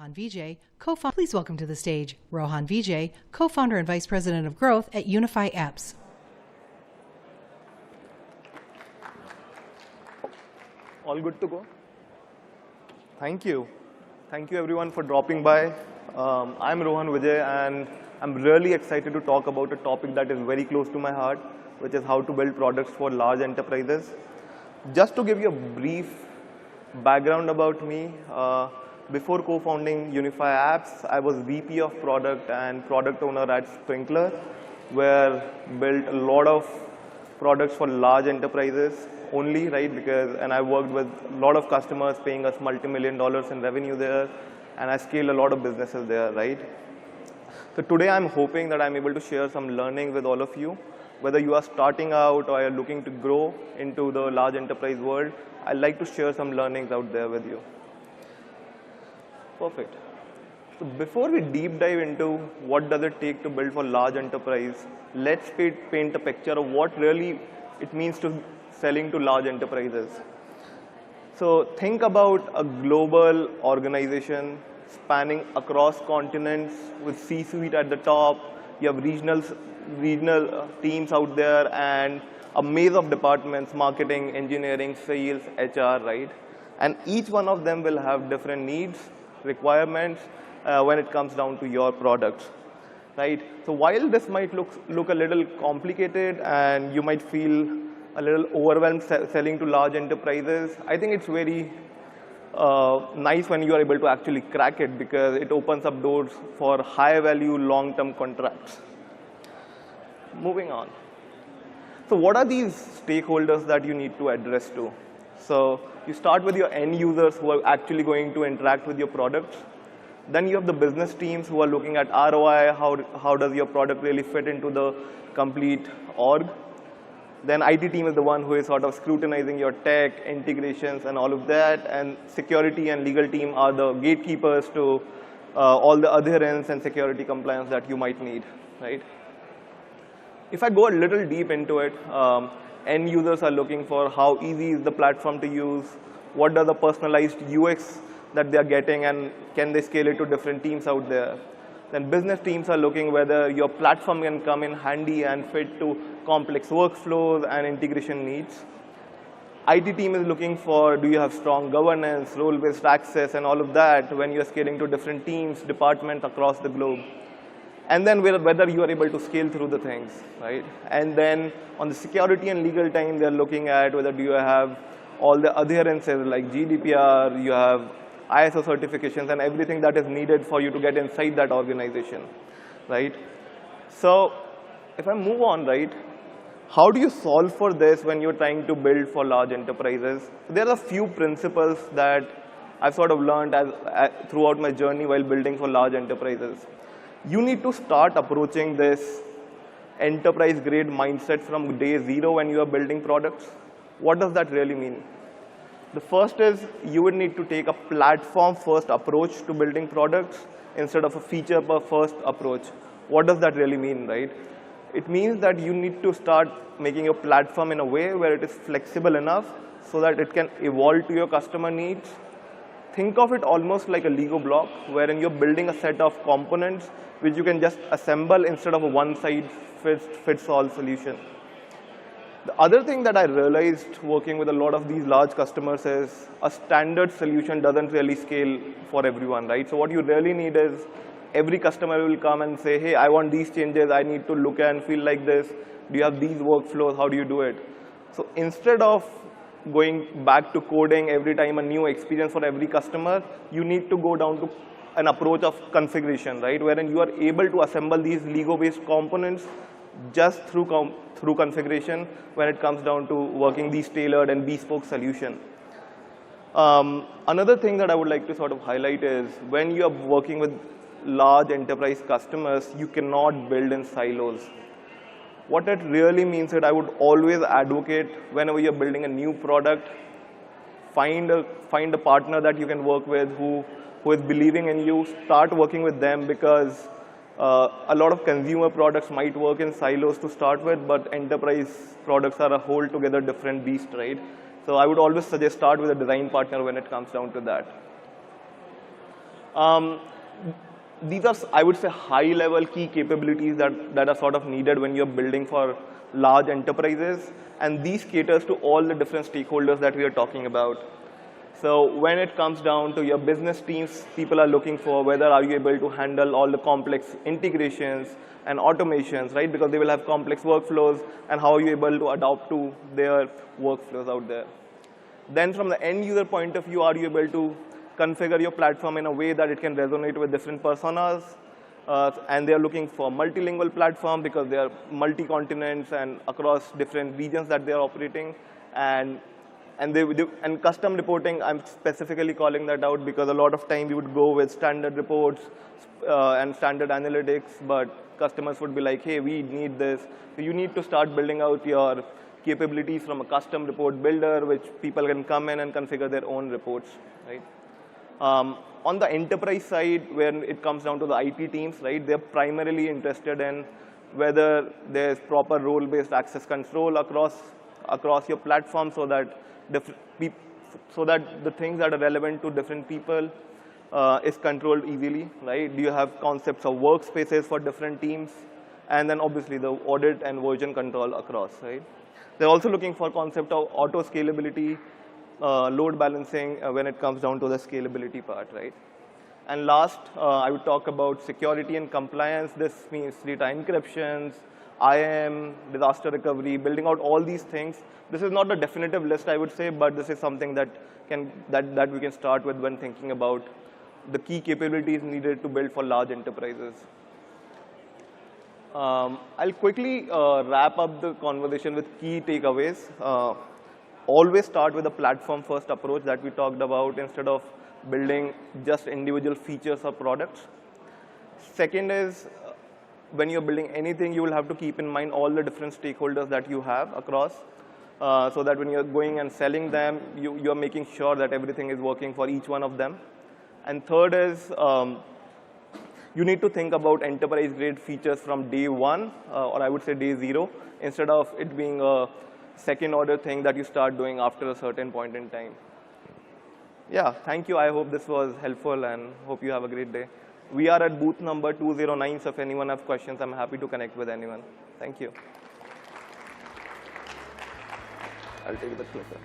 Rohan Vijay, co-founder. Please welcome to the stage Rohan Vijay, co-founder and vice president of growth at Unify Apps. All good to go? Thank you. Thank you everyone for dropping by. I'm Rohan Vijay and I'm really excited to talk about a topic that is very close to my heart, which is how to build products for large enterprises. Just to give you a brief background about me, before co-founding Unify Apps, I was VP of product and product owner at Sprinkler, where built a lot of products for large enterprises only, right? And I worked with a lot of customers paying us multi-million dollars in revenue there, and I scaled a lot of businesses there, right? So today I'm hoping that I'm able to share some learning with all of you. Whether you are starting out or are looking to grow into the large enterprise world, I'd like to share some learnings out there with you. Perfect. So before we deep dive into what does it take to build for large enterprise, let's paint a picture of what really it means to selling to large enterprises. So think about a global organization spanning across continents with C-suite at the top. You have regional teams out there and a maze of departments, marketing, engineering, sales, HR, right? And each one of them will have different needs, requirements when it comes down to your products, right? So while this might look a little complicated and you might feel a little overwhelmed selling to large enterprises, I think it's very nice when you are able to actually crack it because it opens up doors for high value, long-term contracts. Moving on. So what are these stakeholders that you need to address to? So you start with your end users who are actually going to interact with your products. Then you have the business teams who are looking at ROI, how does your product really fit into the complete org. Then IT team is the one who is sort of scrutinizing your tech, integrations, and all of that. And security and legal team are the gatekeepers to all the adherence and security compliance that you might need, right? If I go a little deep into it, end users are looking for how easy is the platform to use, what are the personalized UX that they're getting, and can they scale it to different teams out there. Then business teams are looking whether your platform can come in handy and fit to complex workflows and integration needs. IT team is looking for, do you have strong governance, role-based access, and all of that when you're scaling to different teams, departments across the globe. And then whether you are able to scale through the things, right? And then on the security and legal time, they're looking at whether do you have all the adherences like GDPR, you have ISO certifications, and everything that is needed for you to get inside that organization, right? So if I move on, right, how do you solve for this when you're trying to build for large enterprises? There are a few principles that I've sort of learned throughout my journey while building for large enterprises. You need to start approaching this enterprise-grade mindset from day zero when you are building products. What does that really mean? The first is you would need to take a platform-first approach to building products instead of a feature-first approach. What does that really mean, right? It means that you need to start making your platform in a way where it is flexible enough so that it can evolve to your customer needs. Think of it almost like a Lego block, wherein you're building a set of components which you can just assemble instead of a one-size-fits-all solution. The other thing that I realized working with a lot of these large customers is a standard solution doesn't really scale for everyone, right? So what you really need is every customer will come and say, hey, I want these changes. I need to look and feel like this. Do you have these workflows? How do you do it? So instead of going back to coding every time a new experience for every customer, you need to go down to an approach of configuration, right? Wherein you are able to assemble these Lego-based components just through configuration when it comes down to working these tailored and bespoke solution. Another thing that I would like to sort of highlight is when you are working with large enterprise customers, you cannot build in silos. What that really means is I would always advocate whenever you're building a new product, find a partner that you can work with who is believing in you. Start working with them because a lot of consumer products might work in silos to start with, but enterprise products are a whole together different beast, right? So I would always suggest start with a design partner when it comes down to that. These are, I would say, high-level key capabilities that are sort of needed when you're building for large enterprises. And these caters to all the different stakeholders that we are talking about. So when it comes down to your business teams, people are looking for whether are you able to handle all the complex integrations and automations, right? Because they will have complex workflows, and how are you able to adapt to their workflows out there. Then from the end user point of view, are you able to configure your platform in a way that it can resonate with different personas? And they're looking for multilingual platform because they are multi-continents and across different regions that they're operating. And custom reporting, I'm specifically calling that out because a lot of time we would go with standard reports and standard analytics, but customers would be like, hey, we need this. So you need to start building out your capabilities from a custom report builder, which people can come in and configure their own reports, right? On the enterprise side, when it comes down to the IT teams, right, they're primarily interested in whether there's proper role-based access control across your platform, so that the things that are relevant to different people is controlled easily, right? Do you have concepts of workspaces for different teams? And then obviously the audit and version control across, right? They're also looking for concept of auto scalability, load balancing when it comes down to the scalability part, right? And last, I would talk about security and compliance. This means data encryptions, IAM, disaster recovery, building out all these things. This is not a definitive list, I would say, but this is something that we can start with when thinking about the key capabilities needed to build for large enterprises. I'll quickly wrap up the conversation with key takeaways. Always start with a platform-first approach that we talked about instead of building just individual features or products. Second is, when you're building anything, you will have to keep in mind all the different stakeholders that you have across, so that when you're going and selling them, you're making sure that everything is working for each one of them. And third is, you need to think about enterprise-grade features from day one, or I would say day zero, instead of it being a second-order thing that you start doing after a certain point in time. Yeah, thank you. I hope this was helpful and hope you have a great day. We are at booth number 209, so if anyone has questions, I'm happy to connect with anyone. Thank you. I'll take the clicker.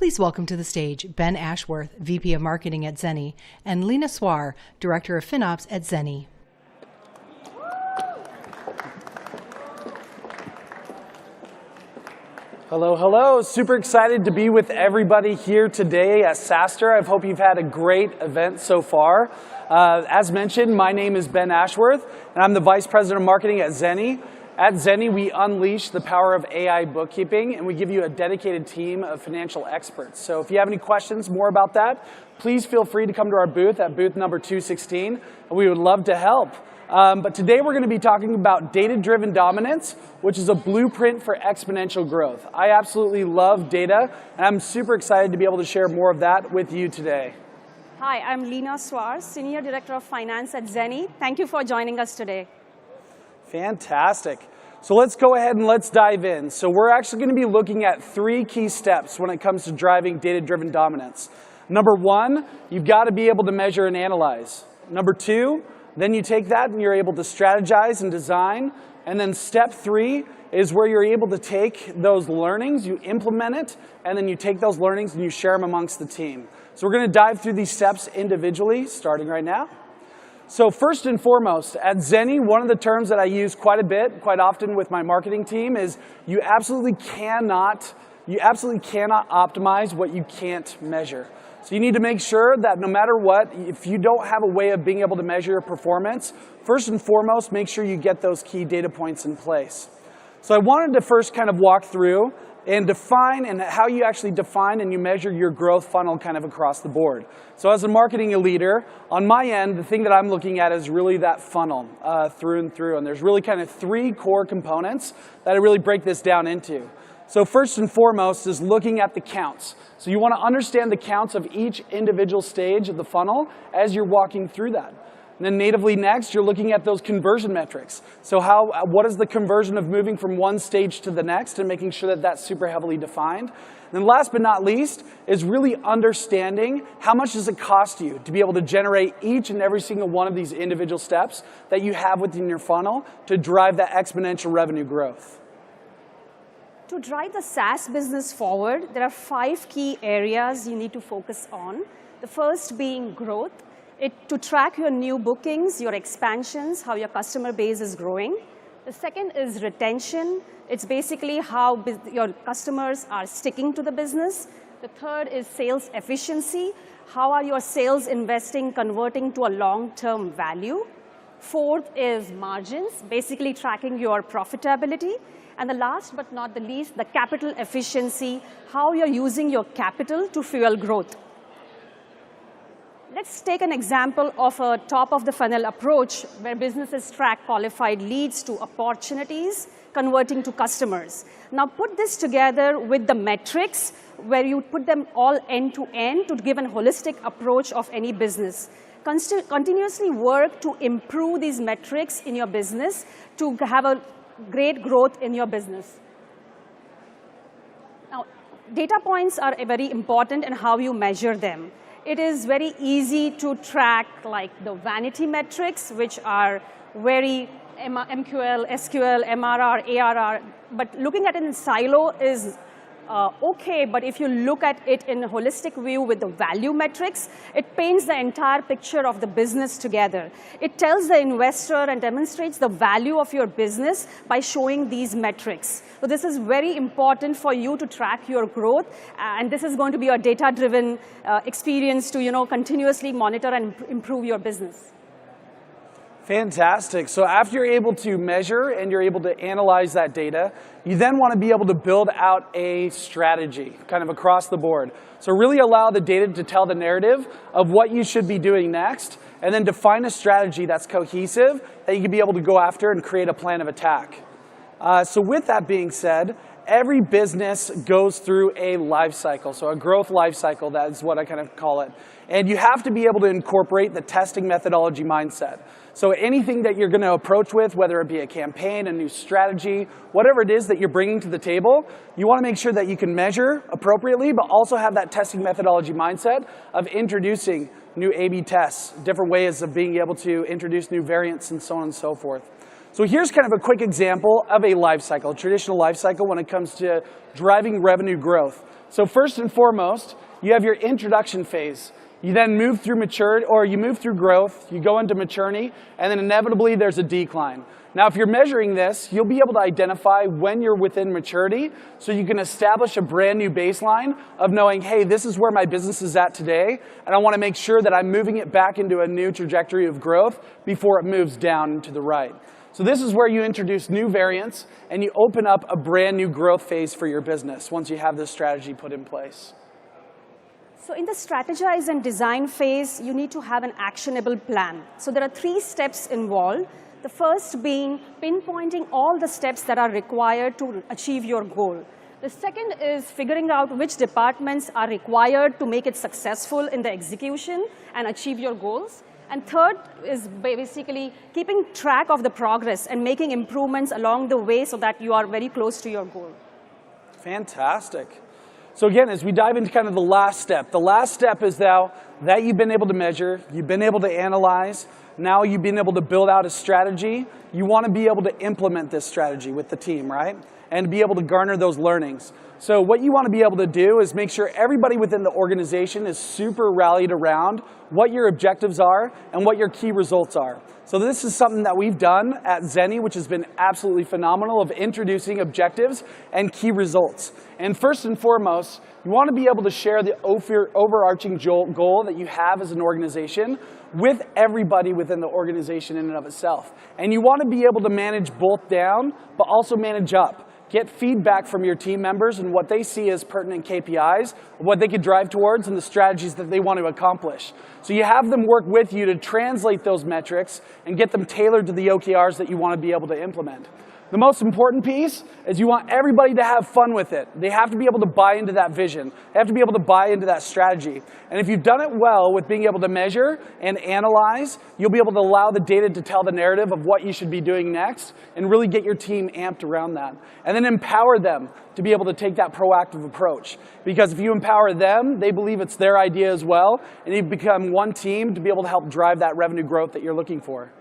Please welcome to the stage Ben Ashworth, VP of Marketing at Zenni, and Lena Swar, Director of FinOps at Zenni. Hello, hello. Super excited to be with everybody here today at SaaStr. I hope you've had a great event so far. As mentioned, my name is Ben Ashworth, and I'm the Vice President of Marketing at Zenni. At Zenni, we unleash the power of AI bookkeeping, and we give you a dedicated team of financial experts. So if you have any questions more about that, please feel free to come to our booth at booth number 216, and we would love to help. But today we're going to be talking about data-driven dominance, which is a blueprint for exponential growth. I absolutely love data, and I'm super excited to be able to share more of that with you today. Hi, I'm Lena Swar, Senior Director of Finance at Zenni. Thank you for joining us today. Fantastic. So let's go ahead and let's dive in. So we're actually going to be looking at 3 key steps when it comes to driving data-driven dominance. Number 1, you've got to be able to measure and analyze. Number 2, then you take that and you're able to strategize and design. And then step 3 is where you're able to take those learnings, you implement it, and then you take those learnings and you share them amongst the team. So we're going to dive through these steps individually, starting right now. So first and foremost, at Zenni, one of the terms that I use quite a bit, quite often with my marketing team is you absolutely cannot optimize what you can't measure. So you need to make sure that no matter what, if you don't have a way of being able to measure your performance, first and foremost, make sure you get those key data points in place. So I wanted to first kind of walk through and define and how you actually define and you measure your growth funnel kind of across the board. So as a marketing leader, on my end, the thing that I'm looking at is really that funnel through and through. And there's really kind of 3 core components that I really break this down into. So first and foremost is looking at the counts. So you want to understand the counts of each individual stage of the funnel as you're walking through that. And then natively next, you're looking at those conversion metrics. So what is the conversion of moving from one stage to the next and making sure that that's super heavily defined. And then last but not least is really understanding how much does it cost you to be able to generate each and every single one of these individual steps that you have within your funnel to drive that exponential revenue growth. To drive the SaaS business forward, there are 5 key areas you need to focus on. The first being growth. To track your new bookings, your expansions, how your customer base is growing. The second is retention. It's basically how your customers are sticking to the business. The third is sales efficiency. How are your sales investing converting to a long-term value? Fourth is margins, basically tracking your profitability. And the last but not the least, the capital efficiency, how you're using your capital to fuel growth. Let's take an example of a top-of-the-funnel approach where businesses track qualified leads to opportunities, converting to customers. Now put this together with the metrics where you put them all end-to-end to give a holistic approach of any business. Continuously work to improve these metrics in your business to have a great growth in your business. Now, data points are very important in how you measure them. It is very easy to track like the vanity metrics, which are very MQL, SQL, MRR, ARR. But looking at it in silo is okay, but if you look at it in a holistic view with the value metrics, it paints the entire picture of the business together. It tells the investor and demonstrates the value of your business by showing these metrics. So this is very important for you to track your growth, and this is going to be a data-driven experience to continuously monitor and improve your business. Fantastic. So after you're able to measure and you're able to analyze that data, you then want to be able to build out a strategy kind of across the board. So really allow the data to tell the narrative of what you should be doing next, and then define a strategy that's cohesive that you can be able to go after and create a plan of attack. So with that being said, every business goes through a life cycle, so a growth life cycle, that is what I kind of call it. And you have to be able to incorporate the testing methodology mindset. So anything that you're going to approach with, whether it be a campaign, a new strategy, whatever it is that you're bringing to the table, you want to make sure that you can measure appropriately, but also have that testing methodology mindset of introducing new A/B tests, different ways of being able to introduce new variants, and so on and so forth. So here's kind of a quick example of a life cycle, a traditional life cycle when it comes to driving revenue growth. So first and foremost, you have your introduction phase. You then move through maturity, or you move through growth, you go into maturity, and then inevitably there's a decline. Now, if you're measuring this, you'll be able to identify when you're within maturity, so you can establish a brand new baseline of knowing, hey, this is where my business is at today, and I want to make sure that I'm moving it back into a new trajectory of growth before it moves down to the right. So this is where you introduce new variants, and you open up a brand new growth phase for your business once you have this strategy put in place. So in the strategize and design phase, you need to have an actionable plan. So there are 3 steps involved. The first being pinpointing all the steps that are required to achieve your goal. The second is figuring out which departments are required to make it successful in the execution and achieve your goals. And third is basically keeping track of the progress and making improvements along the way so that you are very close to your goal. Fantastic. So again, as we dive into kind of the last step is now that you've been able to measure, you've been able to analyze, now you've been able to build out a strategy, you want to be able to implement this strategy with the team, right? And be able to garner those learnings. So what you want to be able to do is make sure everybody within the organization is super rallied around what your objectives are and what your key results are. So this is something that we've done at Zenny, which has been absolutely phenomenal, of introducing objectives and key results. And first and foremost, you want to be able to share the overarching goal that you have as an organization with everybody within the organization in and of itself. And you want to be able to manage both down, but also manage up. Get feedback from your team members and what they see as pertinent KPIs, what they could drive towards, and the strategies that they want to accomplish. So you have them work with you to translate those metrics and get them tailored to the OKRs that you want to be able to implement. The most important piece is you want everybody to have fun with it. They have to be able to buy into that vision. They have to be able to buy into that strategy. And if you've done it well with being able to measure and analyze, you'll be able to allow the data to tell the narrative of what you should be doing next and really get your team amped around that. And then empower them to be able to take that proactive approach. Because if you empower them, they believe it's their idea as well, and you become one team to be able to help drive that revenue growth that you're looking for.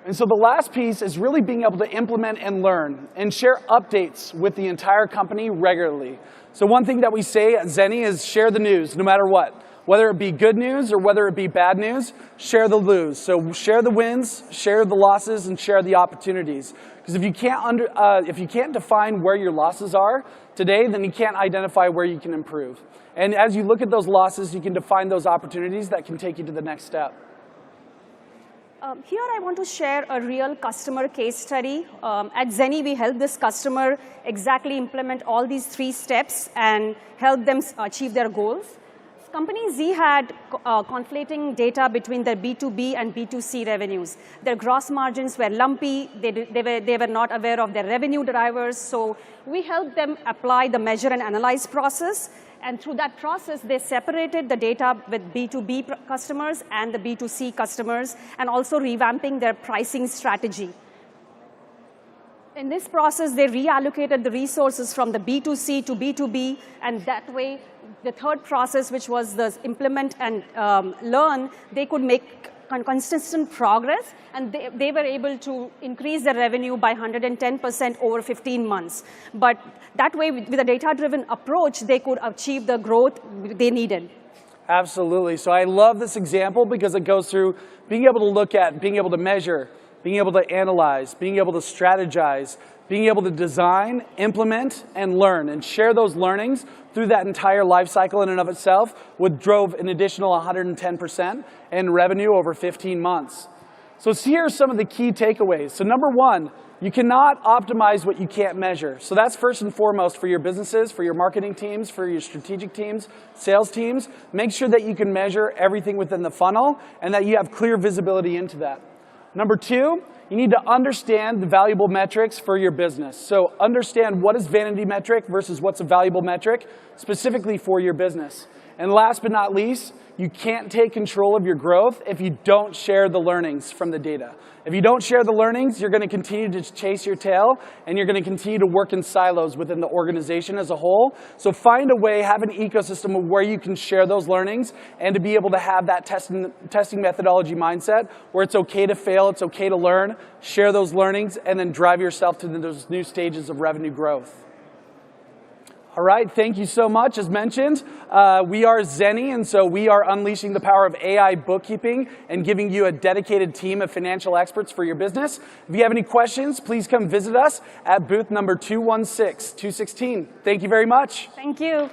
And so the last piece is really being able to implement and learn and share updates with the entire company regularly. So one thing that we say at Zenny is share the news no matter what. Whether it be good news or whether it be bad news, share the news. So share the wins, share the losses, and share the opportunities. Because if you can't define where your losses are today, then you can't identify where you can improve. And as you look at those losses, you can define those opportunities that can take you to the next step. Here I want to share a real customer case study. At Zenny, we helped this customer exactly implement all these 3 steps and help them achieve their goals. Company Z had conflating data between their B2B and B2C revenues. Their gross margins were lumpy. They were not aware of their revenue drivers. So we helped them apply the measure and analyze process. And through that process, they separated the data with B2B customers and the B2C customers, and also revamping their pricing strategy. In this process, they reallocated the resources from the B2C to B2B, and that way, the third process, which was the implement and learn, they could make consistent progress, and they were able to increase their revenue by 110% over 15 months. But that way, with a data-driven approach, they could achieve the growth they needed. Absolutely. So I love this example because it goes through being able to look at, being able to measure, being able to analyze, being able to strategize, being able to design, implement, and learn, and share those learnings through that entire life cycle in and of itself, which drove an additional 110% in revenue over 15 months. So here are some of the key takeaways. So number 1, you cannot optimize what you can't measure. So that's first and foremost for your businesses, for your marketing teams, for your strategic teams, sales teams. Make sure that you can measure everything within the funnel and that you have clear visibility into that. Number 2, you need to understand the valuable metrics for your business. So understand what is vanity metric versus what's a valuable metric specifically for your business. And last but not least, you can't take control of your growth if you don't share the learnings from the data. If you don't share the learnings, you're going to continue to chase your tail, and you're going to continue to work in silos within the organization as a whole. So find a way, have an ecosystem of where you can share those learnings, and to be able to have that testing methodology mindset where it's okay to fail, it's okay to learn, share those learnings, and then drive yourself to those new stages of revenue growth. All right, thank you so much. As mentioned, we are Zenny, and so we are unleashing the power of AI bookkeeping and giving you a dedicated team of financial experts for your business. If you have any questions, please come visit us at booth number 216. Thank you very much. Thank you.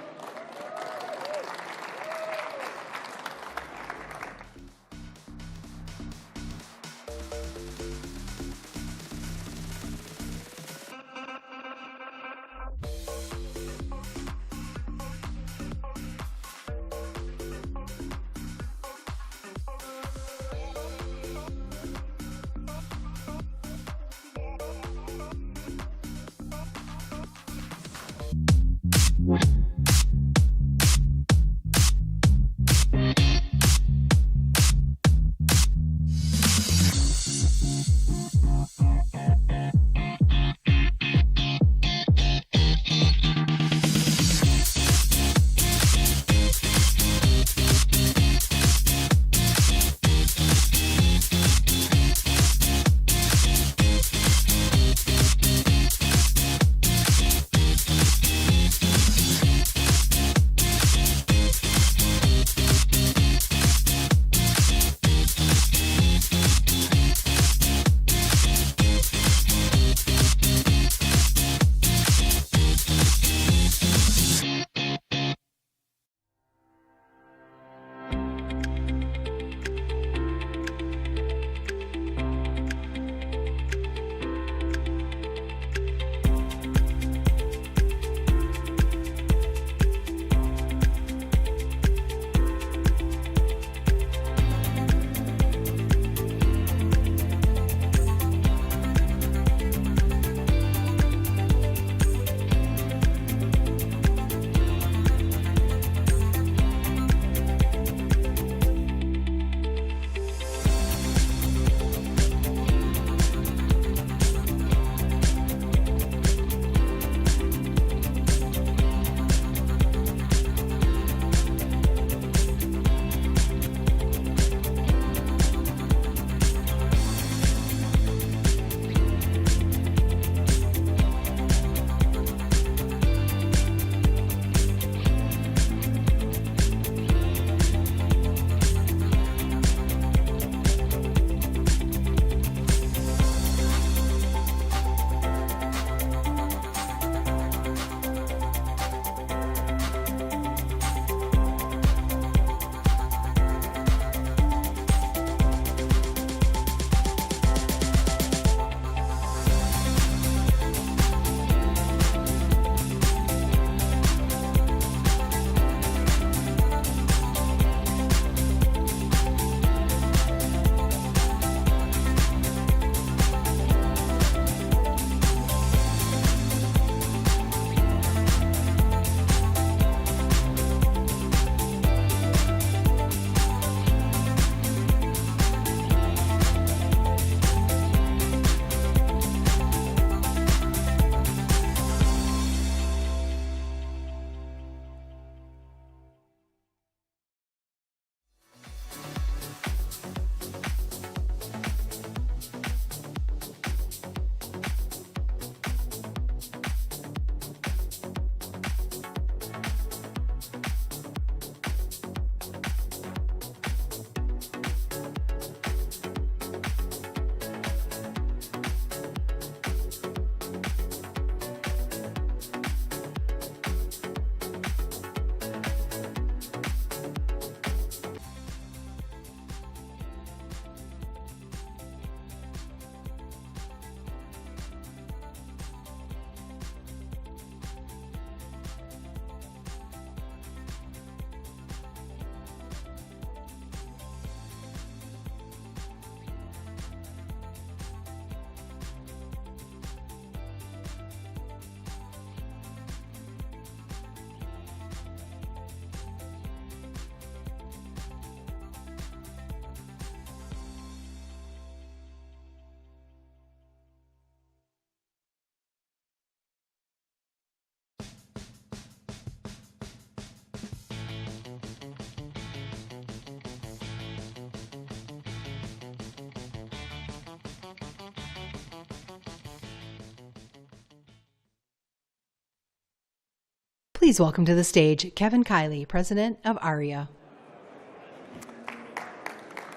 Please welcome to the stage Kevin Kiley, President of ARIA.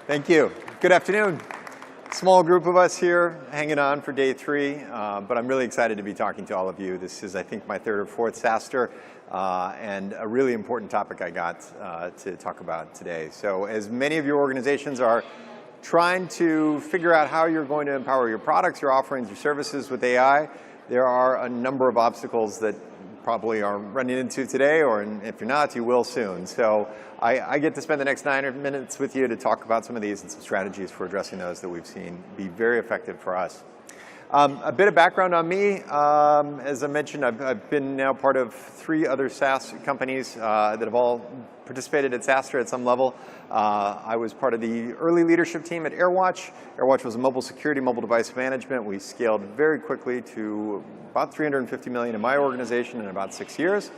Thank you. Good afternoon. Small group of us here hanging on for day 3, but I'm really excited to be talking to all of you. This is, I think, my 3rd or 4th SaaStr, and a really important topic I got to talk about today. So as many of your organizations are trying to figure out how you're going to empower your products, your offerings, your services with AI, there are a number of obstacles that probably are running into today, or if you're not, you will soon. So I get to spend the next 9 minutes with you to talk about some of these and some strategies for addressing those that we've seen be very effective for us. A bit of background on me. As I mentioned, I've been now part of 3 other SaaS companies that have all participated at SaaStr at some level. I was part of the early leadership team at AirWatch. AirWatch was a mobile security, mobile device management. We scaled very quickly to about $350 million in my organization in about 6 years.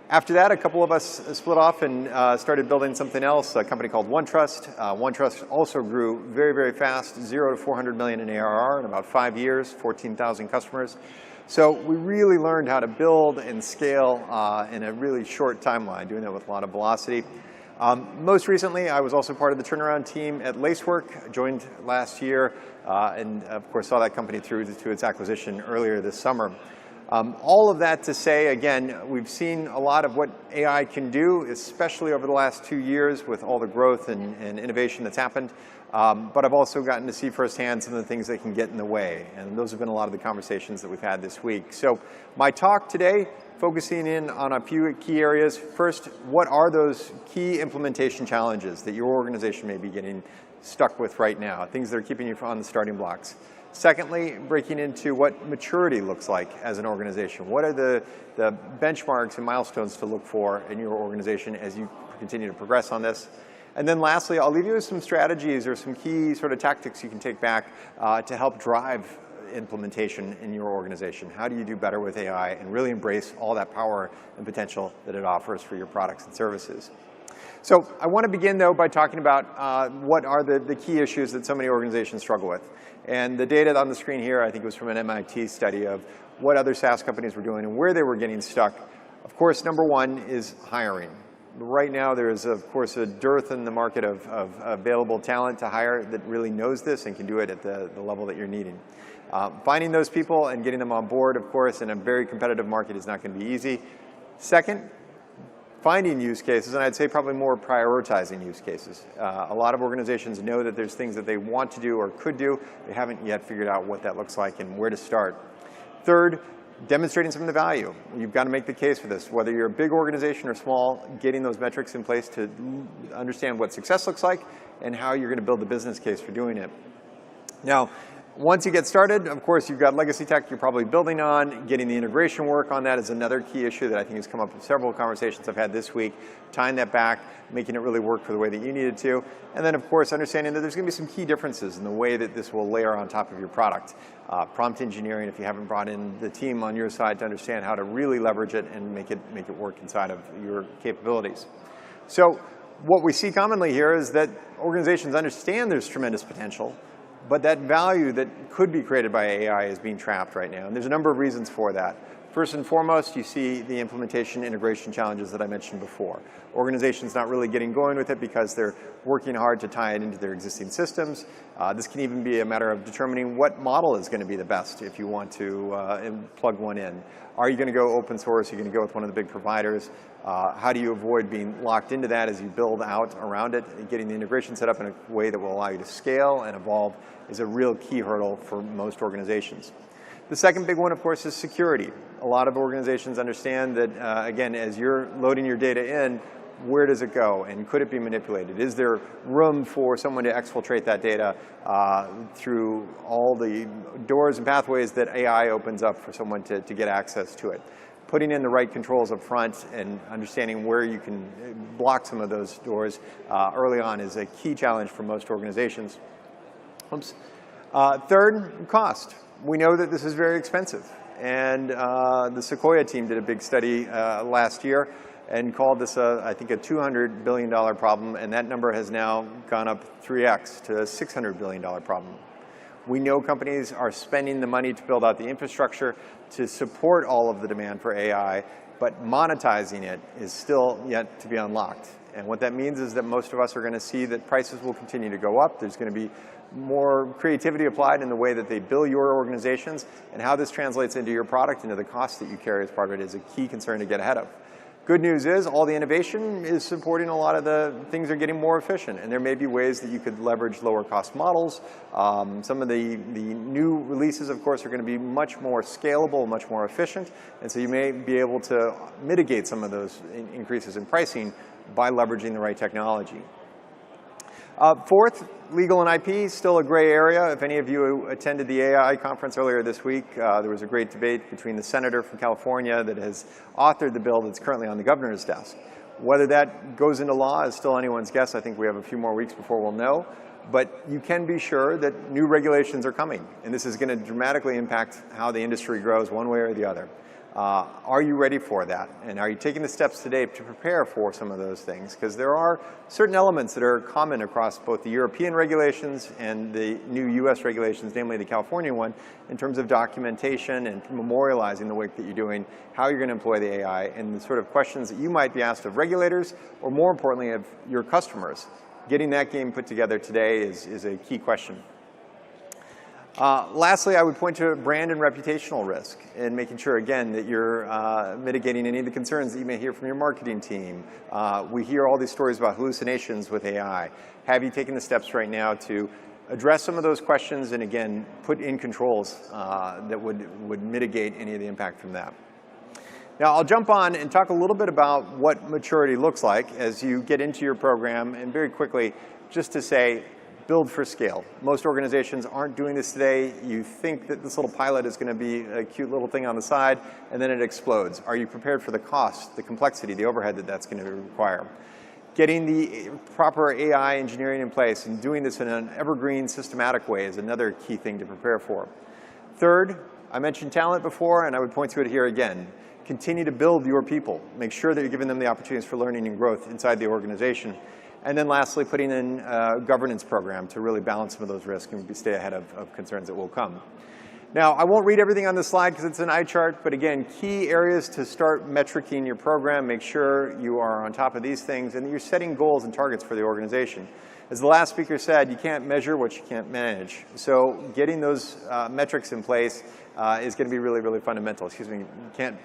After that, a couple of us split off and started building something else, a company called OneTrust. OneTrust also grew very, very fast, 0 to 400 million in ARR in about 5 years, 14,000 customers. So we really learned how to build and scale in a really short timeline, doing that with a lot of velocity. Most recently, I was also part of the turnaround team at Lacework. I joined last year and, of course, saw that company through to its acquisition earlier this summer. All of that to say, again, we've seen a lot of what AI can do, especially over the last 2 years with all the growth and innovation that's happened. But I've also gotten to see firsthand some of the things that can get in the way. And those have been a lot of the conversations that we've had this week. So my talk today, focusing in on a few key areas. First, what are those key implementation challenges that your organization may be getting stuck with right now, things that are keeping you on the starting blocks? Secondly, breaking into what maturity looks like as an organization. What are the benchmarks and milestones to look for in your organization as you continue to progress on this? And then lastly, I'll leave you with some strategies or some key sort of tactics you can take back to help drive implementation in your organization. How do you do better with AI and really embrace all that power and potential that it offers for your products and services? So I want to begin, though, by talking about what are the key issues that so many organizations struggle with. And the data on the screen here, I think, was from an MIT study of what other SaaS companies were doing and where they were getting stuck. Of course, number one is hiring. Right now, there is, of course, a dearth in the market of available talent to hire that really knows this and can do it at the level that you're needing. Finding those people and getting them on board, of course, in a very competitive market is not going to be easy. Second, finding use cases, and I'd say probably more prioritizing use cases. A lot of organizations know that there's things that they want to do or could do. They haven't yet figured out what that looks like and where to start. Third, demonstrating some of the value. You've got to make the case for this. Whether you're a big organization or small, getting those metrics in place to understand what success looks like and how you're going to build the business case for doing it. Now, once you get started, of course, you've got legacy tech you're probably building on. Getting the integration work on that is another key issue that I think has come up in several conversations I've had this week. Tying that back, making it really work for the way that you need it to. And then, of course, understanding that there's going to be some key differences in the way that this will layer on top of your product. Prompt engineering, if you haven't brought in the team on your side to understand how to really leverage it and make it work inside of your capabilities. So what we see commonly here is that organizations understand there's tremendous potential, but that value that could be created by AI is being trapped right now. And there's a number of reasons for that. First and foremost, you see the implementation integration challenges that I mentioned before. Organizations not really getting going with it because they're working hard to tie it into their existing systems. This can even be a matter of determining what model is going to be the best if you want to plug one in. Are you going to go open source? Are you going to go with one of the big providers? How do you avoid being locked into that as you build out around it? Getting the integration set up in a way that will allow you to scale and evolve is a real key hurdle for most organizations. The second big one, of course, is security. A lot of organizations understand that, again, as you're loading your data in, where does it go and could it be manipulated? Is there room for someone to exfiltrate that data through all the doors and pathways that AI opens up for someone to get access to it? Putting in the right controls up front and understanding where you can block some of those doors early on is a key challenge for most organizations. Oops. Third, cost. We know that this is very expensive. And the Sequoia team did a big study last year and called this, I think, a $200 billion problem. And that number has now gone up 3x to a $600 billion problem. We know companies are spending the money to build out the infrastructure to support all of the demand for AI. but monetizing it is still yet to be unlocked. And what that means is that most of us are going to see that prices will continue to go up. There's going to be more creativity applied in the way that they bill your organizations, and how this translates into your product, into the cost that you carry as part of it, is a key concern to get ahead of. Good news is all the innovation is supporting a lot of the things are getting more efficient, and there may be ways that you could leverage lower cost models. Some of the new releases, of course, are going to be much more scalable, much more efficient, and so you may be able to mitigate some of those increases in pricing by leveraging the right technology. Fourth, legal and IP, still a gray area. If any of you attended the AI conference earlier this week, there was a great debate between the senator from California that has authored the bill that's currently on the governor's desk. Whether that goes into law is still anyone's guess. I think we have a few more weeks before we'll know. But you can be sure that new regulations are coming, and this is going to dramatically impact how the industry grows one way or the other. Are you ready for that? And are you taking the steps today to prepare for some of those things? Because there are certain elements that are common across both the European regulations and the new US regulations, namely the California one, in terms of documentation and memorializing the work that you're doing, how you're going to employ the AI, and the sort of questions that you might be asked of regulators, or more importantly, of your customers. Getting that game put together today is a key question. Lastly, I would point to brand and reputational risk, and making sure, again, that you're mitigating any of the concerns that you may hear from your marketing team. We hear all these stories about hallucinations with AI. Have you taken the steps right now to address some of those questions and, again, put in controls that would mitigate any of the impact from that? Now, I'll jump on and talk a little bit about what maturity looks like as you get into your program, and very quickly, just to say, build for scale. Most organizations aren't doing this today. You think that this little pilot is going to be a cute little thing on the side, and then it explodes. Are you prepared for the cost, the complexity, the overhead that that's going to require? Getting the proper AI engineering in place and doing this in an evergreen, systematic way is another key thing to prepare for. Third, I mentioned talent before, and I would point to it here again. Continue to build your people. Make sure that you're giving them the opportunities for learning and growth inside the organization. And then lastly, putting in a governance program to really balance some of those risks and stay ahead of concerns that will come. Now, I won't read everything on this slide because it's an eye chart, but again, key areas to start metricing your program. Make sure you are on top of these things and that you're setting goals and targets for the organization. As the last speaker said, you can't measure what you can't manage. So getting those metrics in place is going to be really, really fundamental. Excuse me, you can't.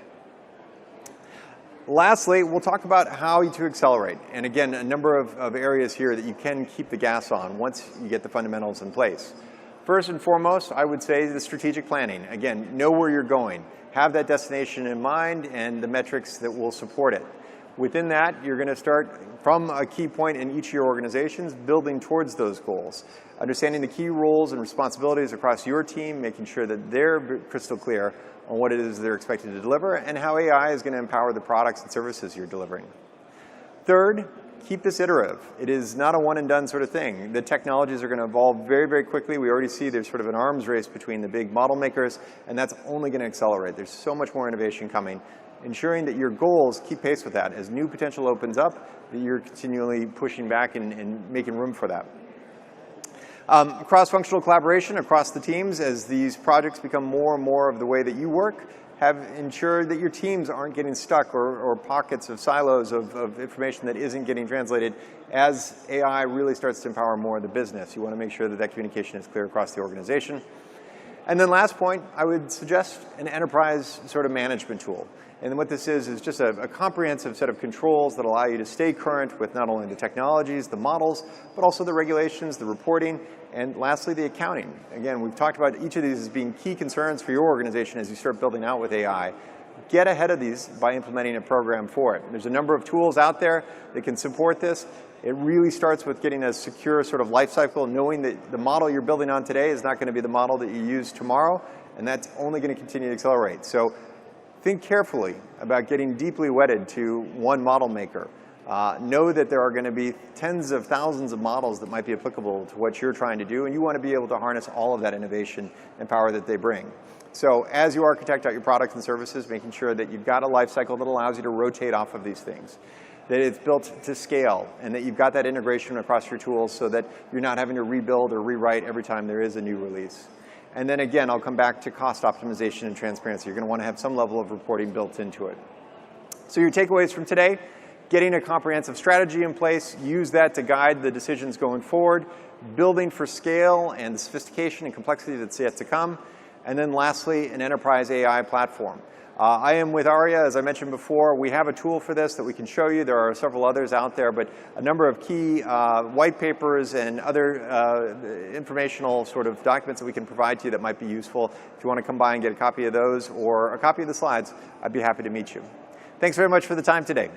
Lastly, we'll talk about how to accelerate. And again, a number of areas here that you can keep the gas on once you get the fundamentals in place. First and foremost, I would say the strategic planning. Again, know where you're going. Have that destination in mind and the metrics that will support it. Within that, you're going to start from a key point in each of your organizations, building towards those goals. Understanding the key roles and responsibilities across your team, making sure that they're crystal clear on what it is they're expected to deliver and how AI is going to empower the products and services you're delivering. Third, keep this iterative. It is not a one and done sort of thing. The technologies are going to evolve very, very quickly. We already see there's sort of an arms race between the big model makers, and that's only going to accelerate. There's so much more innovation coming. Ensuring that your goals keep pace with that. As new potential opens up, that you're continually pushing back and making room for that. Cross-functional collaboration across the teams as these projects become more and more of the way that you work. Have ensured that your teams aren't getting stuck or pockets of silos of information that isn't getting translated as AI really starts to empower more of the business. You want to make sure that that communication is clear across the organization. And then last point, I would suggest an enterprise sort of management tool. And what this is just a comprehensive set of controls that allow you to stay current with not only the technologies, the models, but also the regulations, the reporting, and lastly, the accounting. Again, we've talked about each of these as being key concerns for your organization as you start building out with AI. Get ahead of these by implementing a program for it. There's a number of tools out there that can support this. It really starts with getting a secure sort of life cycle, knowing that the model you're building on today is not going to be the model that you use tomorrow, and that's only going to continue to accelerate. So think carefully about getting deeply wedded to one model maker. Know that there are going to be tens of thousands of models that might be applicable to what you're trying to do, and you want to be able to harness all of that innovation and power that they bring. So as you architect out your products and services, making sure that you've got a life cycle that allows you to rotate off of these things, that it's built to scale, and that you've got that integration across your tools so that you're not having to rebuild or rewrite every time there is a new release. And then again, I'll come back to cost optimization and transparency. You're going to want to have some level of reporting built into it. So your takeaways from today: getting a comprehensive strategy in place, use that to guide the decisions going forward, building for scale and the sophistication and complexity that's yet to come, and then lastly, an enterprise AI platform. I am with Arya, as I mentioned before. We have a tool for this that we can show you. There are several others out there, but a number of key white papers and other informational sort of documents that we can provide to you that might be useful. If you want to come by and get a copy of those or a copy of the slides, I'd be happy to meet you. Thanks very much for the time today.